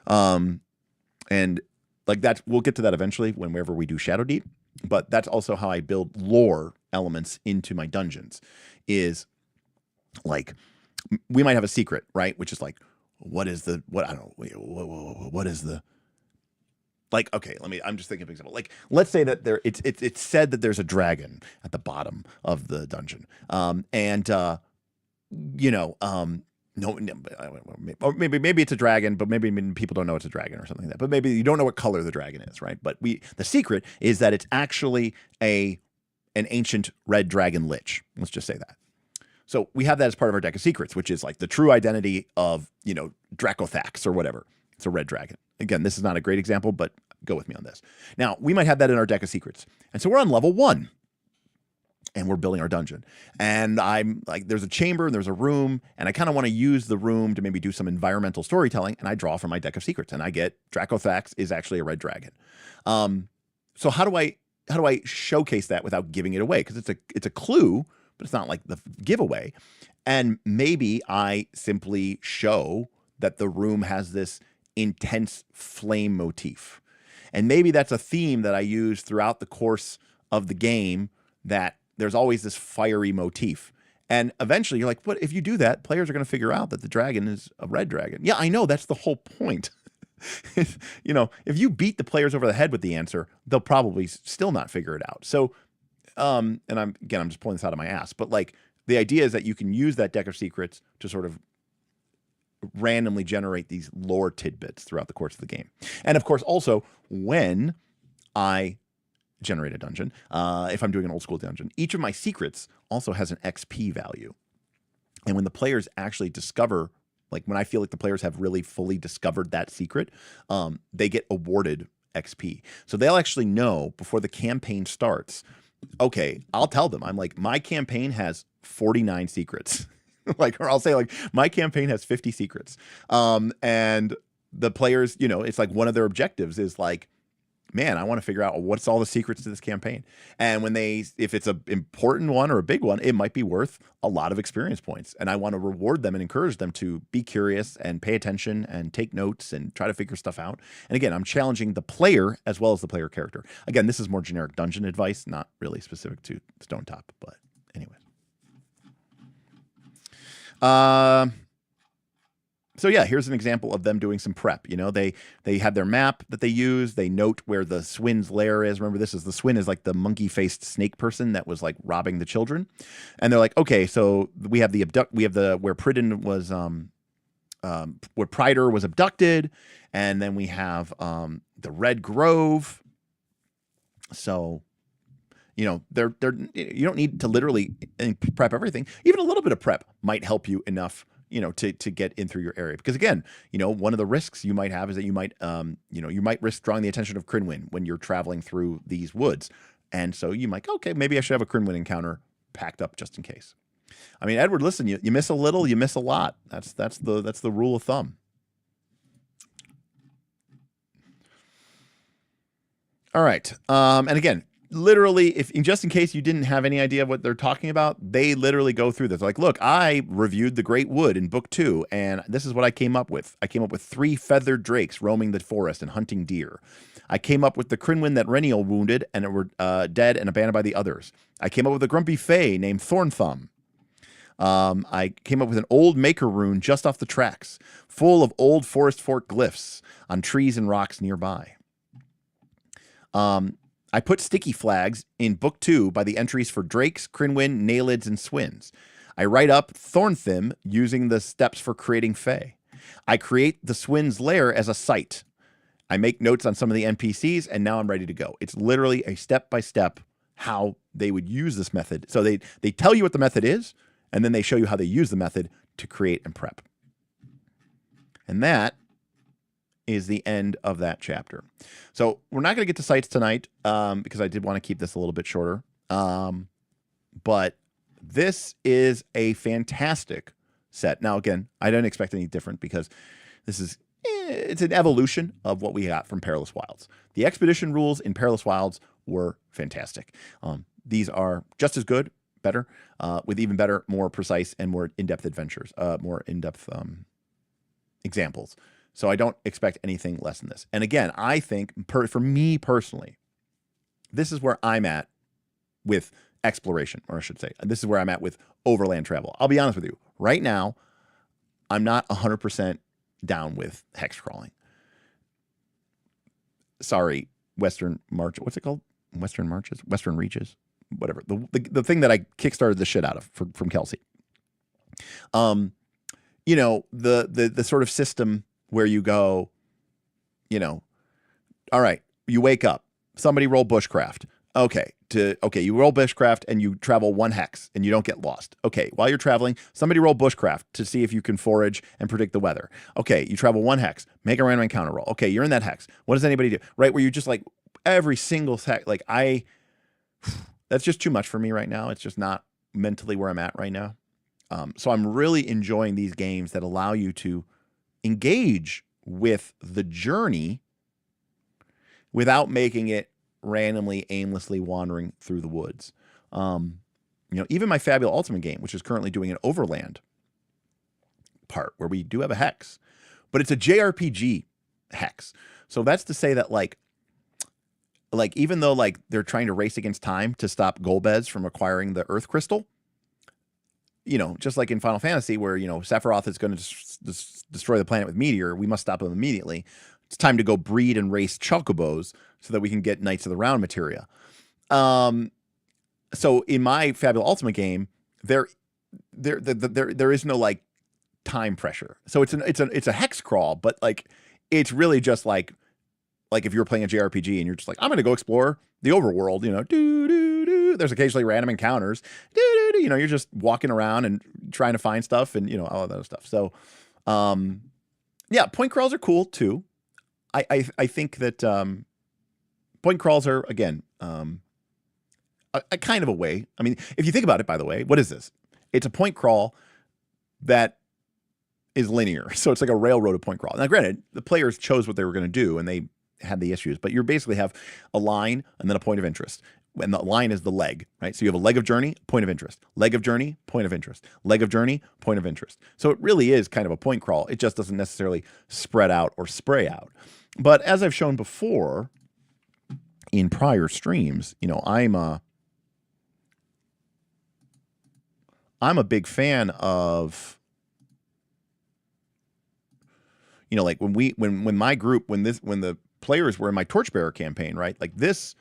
And like that, we'll get to that eventually whenever we do Shadow Deep. But that's also how I build lore elements into my dungeons, is like we might have a secret, right? Which is like, what is the, what, I don't know, what is the, like, okay, I'm just thinking of an example. Like, let's say that it's said that there's a dragon at the bottom of the dungeon. No, or maybe it's a dragon, but maybe people don't know it's a dragon or something like that. But maybe you don't know what color the dragon is, right? But the secret is that it's actually an ancient red dragon lich. Let's just say that. So we have that as part of our deck of secrets, which is like the true identity of, you know, Dracothax or whatever. It's a red dragon. Again, this is not a great example, but go with me on this. Now, we might have that in our deck of secrets. And so we're on level 1. And we're building our dungeon. And I'm like, there's a chamber and there's a room, and I kind of want to use the room to maybe do some environmental storytelling, and I draw from my deck of secrets, and I get Dracothax is actually a red dragon. So how do I showcase that without giving it away? Because it's a clue, but it's not like the giveaway. And maybe I simply show that the room has this intense flame motif. And maybe that's a theme that I use throughout the course of the game, that there's always this fiery motif. And eventually you're like, what if you do that, players are going to figure out that the dragon is a red dragon. Yeah, I know, that's the whole point. You know, if you beat the players over the head with the answer, they'll probably still not figure it out. So, and I'm just pulling this out of my ass, but like the idea is that you can use that deck of secrets to sort of randomly generate these lore tidbits throughout the course of the game. And of course, also when I generate a dungeon, if I'm doing an old school dungeon, each of my secrets also has an XP value. And when the players actually discover, like when I feel like the players have really fully discovered that secret, they get awarded XP. So they'll actually know before the campaign starts, okay, I'll tell them, I'm like, my campaign has 49 secrets. Like, or I'll say like, my campaign has 50 secrets. And the players, you know, it's like one of their objectives is like, man, I want to figure out what's all the secrets to this campaign. And when if it's an important one or a big one, it might be worth a lot of experience points. And I want to reward them and encourage them to be curious and pay attention and take notes and try to figure stuff out. And again, I'm challenging the player as well as the player character. Again, this is more generic dungeon advice, not really specific to Stonetop, but anyways. So yeah, here's an example of them doing some prep. You know, they have their map that they use. They note where the Swin's lair is. Remember, the Swin is like the monkey-faced snake person that was like robbing the children. And they're like, okay, so we have where Pridden was, where Prider was abducted, and then we have the Red Grove. So, you know, you don't need to literally prep everything. Even a little bit of prep might help you enough, you know, to get in through your area. Because again, you know, one of the risks you might have is that you might risk drawing the attention of Crinwin when you're traveling through these woods. And so you might, okay, maybe I should have a Crinwin encounter packed up just in case. I mean, Edward, listen, you miss a little, you miss a lot. That's the rule of thumb. All right. And again, literally, if just in case you didn't have any idea what they're talking about, they literally go through this. Like, look, I reviewed the Great Wood in book 2, and this is what I came up with. I came up with 3 feathered drakes roaming the forest and hunting deer. I came up with the Crinwin that Reniel wounded and were dead and abandoned by the others. I came up with a grumpy fae named Thornthumb. I came up with an old maker rune just off the tracks, full of old forest fork glyphs on trees and rocks nearby. I put sticky flags in book 2 by the entries for drakes, Crinwin, Nailids, and Swins. I write up Thornthim using the steps for creating fae. I create the Swin's lair as a site. I make notes on some of the NPCs, and now I'm ready to go. It's literally a step-by-step how they would use this method. So they tell you what the method is, and then they show you how they use the method to create and prep. And that is the end of that chapter. So we're not going to get to sites tonight because I did want to keep this a little bit shorter. But This is a fantastic set. Now, again, I don't expect any different because this is it's an evolution of what we got from Perilous Wilds. The expedition rules in Perilous Wilds were fantastic. These are just as good, better, with even better, more precise, and more in-depth adventures, more in-depth examples. So I don't expect anything less than this. And again, I think, for me personally, this is where I'm at with exploration, or I should say, this is where I'm at with overland travel. I'll be honest with you. Right now, I'm not 100% down with hex crawling. Sorry, Western March. What's it called? Western Marches? Western Reaches? Whatever. The thing that I kickstarted the shit out of from Kelsey. You know, the sort of system where you go, you know, all right, you wake up, somebody roll bushcraft. Okay, you roll bushcraft and you travel 1 hex and you don't get lost. Okay, while you're traveling, somebody roll bushcraft to see if you can forage and predict the weather. Okay, you travel 1 hex, make a random encounter roll. Okay, you're in that hex. What does anybody do? Right, where you just like every single hex, like that's just too much for me right now. It's just not mentally where I'm at right now. So I'm really enjoying these games that allow you to engage with the journey without making it randomly, aimlessly wandering through the woods. You know, even my Fabula Ultimate game, which is currently doing an overland part where we do have a hex, but it's a JRPG hex. So that's to say that like even though like they're trying to race against time to stop Golbez from acquiring the Earth Crystal, you know, just like in Final Fantasy where, you know, Sephiroth is going to destroy the planet with meteor, we must stop him immediately. It's time to go breed and race chocobos so that we can get Knights of the Round materia. So in my Fabula Ultimate game, there is no like time pressure. So it's a hex crawl, but like it's really just like if you were playing a JRPG and you're just like, I'm going to go explore the overworld, you know, there's occasionally random encounters, you know, you're just walking around and trying to find stuff and, you know, all of that stuff. So, yeah, point crawls are cool too. I think that point crawls are, again, a kind of a way. I mean, if you think about it, by the way, what is this? It's a point crawl that is linear. So it's like a railroaded point crawl. Now, granted, the players chose what they were going to do and they had the issues, but you basically have a line and then a point of interest. And the line is the leg, right? So you have a leg of journey, point of interest, leg of journey, point of interest, leg of journey, point of interest. So it really is kind of a point crawl. It just doesn't necessarily spread out or spray out. But as I've shown before in prior streams, you know, I'm a big fan of, you know, like when the players were in my Torchbearer campaign, right? Like this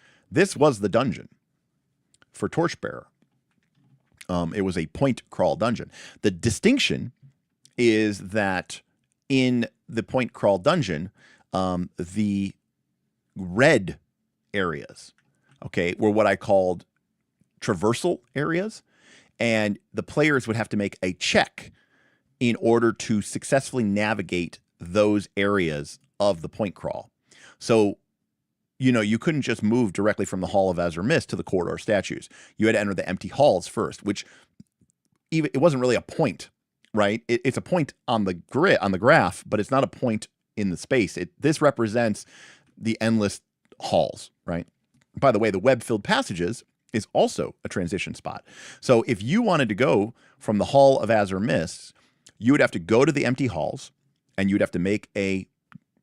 was the dungeon for Torchbearer. It was a point crawl dungeon. The distinction is that in the point crawl dungeon, the red areas, okay, were what I called traversal areas. And the players would have to make a check in order to successfully navigate those areas of the point crawl. So, you know, you couldn't just move directly from the Hall of Azure Mist to the corridor statues. You had to enter the empty halls first, which even it wasn't really a point, right? It's a point on the grid, on the graph, but it's not a point in the space. This represents the endless halls, right? By the way, the web-filled passages is also a transition spot. So if you wanted to go from the Hall of Azure Mists, you would have to go to the empty halls and you'd have to make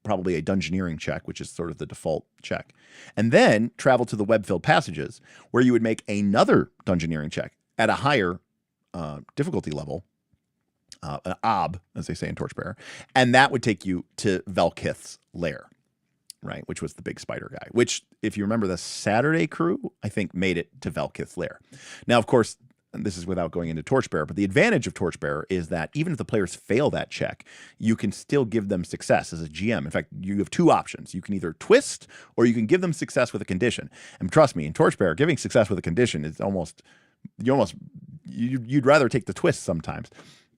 probably a dungeoneering check, which is sort of the default check, and then travel to the web-filled passages where you would make another dungeoneering check at a higher difficulty level, an ob, as they say in Torchbearer, and that would take you to Velkith's lair, right, which was the big spider guy, which, if you remember, the Saturday crew, I think, made it to Velkith's lair. Now, of course, and this is without going into Torchbearer, but the advantage of Torchbearer is that even if the players fail that check, you can still give them success as a GM. In fact, you have 2 options. You can either twist or you can give them success with a condition. And trust me, in Torchbearer, giving success with a condition is you'd rather take the twist sometimes.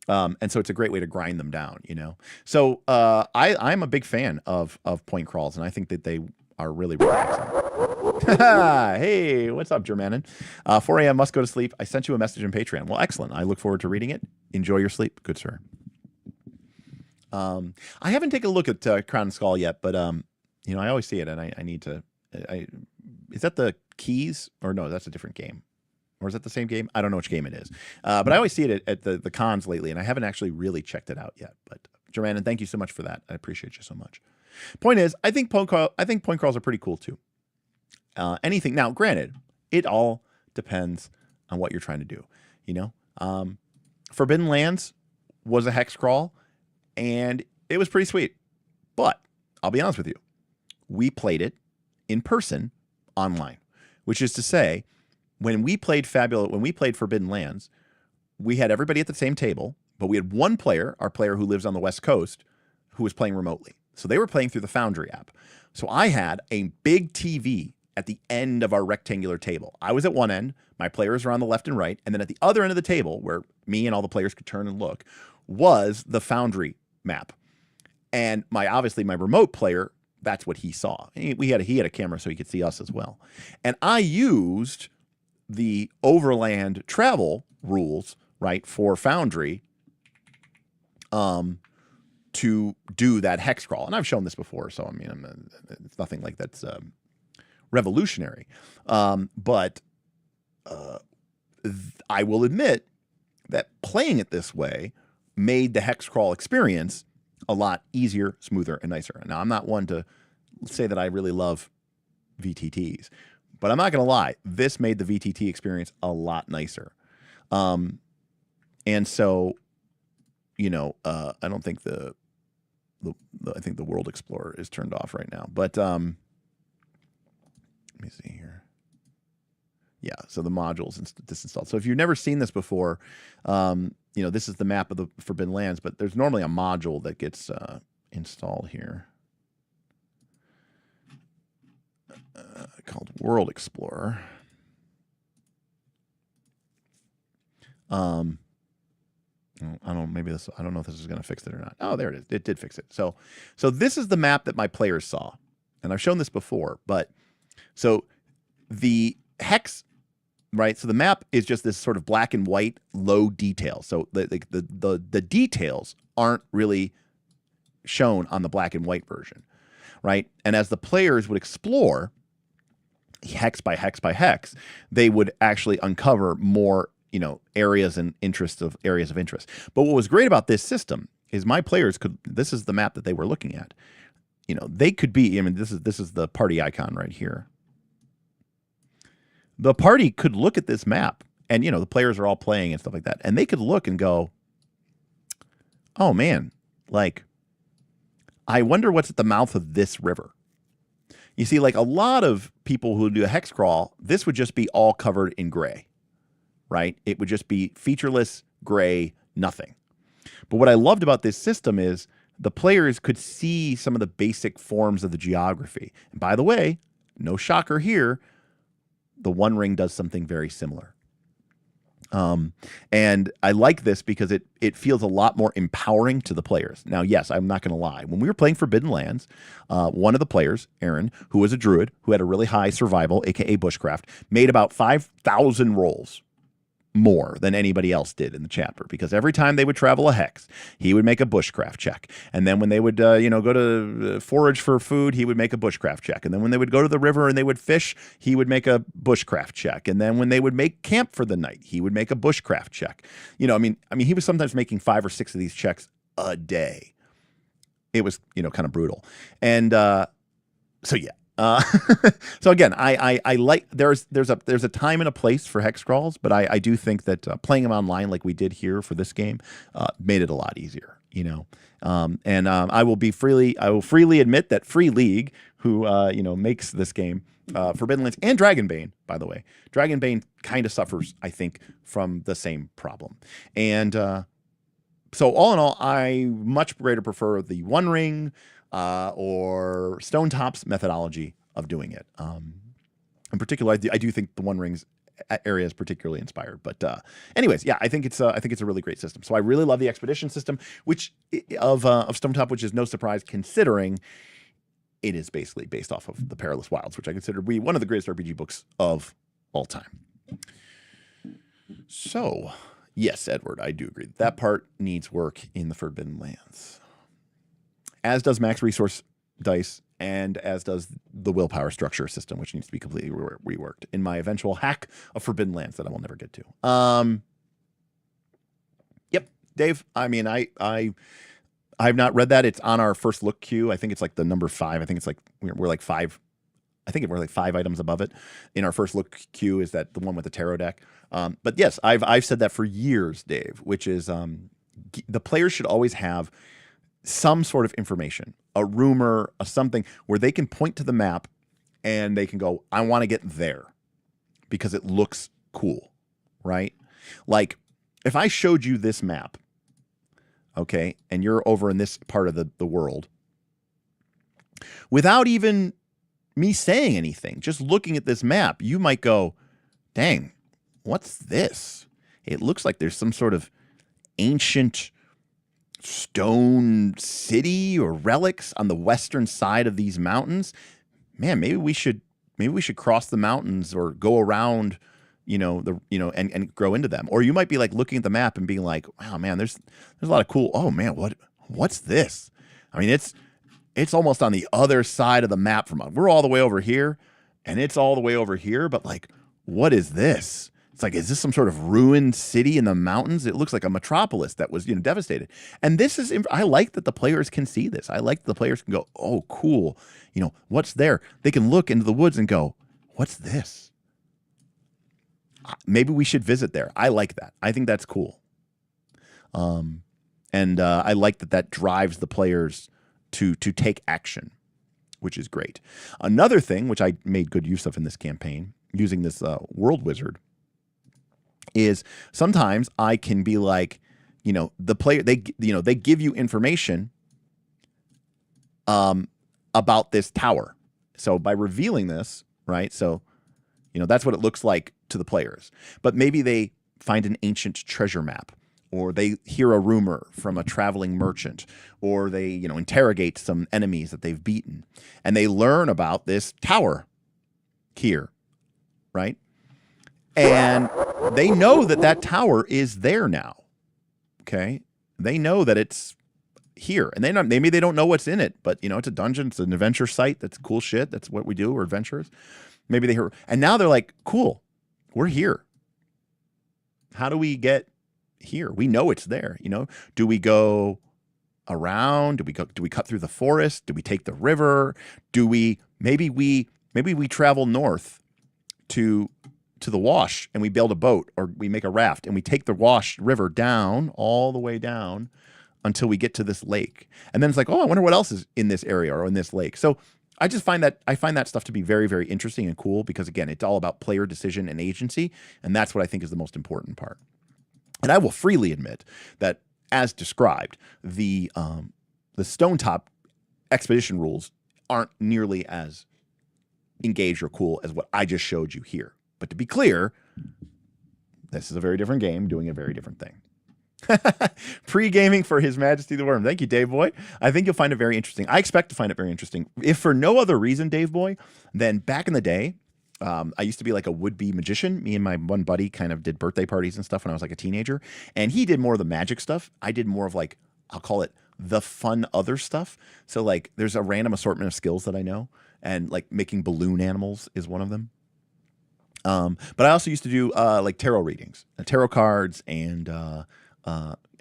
And so it's a great way to grind them down, you know? So I'm a big fan of point crawls, and I think that they are really, really excellent. Hey, what's up, Germanin? 4 a.m. must go to sleep. I sent you a message on Patreon. Well, excellent. I look forward to reading it. Enjoy your sleep, good sir. I haven't taken a look at Crown and Skull yet, but you know, I always see it, and I need to. Is that the Keys, or no? That's a different game, or is that the same game? I don't know which game it is, but I always see it at the cons lately, and I haven't actually really checked it out yet. But Germanin, thank you so much for that. I appreciate you so much. Point is, I think point crawls are pretty cool too. Anything now, granted, it all depends on what you're trying to do. You know, Forbidden Lands was a hex crawl, and it was pretty sweet. But I'll be honest with you, we played it in person online, which is to say, when we played Forbidden Lands, we had everybody at the same table, but we had one player, our player who lives on the West Coast, who was playing remotely. So they were playing through the Foundry app. So I had a big TV at the end of our rectangular table. I was at one end, my players were on the left and right, and then at the other end of the table, where me and all the players could turn and look, was the Foundry map. And obviously my remote player, that's what he saw. He had a camera so he could see us as well. And I used the overland travel rules, right, for Foundry to do that hex crawl. And I've shown this before, so I mean, it's nothing like that's revolutionary. But I will admit that playing it this way made the hex crawl experience a lot easier, smoother, and nicer. Now, I'm not one to say that I really love VTTs, but I'm not going to lie. This made the VTT experience a lot nicer. And so, you know, I don't think I think the World Explorer is turned off right now, but let me see here. Yeah, so the module's disinstalled. So if you've never seen this before, you know, this is the map of the Forbidden Lands, but there's normally a module that gets installed here called World Explorer. I don't know if this is going to fix it or not. Oh, there it is. It did fix it. So this is the map that my players saw, and I've shown this before, but so the hex, right? So the map is just this sort of black and white, low detail. So the details aren't really shown on the black and white version, right? And as the players would explore hex by hex by hex, they would actually uncover more, you know, areas of interest. But what was great about this system is my players this is the map that they were looking at. You know, they could be, I mean, this is the party icon right here. The party could look at this map, and, you know, the players are all playing and stuff like that, and they could look and go, oh man, like, I wonder what's at the mouth of this river. You see, like a lot of people who do a hex crawl, this would just be all covered in gray, right? It would just be featureless, gray, nothing. But what I loved about this system is the players could see some of the basic forms of the geography. And by the way, no shocker here, the One Ring does something very similar. And I like this because it feels a lot more empowering to the players. Now, yes, I'm not going to lie. When we were playing Forbidden Lands, one of the players, Aaron, who was a druid, who had a really high survival, aka bushcraft, made about 5,000 rolls more than anybody else did in the chapter, because every time they would travel a hex, he would make a bushcraft check. And then when they would, you know, go to forage for food, he would make a bushcraft check. And then when they would go to the river and they would fish, he would make a bushcraft check. And then when they would make camp for the night, he would make a bushcraft check. You know, I mean, he was sometimes making 5 or 6 of these checks a day. It was, you know, kind of brutal. And so yeah. So again, I like, there's a time and a place for hex crawls, but I do think that playing them online like we did here for this game made it a lot easier, you know. And I will freely admit that Free League, who you know, makes this game, Forbidden Lands and Dragonbane, by the way, Dragonbane kind of suffers, I think, from the same problem. And so all in all, I much greater prefer the One Ring or Stonetop's methodology of doing it. In particular, I do think the One Ring's area is particularly inspired. But anyways, yeah, I think it's a really great system. So I really love the expedition system, which of Stonetop, which is no surprise considering it is basically based off of The Perilous Wilds, which I consider to be one of the greatest RPG books of all time. So, yes, Edward, I do agree. That part needs work in the Forbidden Lands. As does max resource dice, and as does the willpower structure system, which needs to be completely reworked in my eventual hack of Forbidden Lands that I will never get to. Yep, Dave. I mean, I've not read that. It's on our first look queue. I think it's like the number 5. I think it's like we're like 5. I think we're like 5 items above it in our first look queue. Is that the one with the tarot deck? But yes, I've said that for years, Dave. Which is the players should always have some sort of information, a rumor, a something where they can point to the map and they can go, I want to get there because it looks cool, right? Like if I showed you this map, okay, and you're over in this part of the world, without even me saying anything, just looking at this map, you might go, dang, what's this? It looks like there's some sort of ancient stone city or relics on the western side of these mountains. Man, maybe we should cross the mountains or go around, and grow into them. Or you might be like looking at the map and being like, wow, man, there's a lot of cool. Oh man, what's this? I mean, it's almost on the other side of the map from us. We're all the way over here and it's all the way over here, but like, what is this? It's like, is this some sort of ruined city in the mountains? It looks like a metropolis that was, devastated. And this is, I like that the players can see this. I like that the players can go, oh, cool. What's there? They can look into the woods and go, what's this? Maybe we should visit there. I like that. I think that's cool. And I like that drives the players to take action, which is great. Another thing, which I made good use of in this campaign, using this world wizard, is sometimes I can be like, the player, they give you information about this tower. So by revealing this, right? So, that's what it looks like to the players. But maybe they find an ancient treasure map, or they hear a rumor from a traveling merchant, or they, interrogate some enemies that they've beaten, and they learn about this tower here, right? And they know that tower is there now. Okay. They know that it's here, and maybe they don't know what's in it, but it's a dungeon. It's an adventure site. That's cool shit. That's what we do. We're adventurers. Maybe they hear, and now they're like, cool, we're here. How do we get here? We know it's there. Do we go around? Do we cut through the forest? Do we take the river? Maybe we travel north to the Wash and we build a boat, or we make a raft and we take the Wash River down, all the way down until we get to this lake. And then it's like, oh, I wonder what else is in this area or in this lake. So I find that stuff to be very, very interesting and cool, because again, it's all about player decision and agency. And that's what I think is the most important part. And I will freely admit that, as described, the Stonetop expedition rules aren't nearly as engaged or cool as what I just showed you here. But to be clear, this is a very different game doing a very different thing. Pre-gaming for His Majesty the Worm. Thank you, Dave Boy. I think you'll find it very interesting. I expect to find it very interesting. If for no other reason, Dave Boy, then back in the day, I used to be like a would-be magician. Me and my one buddy kind of did birthday parties and stuff when I was like a teenager. And he did more of the magic stuff. I did more of like, I'll call it the fun other stuff. So like there's a random assortment of skills that I know. And like making balloon animals is one of them. But I also used to do like tarot readings, tarot cards, and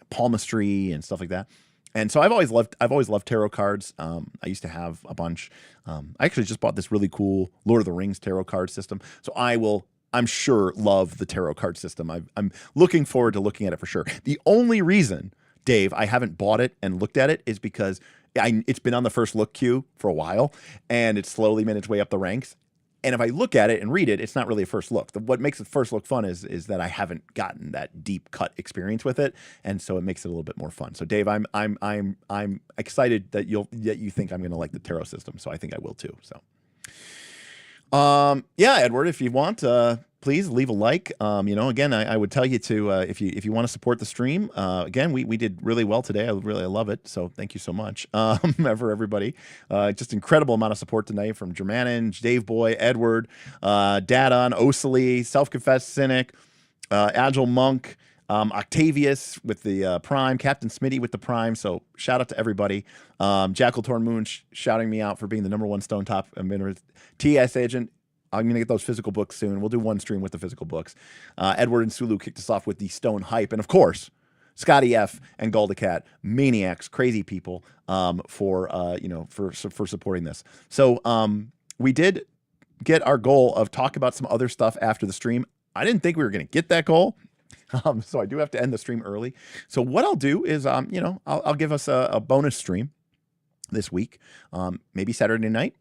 palmistry and stuff like that. And so I've always loved tarot cards. I used to have a bunch. I actually just bought this really cool Lord of the Rings tarot card system. So I'm sure, love the tarot card system. I'm looking forward to looking at it for sure. The only reason, Dave, I haven't bought it and looked at it is because it's been on the first look queue for a while, and it's slowly made its way up the ranks. And if I look at it and read it, it's not really a first look. What makes it first look fun is that I haven't gotten that deep cut experience with it, and so it makes it a little bit more fun. So, Dave, I'm excited that you think I'm going to like the tarot system. So I think I will too. So, Yeah, Edward, if you want, please leave a like. Again, I would tell you to, if you want to support the stream, again, we did really well today. I love it. So thank you so much, for everybody. Just incredible amount of support tonight from Germanin, Dave Boy, Edward, Dadon, Osily, Self-Confessed Cynic, Agile Monk, Octavius with the Prime, Captain Smitty with the Prime. So shout out to everybody. Jackal Torn Moon shouting me out for being the #1 Stonetop TS agent. I'm going to get those physical books soon. We'll do one stream with the physical books. Edward and Sulu kicked us off with the Stone Hype. And of course, Scotty F and Galdacat, maniacs, crazy people, for supporting this. So we did get our goal of talk about some other stuff after the stream. I didn't think we were going to get that goal. So I do have to end the stream early. So what I'll do is, I'll give us a bonus stream this week, maybe Saturday night.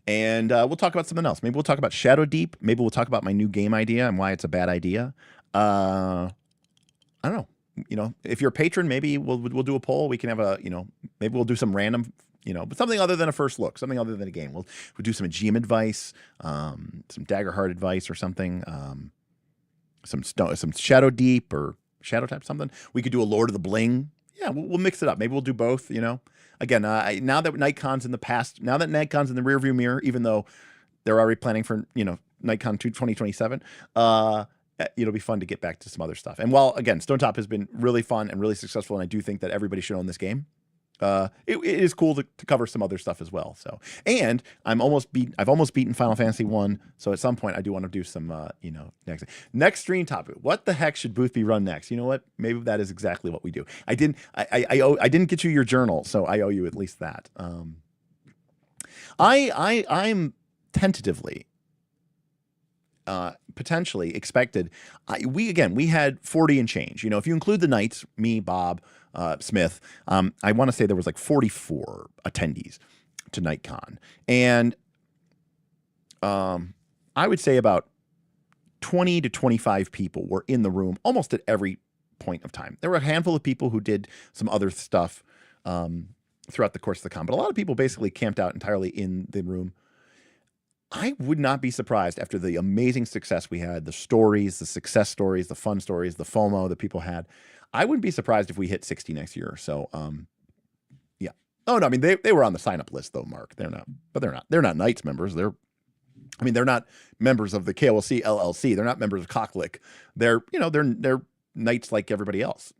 And we'll talk about something else. Maybe we'll talk about Shadow Deep. Maybe we'll talk about my new game idea and why it's a bad idea. I don't know. If you're a patron, maybe we'll do a poll. We can have maybe we'll do some random, but something other than a first look, something other than a game. We'll do some GM advice, some Daggerheart advice or something. Some Shadow Deep or Shadow Type something. We could do a Lord of the Bling. Yeah, we'll mix it up. Maybe we'll do both, Again, now that NightCon's in the past, now that NightCon's in the rearview mirror, even though they're already planning for, NightCon 2027, it'll be fun to get back to some other stuff. And while, again, Stonetop has been really fun and really successful, and I do think that everybody should own this game, it is cool to cover some other stuff as well. So, and I've almost beaten Final Fantasy 1. So at some point I do want to do some, next stream topic. What the heck should Booth be run next? You know what? Maybe that is exactly what we do. I didn't get you your journal, so I owe you at least that. I'm tentatively, potentially expected. We had 40 and change. If you include the knights, me, Bob, Smith, I want to say there was like 44 attendees to NightCon, and I would say about 20 to 25 people were in the room almost at every point of time. There were a handful of people who did some other stuff throughout the course of the con, but a lot of people basically camped out entirely in the room. I would not be surprised after the amazing success we had, the stories, the success stories, the fun stories, the FOMO that people had. I wouldn't be surprised if we hit 60 next year. So, yeah. Oh no, I mean they were on the sign up list though, Mark. They're not Knights members. They're not members of the KOLC LLC. They're not members of Cocklick. They're Knights like everybody else.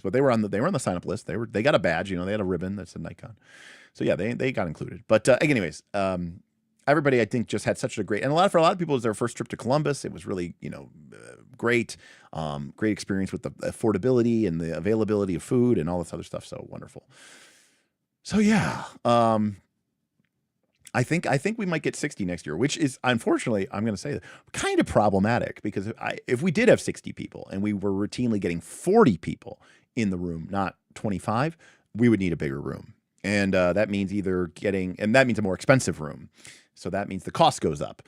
But they were on the sign up list. They got a badge. They had a ribbon that said Nikon. So yeah, they got included. But anyways, everybody I think just had such a great, and for a lot of people it was their first trip to Columbus. It was really great, great experience with the affordability and the availability of food and all this other stuff. So wonderful. So yeah, I think we might get 60 next year, which is unfortunately, I'm going to say, kind of problematic, because if we did have 60 people and we were routinely getting 40 people in the room, not 25, we would need a bigger room. And that means that means a more expensive room. So that means the cost goes up.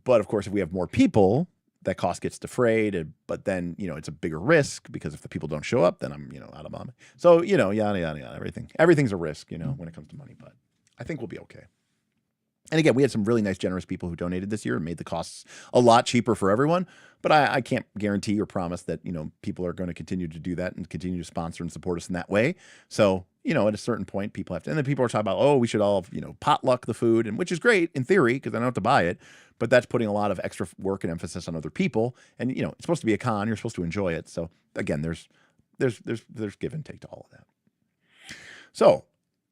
But of course, if we have more people, that cost gets defrayed. But then, it's a bigger risk, because if the people don't show up, then I'm, out of money. So, yada, yada, yada, everything's a risk, when it comes to money. But I think we'll be okay. And again, we had some really nice, generous people who donated this year and made the costs a lot cheaper for everyone. But I can't guarantee or promise that, people are going to continue to do that and continue to sponsor and support us in that way. So, at a certain point, people have to, and then people are talking about, we should all, potluck the food, and which is great in theory, because I don't have to buy it, but that's putting a lot of extra work and emphasis on other people. And, it's supposed to be a con, you're supposed to enjoy it. So again, there's give and take to all of that. So,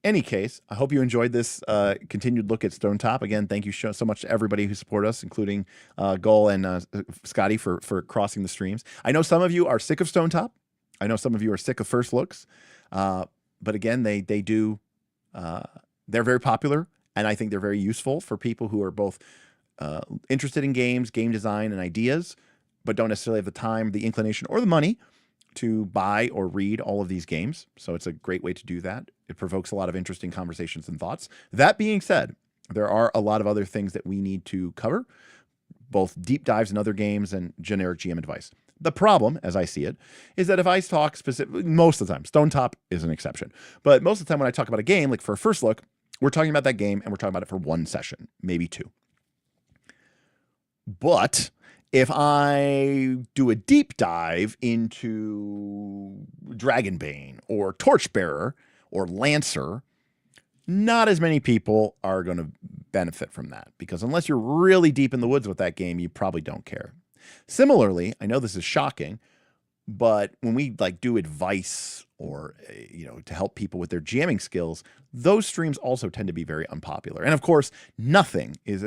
any case, I hope you enjoyed this continued look at Stonetop. Again, thank you so much to everybody who support us, including Gull and Scotty for crossing the streams. I know some of you are sick of Stonetop. I know some of you are sick of first looks. But again, they do, they're very popular, and I think they're very useful for people who are both interested in games, game design, and ideas, but don't necessarily have the time, the inclination, or the money to buy or read all of these games. So it's a great way to do that. It provokes a lot of interesting conversations and thoughts. That being said, there are a lot of other things that we need to cover, both deep dives in other games and generic GM advice. The problem, as I see it, is that if I talk specifically, most of the time, Stonetop is an exception, but most of the time when I talk about a game, like for a first look, we're talking about that game and we're talking about it for one session, maybe two. But if I do a deep dive into Dragonbane or Torchbearer or Lancer, not as many people are going to benefit from that, because unless you're really deep in the woods with that game, you probably don't care. Similarly, I know this is shocking, but when we like do advice or to help people with their jamming skills, those streams also tend to be very unpopular. And of course, nothing is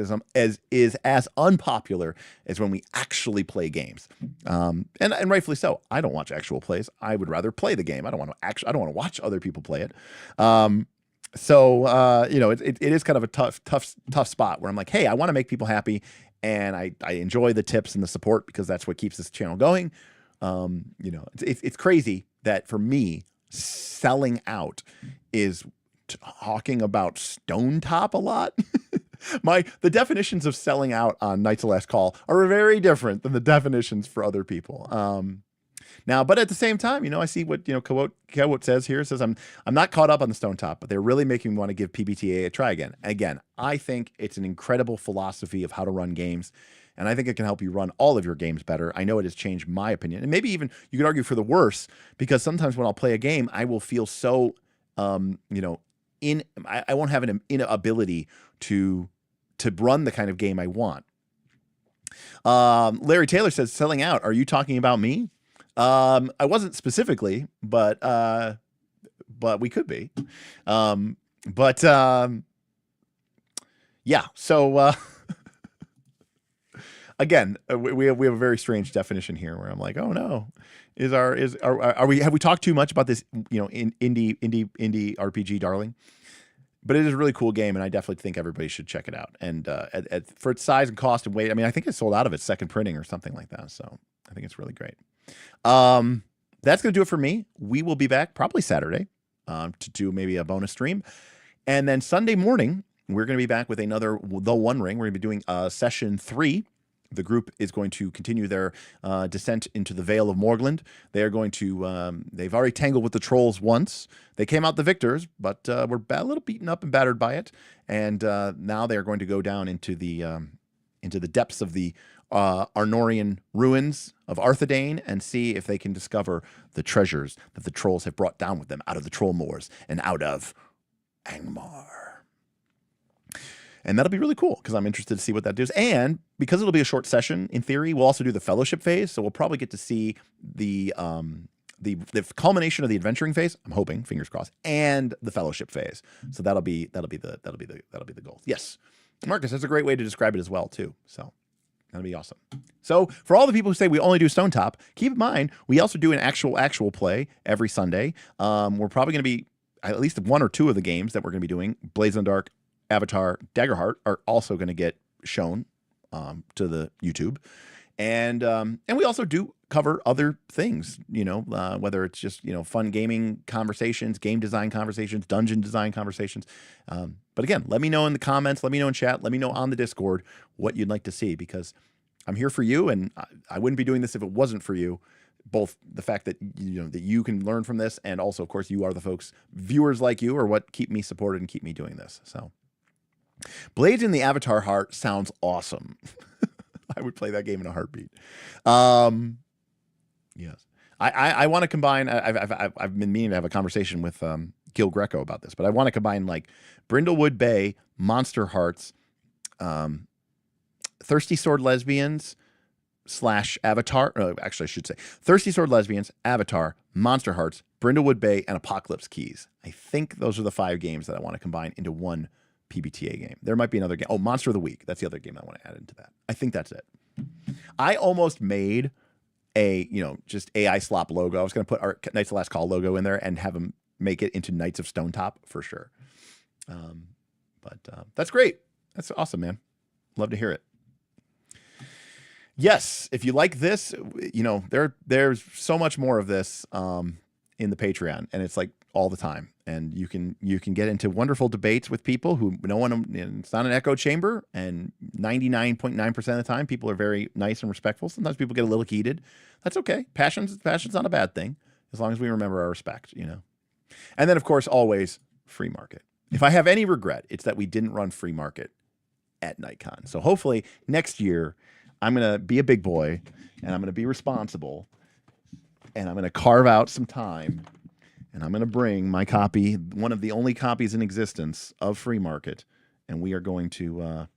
as unpopular as when we actually play games. And rightfully so. I don't watch actual plays. I would rather play the game. I don't want to watch other people play it. So it is kind of a tough spot where I'm like, hey, I want to make people happy, and I enjoy the tips and the support because that's what keeps this channel going. It's crazy that for me, selling out is talking about Stonetop a lot. The definitions of selling out on Knights of Last Call are very different than the definitions for other people. Now, but at the same time, I see what Kowot says here. It says I'm not caught up on the Stonetop, but they're really making me want to give PBTA a try again. Again, I think it's an incredible philosophy of how to run games, and I think it can help you run all of your games better. I know it has changed my opinion, and maybe even you could argue for the worse, because sometimes when I'll play a game, I will feel so I won't have an inability to run the kind of game I want. Larry Taylor says, selling out. Are you talking about me? I wasn't specifically, but we could be. Yeah. So, again, we have a very strange definition here where I'm like, oh no, have we talked too much about this, indie RPG darling? But it is a really cool game, and I definitely think everybody should check it out. And for its size and cost and weight, I mean, I think it sold out of its second printing or something like that. So I think it's really great. That's going to do it for me. We will be back probably Saturday to do maybe a bonus stream. And then Sunday morning, we're going to be back with another The One Ring. We're going to be doing session 3. The group is going to continue their descent into the Vale of Morgland. They are going to, they've already tangled with the trolls once. They came out the victors, but were a little beaten up and battered by it. And now they're going to go down into the depths of the Arnorian ruins of Arthedain and see if they can discover the treasures that the trolls have brought down with them out of the troll moors and out of Angmar. And that'll be really cool because I'm interested to see what that does. And because it'll be a short session, in theory, we'll also do the fellowship phase. So we'll probably get to see the culmination of the adventuring phase. I'm hoping, fingers crossed, and the fellowship phase. So that'll be the goal. Yes, Marcus, that's a great way to describe it as well too. So that'll be awesome. So for all the people who say we only do Stonetop, keep in mind we also do an actual play every Sunday. We're probably going to be at least one or two of the games that we're going to be doing. Blades in the Dark, Avatar, Daggerheart are also going to get shown to the YouTube, and we also do cover other things, whether it's just fun gaming conversations, game design conversations, dungeon design conversations. But again, let me know in the comments, let me know in chat, let me know on the Discord what you'd like to see, because I'm here for you, and I wouldn't be doing this if it wasn't for you. Both the fact that that you can learn from this, and also, of course, you are the folks, viewers like you, are what keep me supported and keep me doing this. So. Blades in the Avatar Heart sounds awesome. I would play that game in a heartbeat. Yes, I want to combine. I've been meaning to have a conversation with Gil Greco about this, but I want to combine like Brindlewood Bay, Monster Hearts, Thirsty Sword Lesbians / Avatar. Actually, I should say Thirsty Sword Lesbians, Avatar, Monster Hearts, Brindlewood Bay, and Apocalypse Keys. I think those are the 5 games that I want to combine into one PBTA game. There might be another game. Oh, Monster of the Week. That's the other game I want to add into that. I think that's it. I almost made a, just AI slop logo. I was going to put our Knights of Last Call logo in there and have them make it into Knights of Stonetop for sure. But that's great. That's awesome, man. Love to hear it. Yes, if you like this, there's so much more of this in the Patreon, and it's like all the time. And you can get into wonderful debates with people who it's not an echo chamber, and 99.9% of the time people are very nice and respectful. Sometimes people get a little heated. That's okay. Passion's not a bad thing, as long as we remember our respect, And then, of course, always free market. If I have any regret, it's that we didn't run free market at NightCon. So hopefully next year I'm going to be a big boy, and I'm going to be responsible, and I'm going to carve out some time, and I'm going to bring my copy, one of the only copies in existence of Free Market, and we are going to...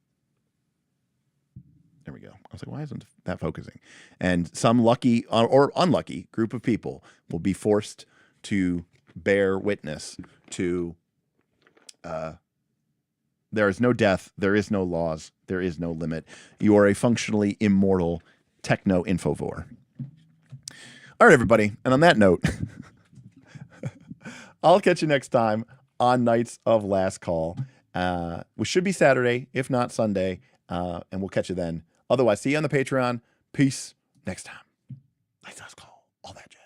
there we go. I was like, why isn't that focusing? And some lucky or unlucky group of people will be forced to bear witness to there is no death, there is no laws, there is no limit. You are a functionally immortal techno infovore. All right, everybody. And on that note, I'll catch you next time on Nights of Last Call, which should be Saturday, if not Sunday, and we'll catch you then. Otherwise, see you on the Patreon. Peace next time. Nights of Last Call. All that jazz.